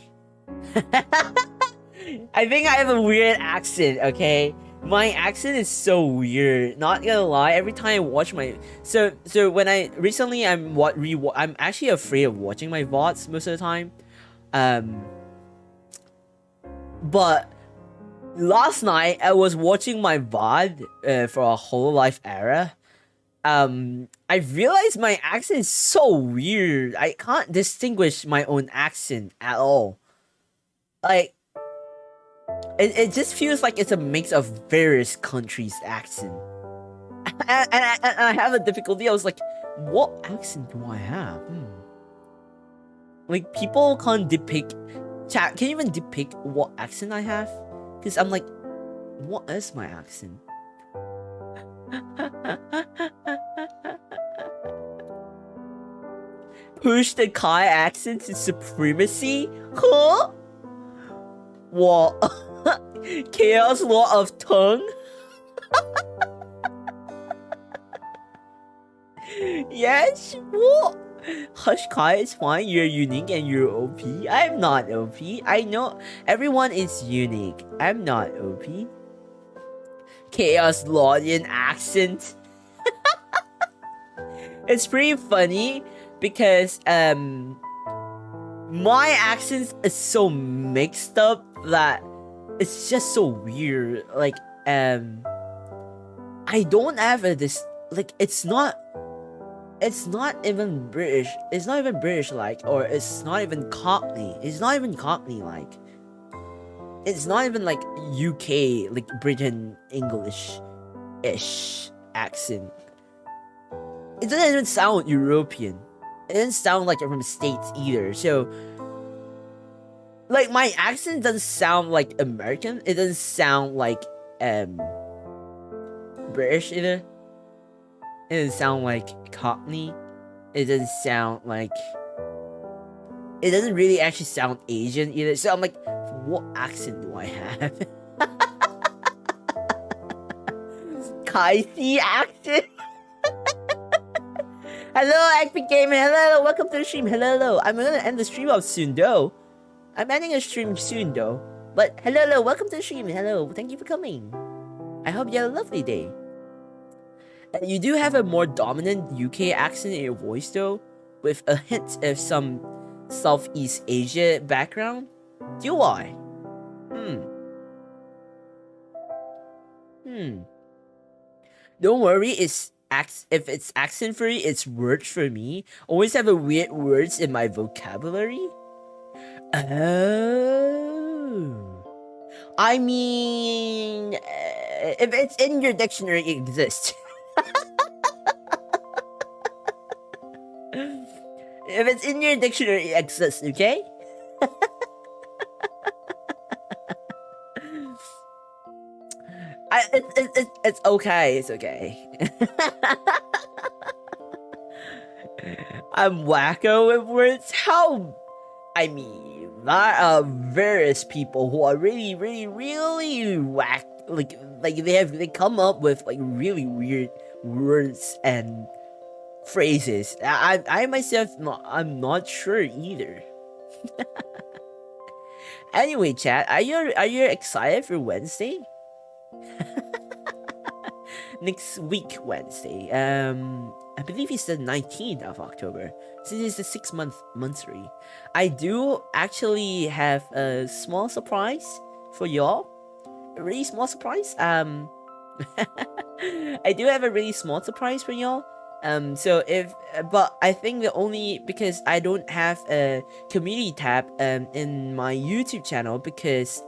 I think I have a weird accent, okay? My accent is so weird. Not gonna lie, every time I watch my so when I recently I'm actually afraid of watching my VODs most of the time. But last night I was watching my VOD for a whole life era. I realized my accent is so weird. I can't distinguish my own accent at all. Like, it just feels like it's a mix of various countries' accent. And I have a difficulty. I was like, what accent do I have? Like, people can't depict... Chat, can you even depict what accent I have? Because I'm like, what is my accent? Push the Kai accent to supremacy? Huh? What? Chaos law of tongue? Yes? What? Hush Kai, it's fine. You're unique and you're OP. I'm not OP. I know everyone is unique. I'm not OP. Chaos Laudian accent. It's pretty funny because my accent is so mixed up that it's just so weird. Like I don't have this like it's not even British. It's not even British like, or it's not even Cockney. It's not even Cockney like. It's not even like UK, like Britain English-ish accent. It doesn't even sound European. It doesn't sound like I'm from the States either. So, like, my accent doesn't sound like American. It doesn't sound like British either. It doesn't sound like Cockney. It doesn't sound like... It doesn't really actually sound Asian either. So I'm like, what accent do I have? Kaissics accent? Hello, Epic Gamer. Hello, welcome to the stream. Hello. I'm gonna end the stream off soon, though. I'm ending a stream soon, though. But hello, welcome to the stream. Hello, thank you for coming. I hope you had a lovely day. You do have a more dominant UK accent in your voice, though, with a hint of some Southeast Asia background. Do I? Don't worry, if it's accent free, it's words for me. Always have a weird words in my vocabulary. Oh. I mean, if it's in your dictionary, it exists. If it's in your dictionary, it exists, okay? It's okay, it's okay. I'm wacko with words. How? I mean, there are various people who are really whack. Like they come up with like really weird words and phrases. I myself, I'm not sure either. Anyway, chat, are you excited for Wednesday? Next week, Wednesday. I believe it's the 19th of October. Since it's the 6-month monthly. I do actually have a small surprise for y'all. A really small surprise. I do have a really small surprise for y'all. But I think because I don't have a community tab in my YouTube channel, because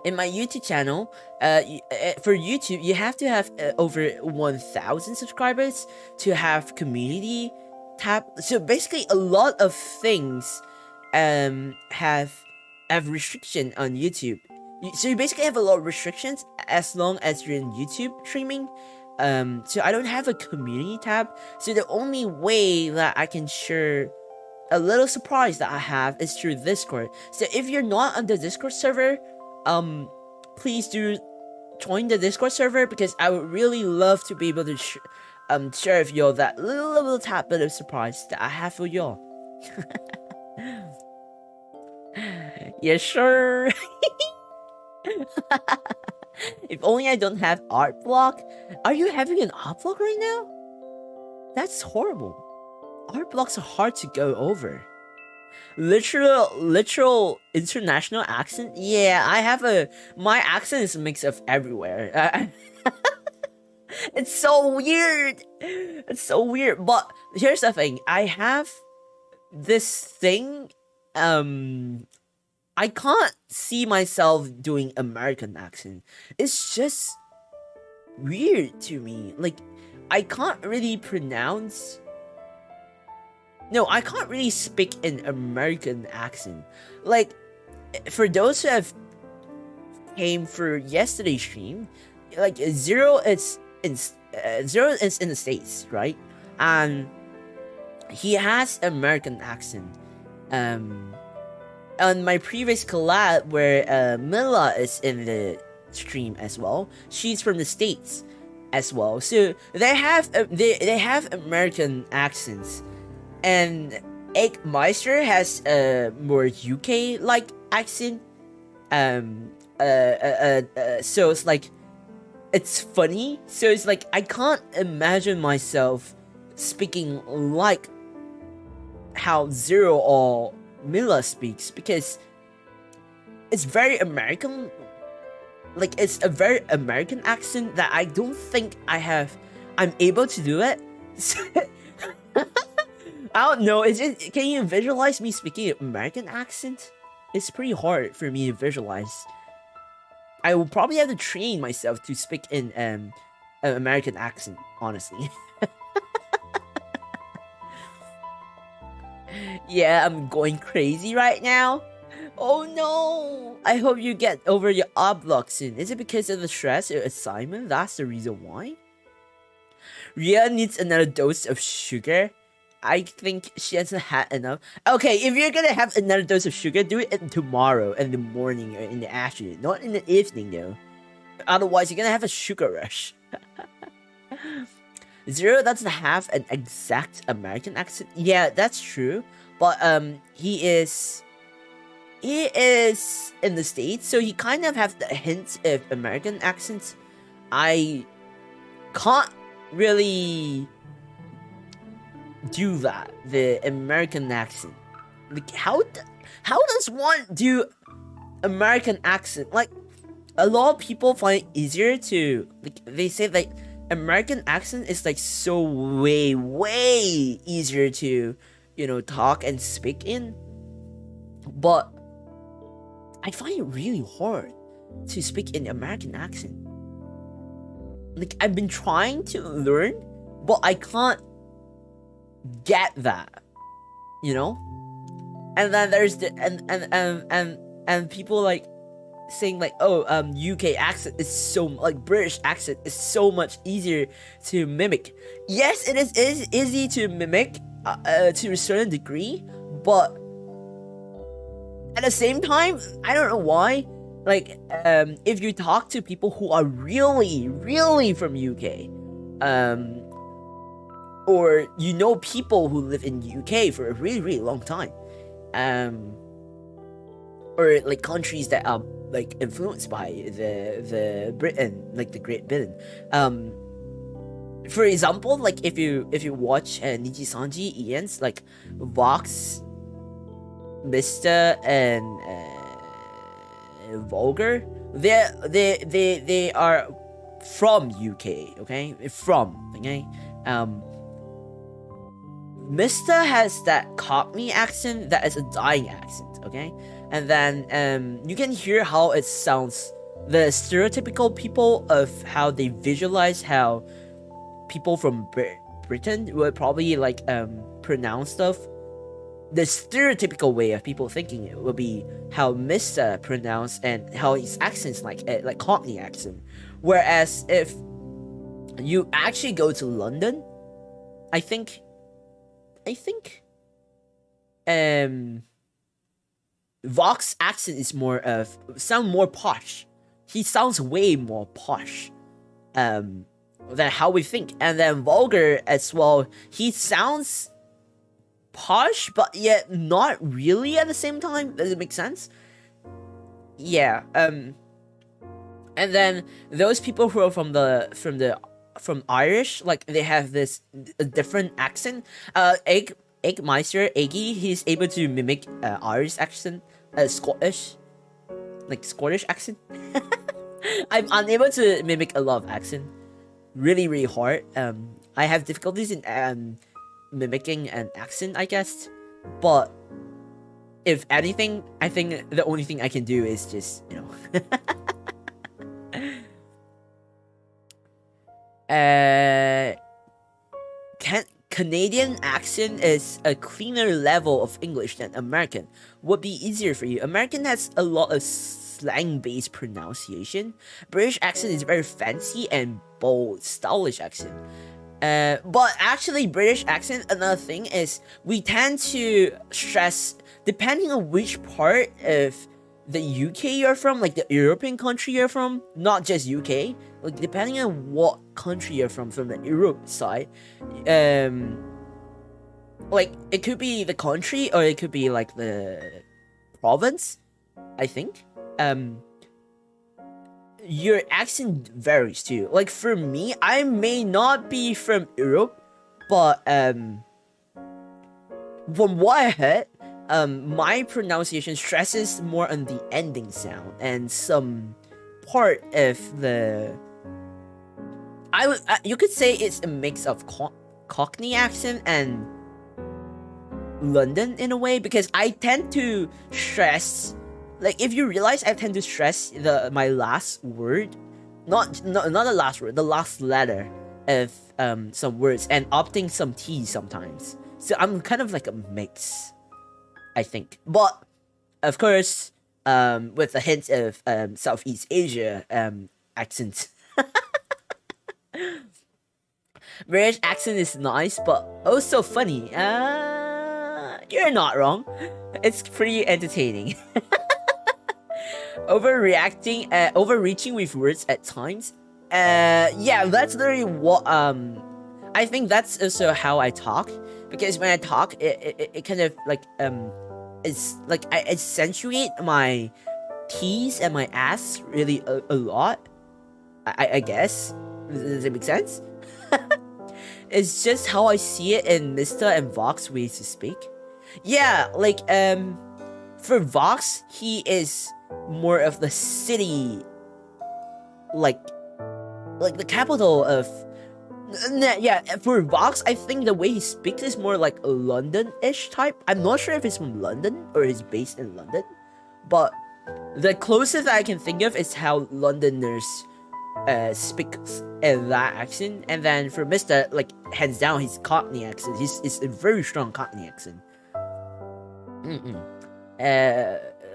in my YouTube channel, for YouTube, you have to have over 1,000 subscribers to have community tab. So basically, a lot of things have restriction on YouTube. So you basically have a lot of restrictions as long as you're in YouTube streaming. So I don't have a community tab. So the only way that I can share a little surprise that I have is through Discord. So if you're not on the Discord server, please do join the Discord server because I would really love to be able to share with y'all that little tad bit of surprise that I have for y'all. Yeah, sure. If only I don't have art block. Are you having an art block right now? That's horrible. Art blocks are hard to go over. Literal international accent. Yeah, I have my accent is a mix of everywhere. It's so weird. It's so weird. But here's the thing. I have this thing. I can't see myself doing American accent. It's just weird to me. Like, I can't really pronounce. No, I can't really speak an American accent. Like, for those who have came for yesterday's stream, like Zero is in the States, right? And he has American accent. On my previous collab where Mila is in the stream as well, she's from the States as well. So they have they have American accents. And Eggmeister has a more UK like accent. So it's like, it's funny. So it's like, I can't imagine myself speaking like how Zero or Mila speaks, because it's very American. Like, it's a very American accent that I don't think I'm able to do it. I don't know. Can you visualize me speaking an American accent? It's pretty hard for me to visualize. I will probably have to train myself to speak in an American accent, honestly. Yeah, I'm going crazy right now. Oh no! I hope you get over your art block soon. Is it because of the stress or assignment? That's the reason why? Ria needs another dose of sugar. I think she hasn't had enough. Okay, if you're gonna have another dose of sugar, do it tomorrow in the morning or in the afternoon, not in the evening though. Otherwise, you're gonna have a sugar rush. Zero doesn't have an exact American accent. Yeah, that's true. But he is in the States, so he kind of has the hints of American accents. I can't really do that, the American accent. Like, how does one do American accent? Like, a lot of people find it easier to, like, they say like American accent is like so way easier to, you know, talk and speak in. But I find it really hard to speak in American accent. Like, I've been trying to learn, but I can't get that, you know. And then there's the and people like saying like, oh, UK accent is so, like, British accent is so much easier to mimic. Yes, it is easy to mimic to a certain degree, but at the same time, I don't know why. Like, if you talk to people who are really from UK, or you know people who live in UK for a really long time, or like countries that are like influenced by the Britain, like the Great Britain. For example, like if you watch Niji Sanji Ian's like Vox, Mr. and Vulgar, they are from UK, okay? Okay? Mr. has that Cockney accent that is a dying accent, okay? And then you can hear how it sounds, the stereotypical people of how they visualize how people from Britain would probably like pronounce stuff. The stereotypical way of people thinking it will be how Mr. pronounced and how his accent's like Cockney accent. Whereas if you actually go to London, I think Vox accent is sound more posh. he sounds way more posh than how we think. And then vulgar as well, he sounds posh, but yet not really at the same time. Does it make sense? Yeah. And then those people who are from Irish, like they have this a different accent. Eggmeister, Eggy, he's able to mimic Irish accent, Scottish accent. I'm unable to mimic a lot of accent. Really, really hard. I have difficulties in mimicking an accent, I guess. But if anything, I think the only thing I can do is just, you know. Canadian accent is a cleaner level of English than American. Would be easier for you. American has a lot of slang-based pronunciation. British accent is very fancy and bold, stylish accent. But actually, British accent, another thing is we tend to stress, depending on which part of the UK you're from, like the European country you're from, not just UK, like depending on what country you're from the Europe side, like it could be the country or it could be like the province, I think. Your accent varies too. Like for me, I may not be from Europe, but from what I heard, my pronunciation stresses more on the ending sound and some part of the. You could say it's a mix of Cockney accent and London in a way, because I tend to stress. Like if you realize, I tend to stress my last word, not the last word, the last letter of some words, and opting some T sometimes. So I'm kind of like a mix, I think. But of course, with a hint of Southeast Asia accent. British accent is nice, but also funny. You're not wrong. It's pretty entertaining. Overreaching with words at times. Yeah, that's literally what I think that's also how I talk, because when I talk, it kind of like it's like I accentuate my T's and my S really a lot. I guess. Does it make sense? It's just how I see it in Mr. and Vox ways to speak. Yeah, like for Vox, he is more of the city, like the capital of. Yeah, for Vox, I think the way he speaks is more like a London-ish type. I'm not sure if he's from London or he's based in London, but the closest I can think of is how Londoners speak in that accent. And then for Mr., like hands down, his Cockney accent. It's a very strong Cockney accent.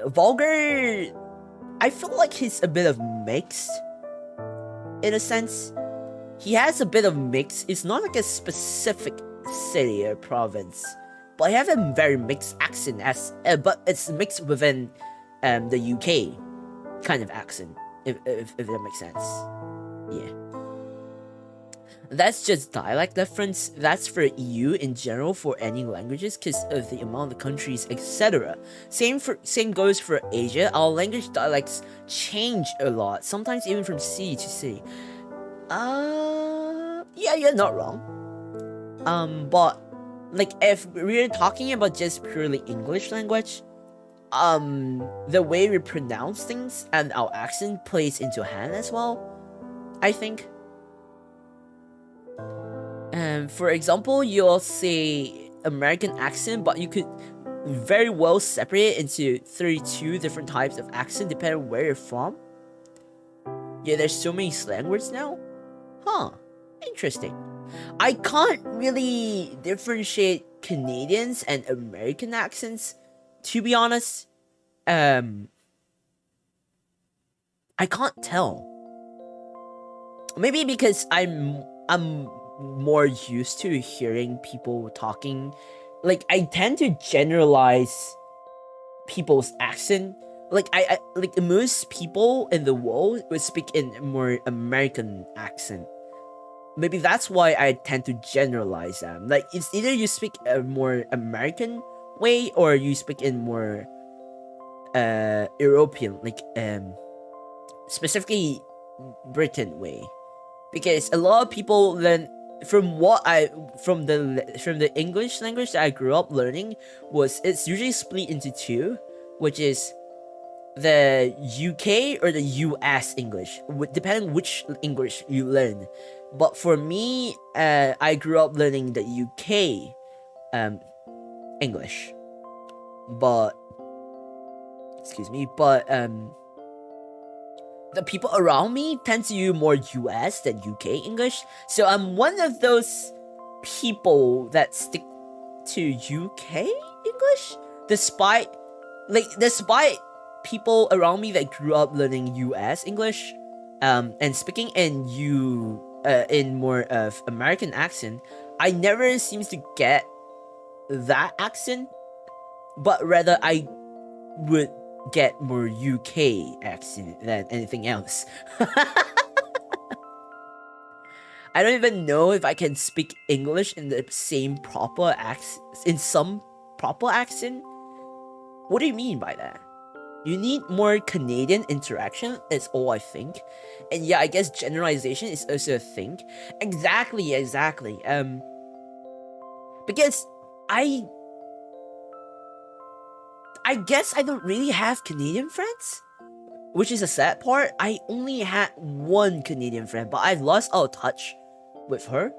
Vulgar, I feel like he's a bit of mixed, in a sense. He has a bit of mix. It's not like a specific city or province, but he has a very mixed accent, but it's mixed within the UK kind of accent, if that makes sense. Yeah. That's just dialect difference. That's for EU in general for any languages, because of the amount of countries, etc. Same goes for Asia. Our language dialects change a lot, sometimes even from city to city. Yeah, you're not wrong. But like if we're talking about just purely English language, the way we pronounce things and our accent plays into hand as well, I think. For example, you'll say American accent, but you could very well separate it into 32 different types of accent depending on where you're from. Yeah, there's so many slang words now. Huh, interesting. I can't really differentiate Canadians and American accents, to be honest. I can't tell. Maybe because I'm more used to hearing people talking. Like, I tend to generalize people's accent like I like most people in the world would speak in a more American accent. Maybe that's why I tend to generalize them. Like it's either you speak a more American way or you speak in more European, like specifically Britain way. Because a lot of people then from the English language that I grew up learning was it's usually split into two, which is the UK or the US English, depending which English you learn. But for me, I grew up learning the UK English. But the people around me tend to use more US than UK English. So I'm one of those people that stick to UK English despite people around me that grew up learning US English and speaking in more of American accent. I never seems to get that accent, but rather I would get more UK accent than anything else. I don't even know if I can speak English in the same proper accent, in some proper accent. What do you mean by that? You need more Canadian interaction, is all I think. And yeah, I guess generalization is also a thing. Exactly. Because I guess I don't really have Canadian friends, which is a sad part. I only had one Canadian friend, but I've lost all touch with her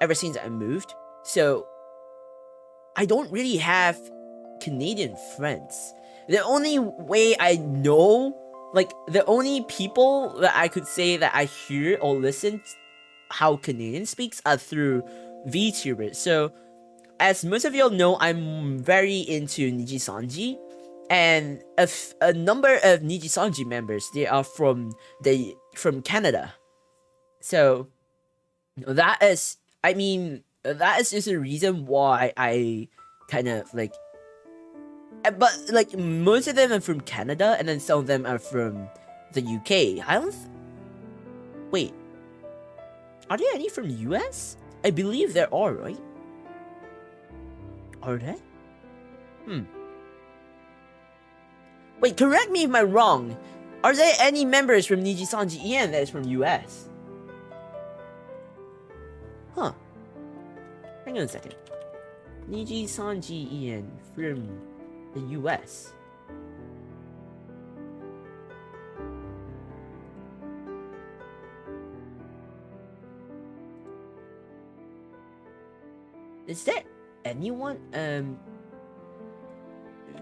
ever since I moved. So I don't really have Canadian friends. The only way I know, like the only people that I could say that I hear or listen how Canadian speaks are through VTubers. So as most of y'all know, I'm very into Nijisanji, and a number of Nijisanji members, they are from Canada. So that is just a reason why I kind of like, but like most of them are from Canada, and then some of them are from the UK. Wait, are there any from US? I believe there are, right? Are they? Wait, correct me if I'm wrong. Are there any members from Nijisanji Ian that is from US? Huh. Hang on a second. Nijisanji Ian from the US. Is there anyone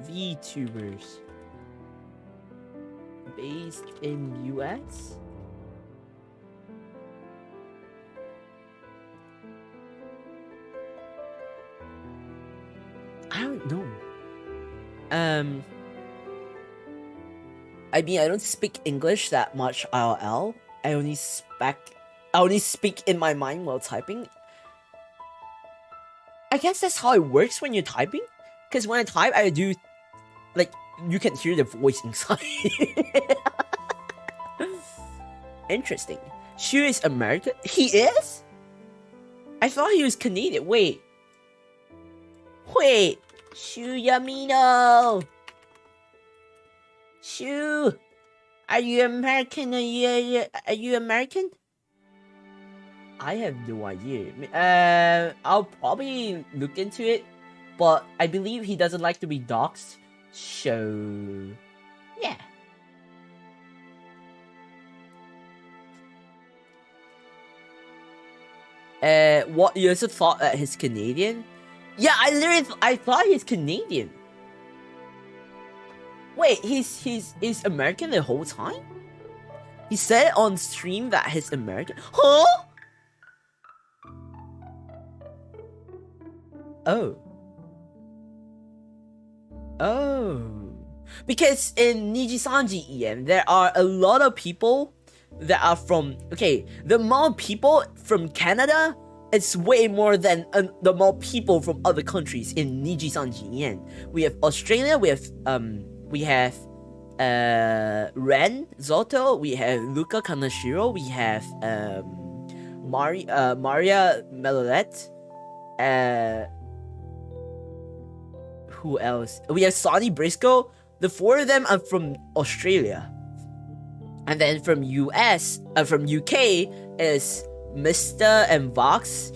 VTubers based in US? I don't know. I mean, I don't speak English that much IRL. I only speak in my mind while typing. I guess that's how it works when you're typing. Because when I type, I do, like, you can hear the voice inside. Interesting. Shu is American? He is? I thought he was Canadian. Wait. Shu Yamino. Shu. Are you American? Are you American? I have no idea. I'll probably look into it, but I believe he doesn't like to be doxxed, so yeah. What, you also thought that he's Canadian? Yeah, I thought he's Canadian. Wait, he's American the whole time? He said on stream that he's American. Huh? Oh. Because in Nijisanji EM, there are a lot of people that are from... Okay, the amount of people from Canada, it's way more than the amount of people from other countries in Nijisanji EM. We have Australia, we have we have Ren Zoto, we have Luca Kanashiro, we have Maria Melolette, who else? We have Sonny Briscoe. The 4 of them are from Australia. And then from UK is Mr. and Vox.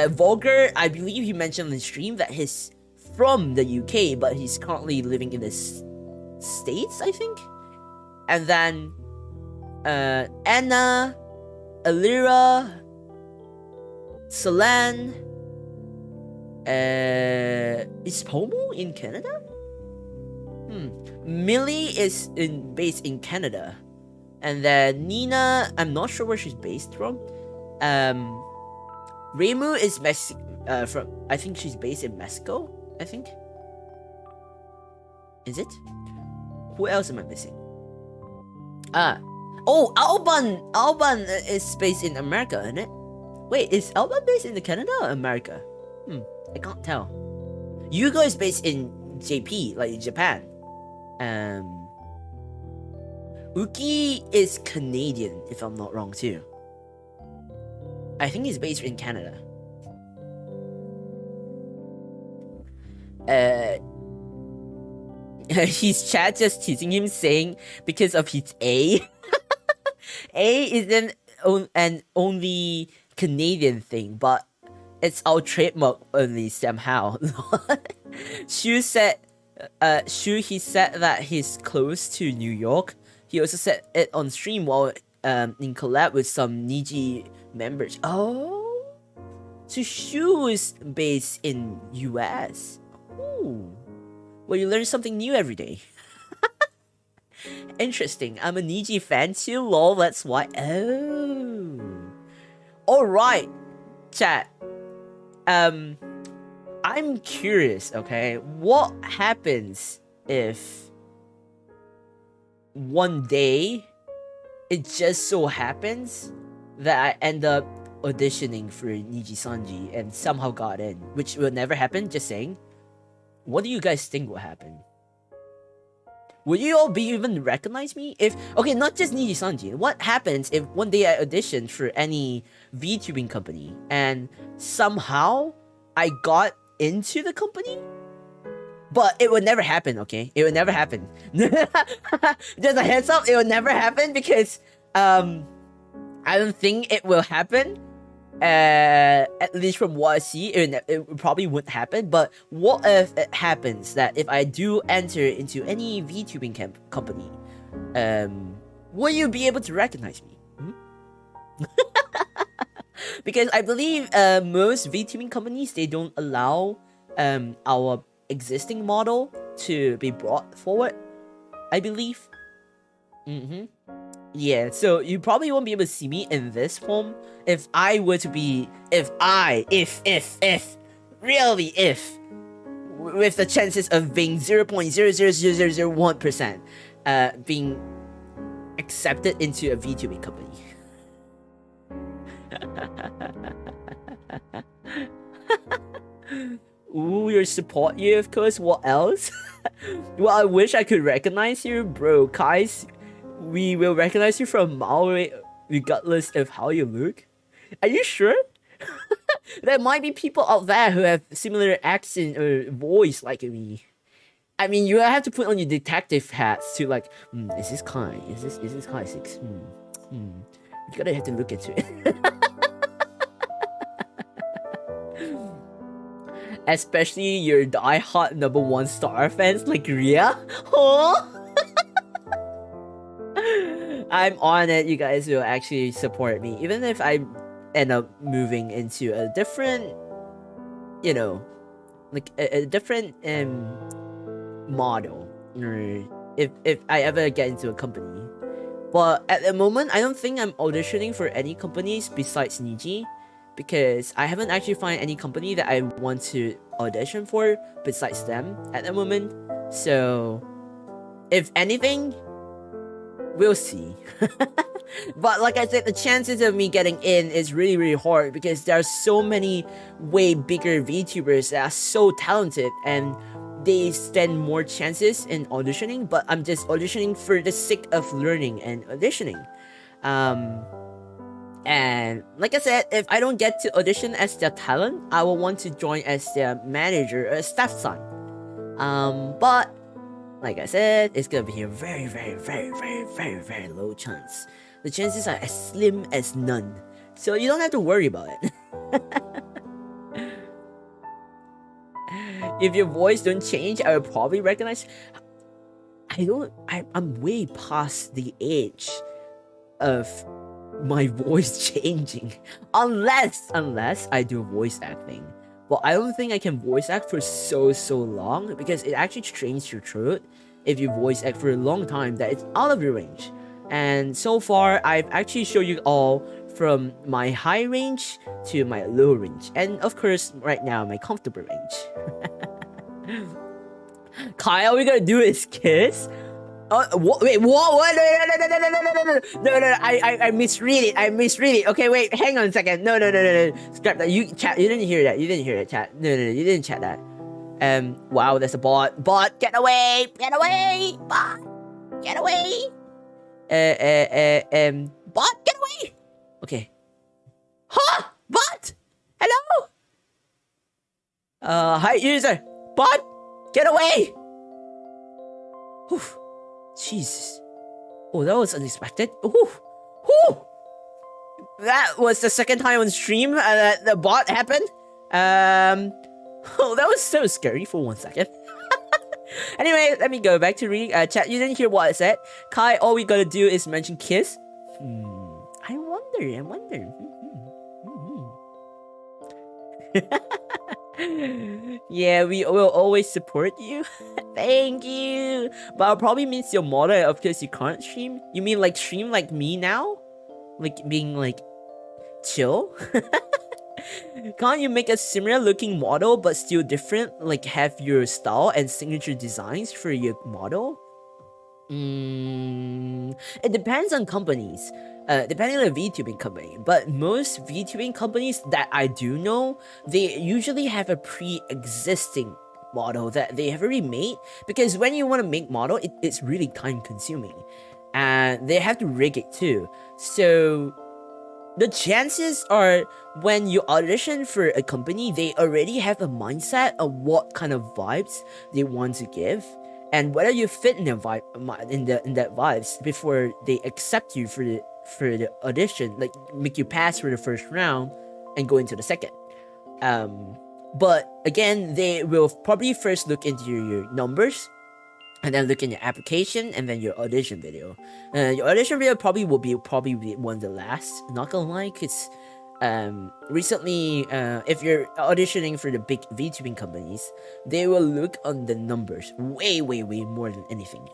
Vulgar, I believe he mentioned on the stream that he's from the UK, but he's currently living in the States, I think. And then Anna, Alira, Solan, is Pomo in Canada? Millie is based in Canada. And then Nina, I'm not sure where she's based from. Reimu is from, I think she's based in Mexico, I think. Is it? Who else am I missing? Oh, Alban is based in America, isn't it? Wait, is Alban based in Canada or America? I can't tell. Yugo is based in JP, like Japan. Uki is Canadian, if I'm not wrong too. I think he's based in Canada. His chat just teasing him, saying because of his A. A is an only Canadian thing, but it's our trademark only somehow. Shu said, he said that he's close to New York. He also said it on stream while in collab with some Niji members. Oh, so Shu is based in US. Ooh. Well, you learn something new every day. Interesting. I'm a Niji fan too. Lol, that's why. Oh. Alright, chat. I'm curious, okay? What happens if one day it just so happens that I end up auditioning for Niji Sanji and somehow got in, which will never happen, just saying. What do you guys think will happen? Would you all even recognize me? Okay, not just Niji Sanji. What happens if one day I auditioned for any VTubing company and somehow I got into the company? But it would never happen, okay? It would never happen. Just a heads up, it will never happen because I don't think it will happen. At least from what I see, it probably wouldn't happen. But what if it happens that if I do enter into any VTubing company, will you be able to recognize me? Because I believe most VTubing companies, they don't allow our existing model to be brought forward, I believe. Yeah, so you probably won't be able to see me in this form if I were to be, really if, with the chances of being 0.00001% being accepted into a VTubing company. Ooh, your support you, of course. What else? Well, I wish I could recognize you, bro. Guys, we will recognize you from a mile away, regardless of how you look. Are you sure? There might be people out there who have similar accent or voice like me. I mean, you have to put on your detective hats to like, is this Kai? Is this Kaissics? You gotta have to look into it. Especially your die-hard #1 star fans like Ria. Oh! I'm on it. You guys will actually support me, even if I end up moving into a different, you know, like a different model, or if I ever get into a company. But at the moment, I don't think I'm auditioning for any companies besides Niji, because I haven't actually found any company that I want to audition for besides them at the moment. So, if anything, we'll see. But like I said, the chances of me getting in is really, really hard because there are so many way bigger VTubers that are so talented, and they stand more chances in auditioning, but I'm just auditioning for the sake of learning and auditioning. And like I said, if I don't get to audition as the talent, I will want to join as the manager or staff son. But like I said, it's gonna be a very, very, very, very, very, very low chance. The chances are as slim as none. So you don't have to worry about it. If your voice don't change, I will probably recognize. I'm way past the age of my voice changing. Unless I do voice acting. But I don't think I can voice act for so long, because it actually strains your throat if you voice act for a long time that it's out of your range. And so far, I've actually showed you all from my high range to my low range. And of course, right now, my comfortable range. Kai, all we gotta do is kiss? What? Wait, what? No, I misread it. Okay, wait, hang on a second. No. Scrap that. You didn't hear that. Chat. No, you didn't chat that. Wow, that's a bot. Bot, get away! Bot, get away! Bot, get away! Okay. Huh? Bot? Hello? Hi, user. Bot, get away! Whew. Jesus. Oh, that was unexpected. Whew. That was the second time on stream that the bot happened. Oh, that was so scary for 1 second. Anyway, let me go back to reading. Chat, you didn't hear what I said. Kai, all we gotta do is mention kiss. I wonder. Yeah, we will always support you. Thank you. But it probably means your model, of course, you can't stream. You mean like stream like me now? Like being like chill? Can't you make a similar looking model but still different? Like have your style and signature designs for your model? It depends on companies. Depending on the VTubing company, but most VTubing companies that I do know, they usually have a pre-existing model that they have already made, because when you want to make model, it's really time consuming, and they have to rig it too. So the chances are when you audition for a company, they already have a mindset of what kind of vibes they want to give, and whether you fit in the vibe in that vibes before they accept you for the audition, like make you pass for the first round and go into the second. But again, they will probably first look into your numbers, and then look in your application, and then your audition video. Your audition video will be one of the last. Not gonna lie, cause recently, if you're auditioning for the big VTubing companies, they will look on the numbers way more than anything.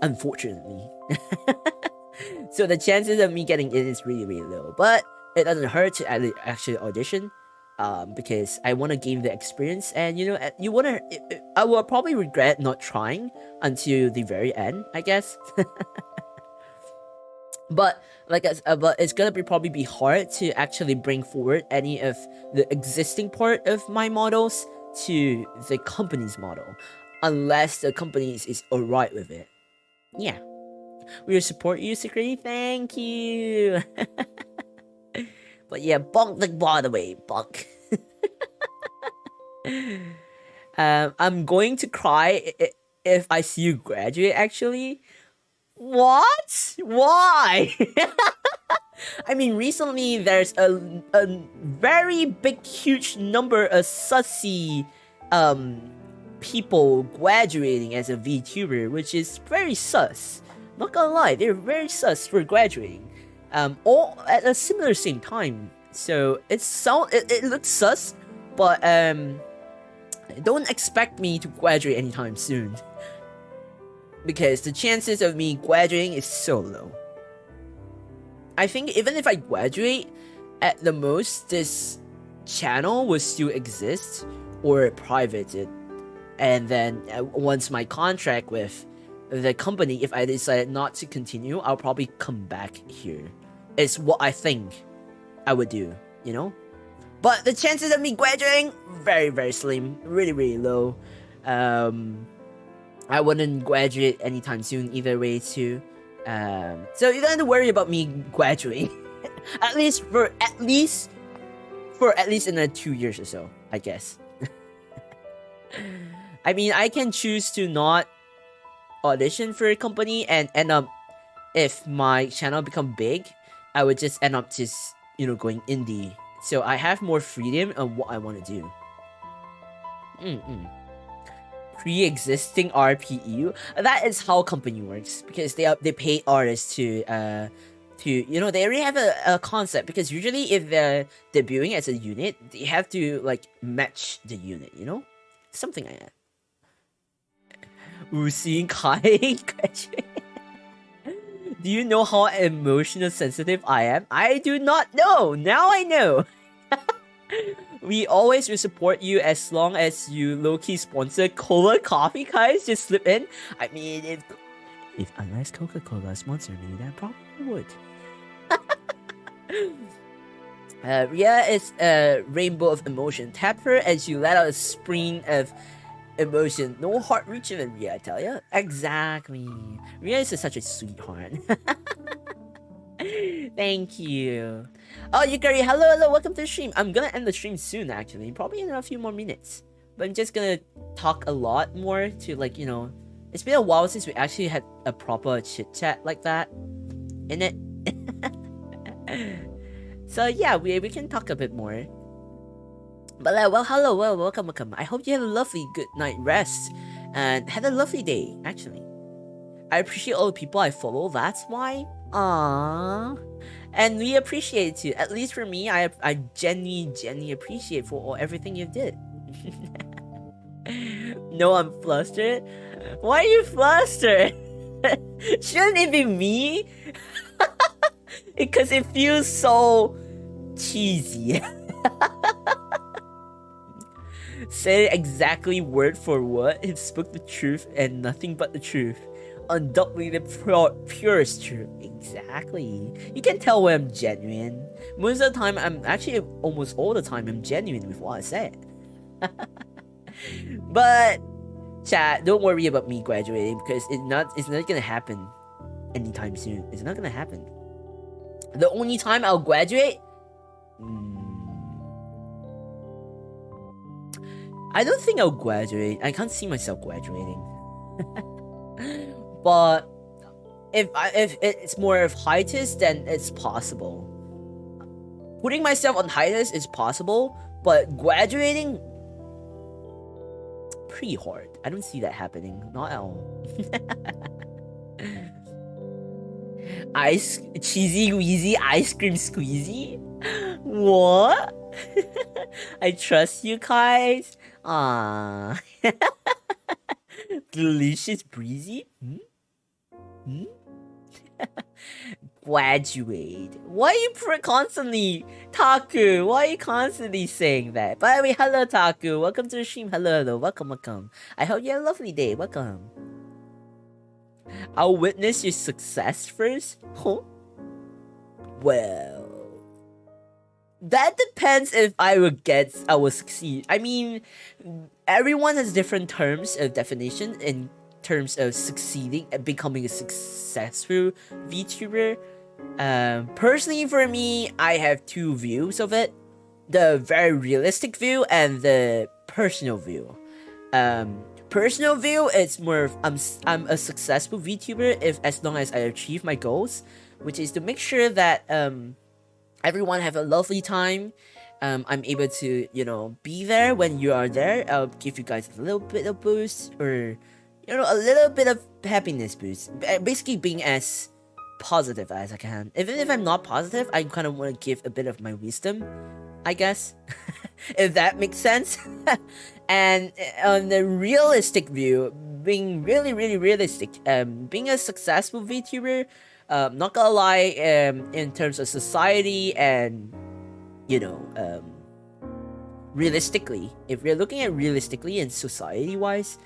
Unfortunately. So the chances of me getting in is really low, but it doesn't hurt to actually audition, because I want to gain the experience, and I will probably regret not trying until the very end, I guess. But but it's gonna probably be hard to actually bring forward any of the existing part of my models to the company's model, unless the company is alright with it. Yeah. We will support you, Security. Thank you. But yeah, bonk the ball away, bonk. I'm going to cry if I see you graduate, actually. What? Why? I mean, recently there's a very big, huge number of sussy people graduating as a VTuber, which is very sus. Not gonna lie, they're very sus for graduating, all at a similar same time. So it looks sus, but don't expect me to graduate anytime soon, because the chances of me graduating is so low. I think even if I graduate, at the most this channel will still exist or privated, and then once my contract with the company, if I decide not to continue, I'll probably come back here. It's what I think I would do, But the chances of me graduating, very slim, really low. I wouldn't graduate anytime soon either way too. So you don't have to worry about me graduating. at least for at least another 2 years or so, I guess. I mean, I can choose to not audition for a company and end up, if my channel become big, I would just end up just, you know, going indie. So I have more freedom on what I want to do. Pre-existing RPU. That is how company works, because they pay artists to you know, they already have a concept, because usually if they're debuting as a unit, they have to like match the unit, you know, something like that. Seeing Kai graduate. Do you know how emotional sensitive I am? I do not know. Now I know. We always will support you as long as you low-key sponsor Cola Coffee, guys. Just slip in. I mean, if unless Coca-Cola sponsored me, that probably would. Ria is a rainbow of emotion. Tap her as you let out a spring of emotion. No heart richer than Ria, I tell ya. Exactly. Ria is such a sweetheart. Thank you. Oh, Yukari, hello, welcome to the stream. I'm gonna end the stream soon, actually. Probably in a few more minutes. But I'm just gonna talk a lot more to, like, you know, it's been a while since we actually had a proper chit-chat like that. In it. So yeah, we can talk a bit more. But well, hello, welcome. I hope you had a lovely good night rest and had a lovely day, actually. I appreciate all the people I follow, that's why. Aww. And we appreciate it too. At least for me, I genuinely appreciate for everything you did. No, I'm flustered. Why are you flustered? Shouldn't it be me? Because it feels so cheesy. Said it exactly word for word. It spoke the truth and nothing but the truth. Undoubtedly the purest truth. Exactly. You can tell when I'm genuine. Most of the time, I'm actually almost all the time I'm genuine with what I said. But chat, don't worry about me graduating, because it's not gonna happen anytime soon. It's not gonna happen. The only time I'll graduate, I don't think I'll graduate. I can't see myself graduating. But if it's more of hiatus, then it's possible. Putting myself on hiatus is possible, but graduating, pretty hard. I don't see that happening. Not at all. Cheesy wheezy ice cream squeezy? What? I trust you guys. Ah. Delicious breezy? Graduate. Why are you constantly Taku? Why are you constantly saying that? By the way, hello Taku. Welcome to the stream. Hello. Welcome. I hope you had a lovely day. Welcome. I'll witness your success first? Huh? Well, that depends if I will succeed. I mean, everyone has different terms of definition in terms of succeeding and becoming a successful VTuber. Personally for me, I have two views of it. The very realistic view and the personal view. Personal view, it's more of I'm a successful VTuber as long as I achieve my goals, which is to make sure that everyone have a lovely time. I'm able to, you know, be there when you are there. I'll give you guys a little bit of boost, or, you know, a little bit of happiness boost. Basically being as positive as I can. Even if I'm not positive, I kind of want to give a bit of my wisdom, I guess. If that makes sense. And on the realistic view, being really realistic, being a successful VTuber, not gonna lie, in terms of society and, you know, realistically, if we're looking at realistically and society-wise,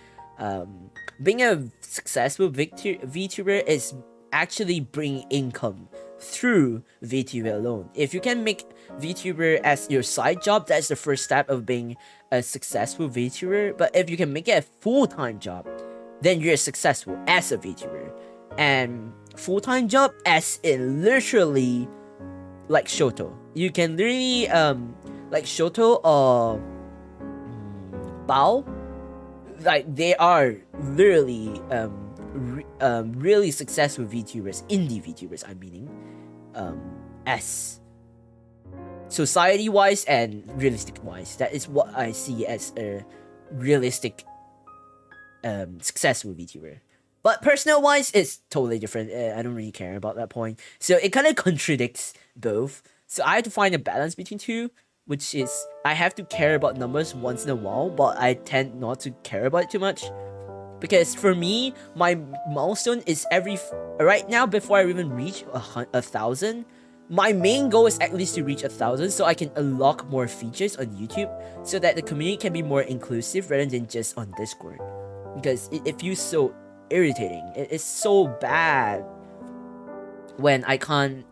being a successful VTuber is actually bringing income through VTuber alone. If you can make VTuber as your side job, that's the first step of being a successful VTuber. But if you can make it a full-time job, then you're successful as a VTuber. And full-time job as in literally like Shoto. You can literally like Shoto or Bao, like they are literally really successful VTubers, indie VTubers I'm meaning, as society wise and realistic wise. That is what I see as a realistic successful VTuber. But personal wise, it's totally different. I don't really care about that point. So it kind of contradicts both. So I have to find a balance between two, which is I have to care about numbers once in a while, but I tend not to care about it too much. Because for me, my milestone is right now, before I even reach 1,000, my main goal is at least to reach 1,000 so I can unlock more features on YouTube so that the community can be more inclusive rather than just on Discord. Because it feels so irritating. It's so bad when I can't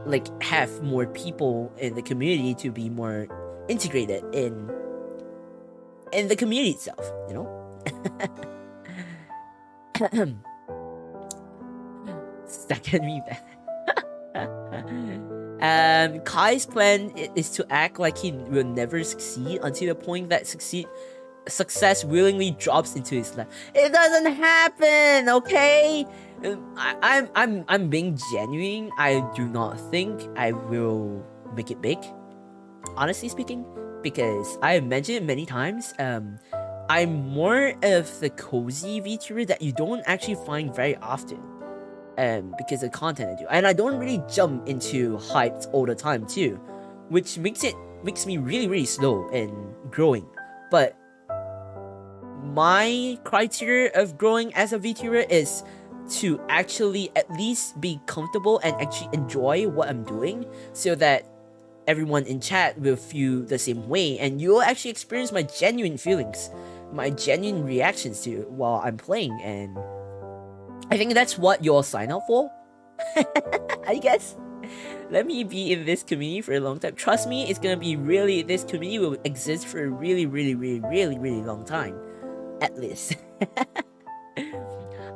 like have more people in the community to be more integrated in the community itself, you know? Second me back. Kai's plan is to act like he will never succeed until the point that success willingly drops into his lap. It doesn't happen, okay? I'm being genuine. I do not think I will make it big, honestly speaking, because I have mentioned it many times. I'm more of the cozy VTuber that you don't actually find very often, because of the content I do, and I don't really jump into hypes all the time too, which makes me really slow in growing. But my criteria of growing as a VTuber is to actually at least be comfortable and actually enjoy what I'm doing, so that everyone in chat will feel the same way, and you'll actually experience my genuine feelings, my genuine reactions to while I'm playing. And I think that's what you'll sign up for. I guess. Let me be in this community for a long time. Trust me, it's gonna be really, this community will exist for a really long time. At least.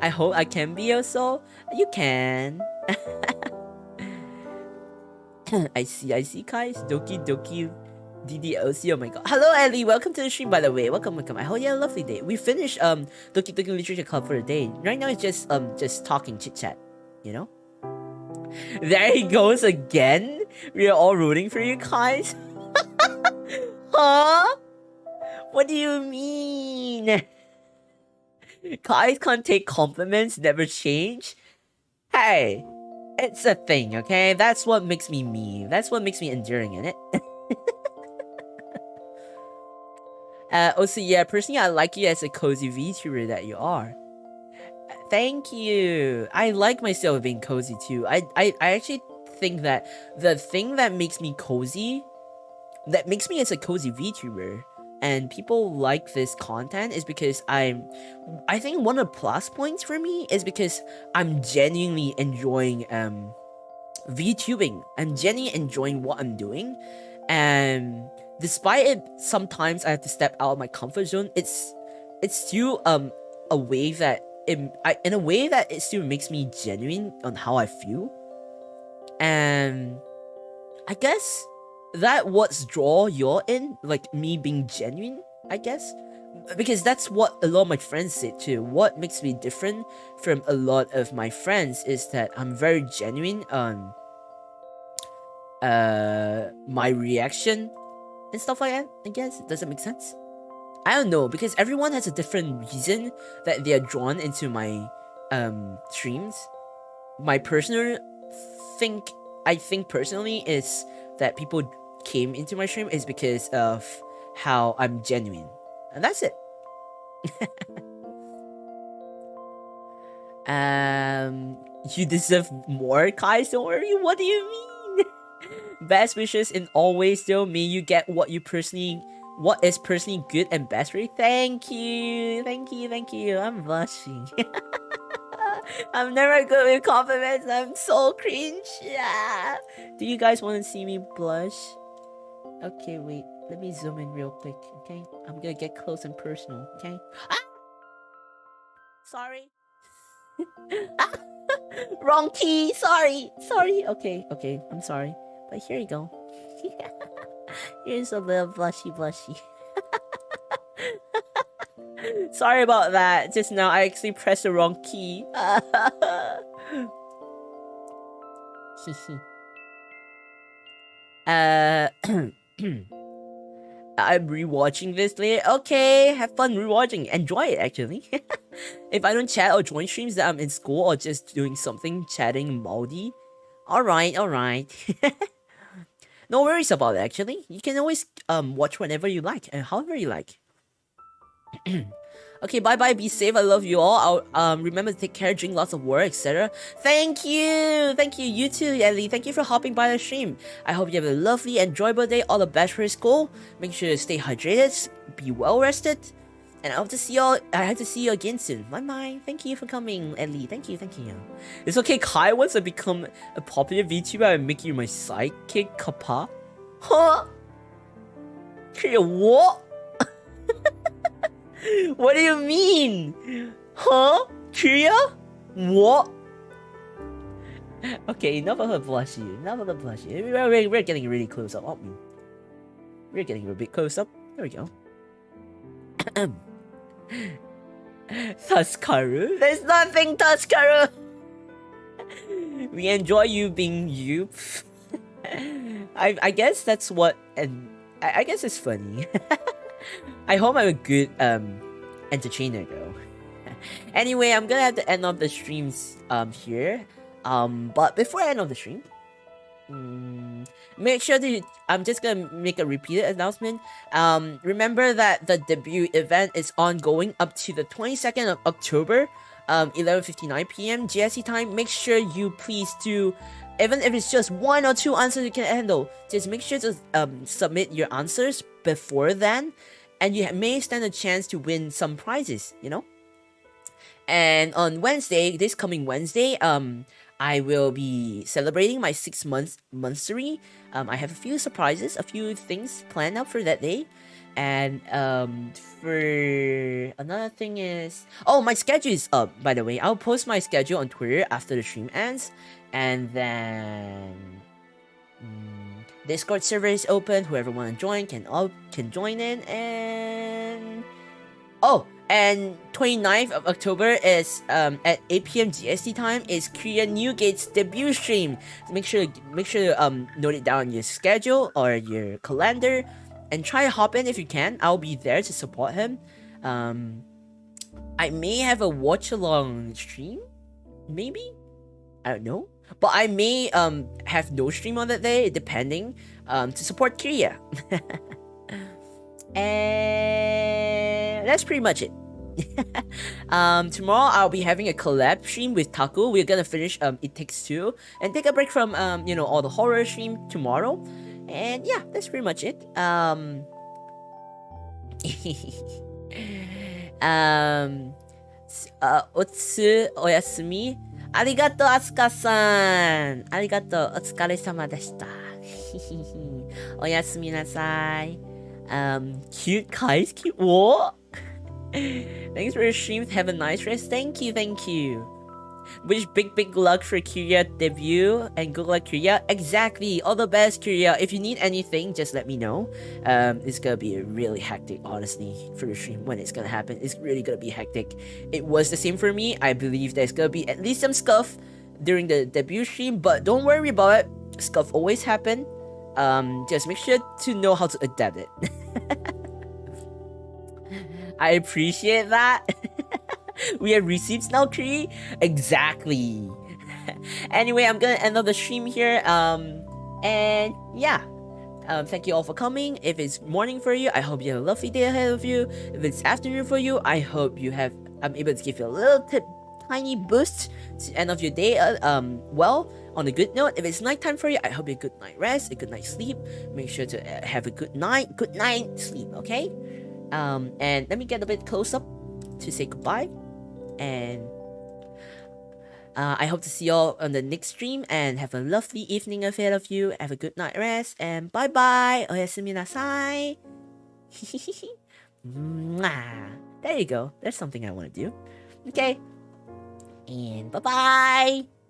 I hope I can be also. You can. I see, guys. Doki DDLC. Oh my god. Hello, Ellie. Welcome to the stream, by the way. Welcome. I hope you had a lovely day. We finished Doki Literature Club for the day. Right now it's just talking chit chat. You know. There he goes again. We are all rooting for you, guys. Huh? What do you mean? Guys can't take compliments, never change. Hey, it's a thing, okay? That's what makes me me. That's what makes me enduring in it. Also, yeah, personally, I like you as a cozy VTuber that you are. Thank you. I like myself being cozy too. I actually think that the thing that makes me cozy, that makes me as a cozy VTuber, and people like this content is because I think one of the plus points for me is because I'm genuinely enjoying VTubing. I'm genuinely enjoying what I'm doing, and despite it sometimes I have to step out of my comfort zone, it's still a way that in a way that it still makes me genuine on how I feel. And I guess that what's draw you're in, like me being genuine, I guess, because that's what a lot of my friends say too. What makes me different from a lot of my friends is that I'm very genuine on my reaction and stuff like that. I guess, does that make sense? I don't know, because everyone has a different reason that they are drawn into my streams. My personal I think personally is that people came into my stream is because of how I'm genuine, and that's it. You deserve more, Kai. Don't worry. What do you mean? Best wishes in always, though. May you get what is personally good and best for you. Thank you. I'm blushing. I'm never good with compliments. I'm so cringe. Yeah. Do you guys want to see me blush? Okay, wait. Let me zoom in real quick. Okay, I'm gonna get close and personal. Okay. Ah! Sorry. Wrong key. Sorry. Sorry. Okay. Okay. I'm sorry. But here you go. Here's a little blushy blushy. Sorry about that. Just now I actually pressed the wrong key. I'm rewatching this later. Okay, have fun rewatching. Enjoy it actually. If I don't chat or join streams that I'm in school or just doing something chatting Maldi. Alright, alright. No worries about it actually. You can always watch whenever you like and however you like. Okay, bye bye, be safe, I love you all. I'll remember to take care, drink lots of water, etc. Thank you, you too, Ellie. Thank you for hopping by the stream. I hope you have a lovely, enjoyable day. All the best for school. Make sure to stay hydrated, be well rested, and I hope to see y'all. I hope to see you again soon. Bye bye. Thank you for coming, Ellie. Thank you. It's okay. Kai wants to become a popular VTuber and make you my sidekick, Kappa. Huh? What? What do you mean? Huh? Kia? What? Okay, enough of the blushy. We're getting really close up, aren't we? We're getting a bit close up. There we go. Tuskaru? There's nothing, Tuskaru! We enjoy you being you. I guess that's what, and I guess it's funny. I hope I'm a good entertainer though. Anyway, I'm gonna have to end off the streams here. But before I end off the stream, make sure to I'm just gonna make a repeated announcement. Remember that the debut event is ongoing up to the 22nd of October, 11:59 p.m. GST time. Make sure you please do, even if it's just 1 or 2 answers you can handle, just make sure to submit your answers before then, and you may stand a chance to win some prizes, you know. And on Wednesday, this coming Wednesday, I will be celebrating my 6 monthsary. I have a few surprises, a few things planned out for that day. And for another thing is, oh, my schedule is up, by the way. I'll post my schedule on Twitter after the stream ends. And then Discord server is open. Whoever want to join can join in. And oh, and 29th of October is at 8 p.m. GST time is Korean Newgate's debut stream. So make sure to note it down on your schedule or your calendar, and try to hop in if you can. I'll be there to support him. I may have a watch along stream, maybe, I don't know. But I may have no stream on that day, depending, to support Korea. And that's pretty much it. Tomorrow I'll be having a collab stream with Taku. We're gonna finish It Takes Two and take a break from all the horror stream tomorrow. And yeah, that's pretty much it. Otsu oyasumi. Arigato, Asuka-san. Arigato, otsukaresama deshita. Oyasumi nasai. Cute guys, cute. What? Thanks for your stream. Have a nice rest. Thank you. Wish big luck for Korea debut and good luck, Korea. Exactly. All the best, Korea. If you need anything, just let me know. It's gonna be really hectic, honestly, for the stream when it's gonna happen. It's really gonna be hectic. It was the same for me. I believe there's gonna be at least some scuff during the debut stream, but don't worry about it. Scuff always happen. Just make sure to know how to adapt it. I appreciate that. We have receipts now, Kree? Exactly. Anyway, I'm gonna end up the stream here. And yeah. Thank you all for coming. If it's morning for you, I hope you have a lovely day ahead of you. If it's afternoon for you, I hope I'm able to give you a little tiny boost to end of your day well, on a good note. If it's nighttime for you, I hope you a good night rest, a good night sleep. Make sure to have a good night sleep, okay? And let me get a bit close up to say goodbye. And I hope to see you all on the next stream and have a lovely evening ahead of you. Have a good night rest and bye bye. Oyasumi nasai. Mwah. There you go. There's something I want to do. Okay. And bye bye.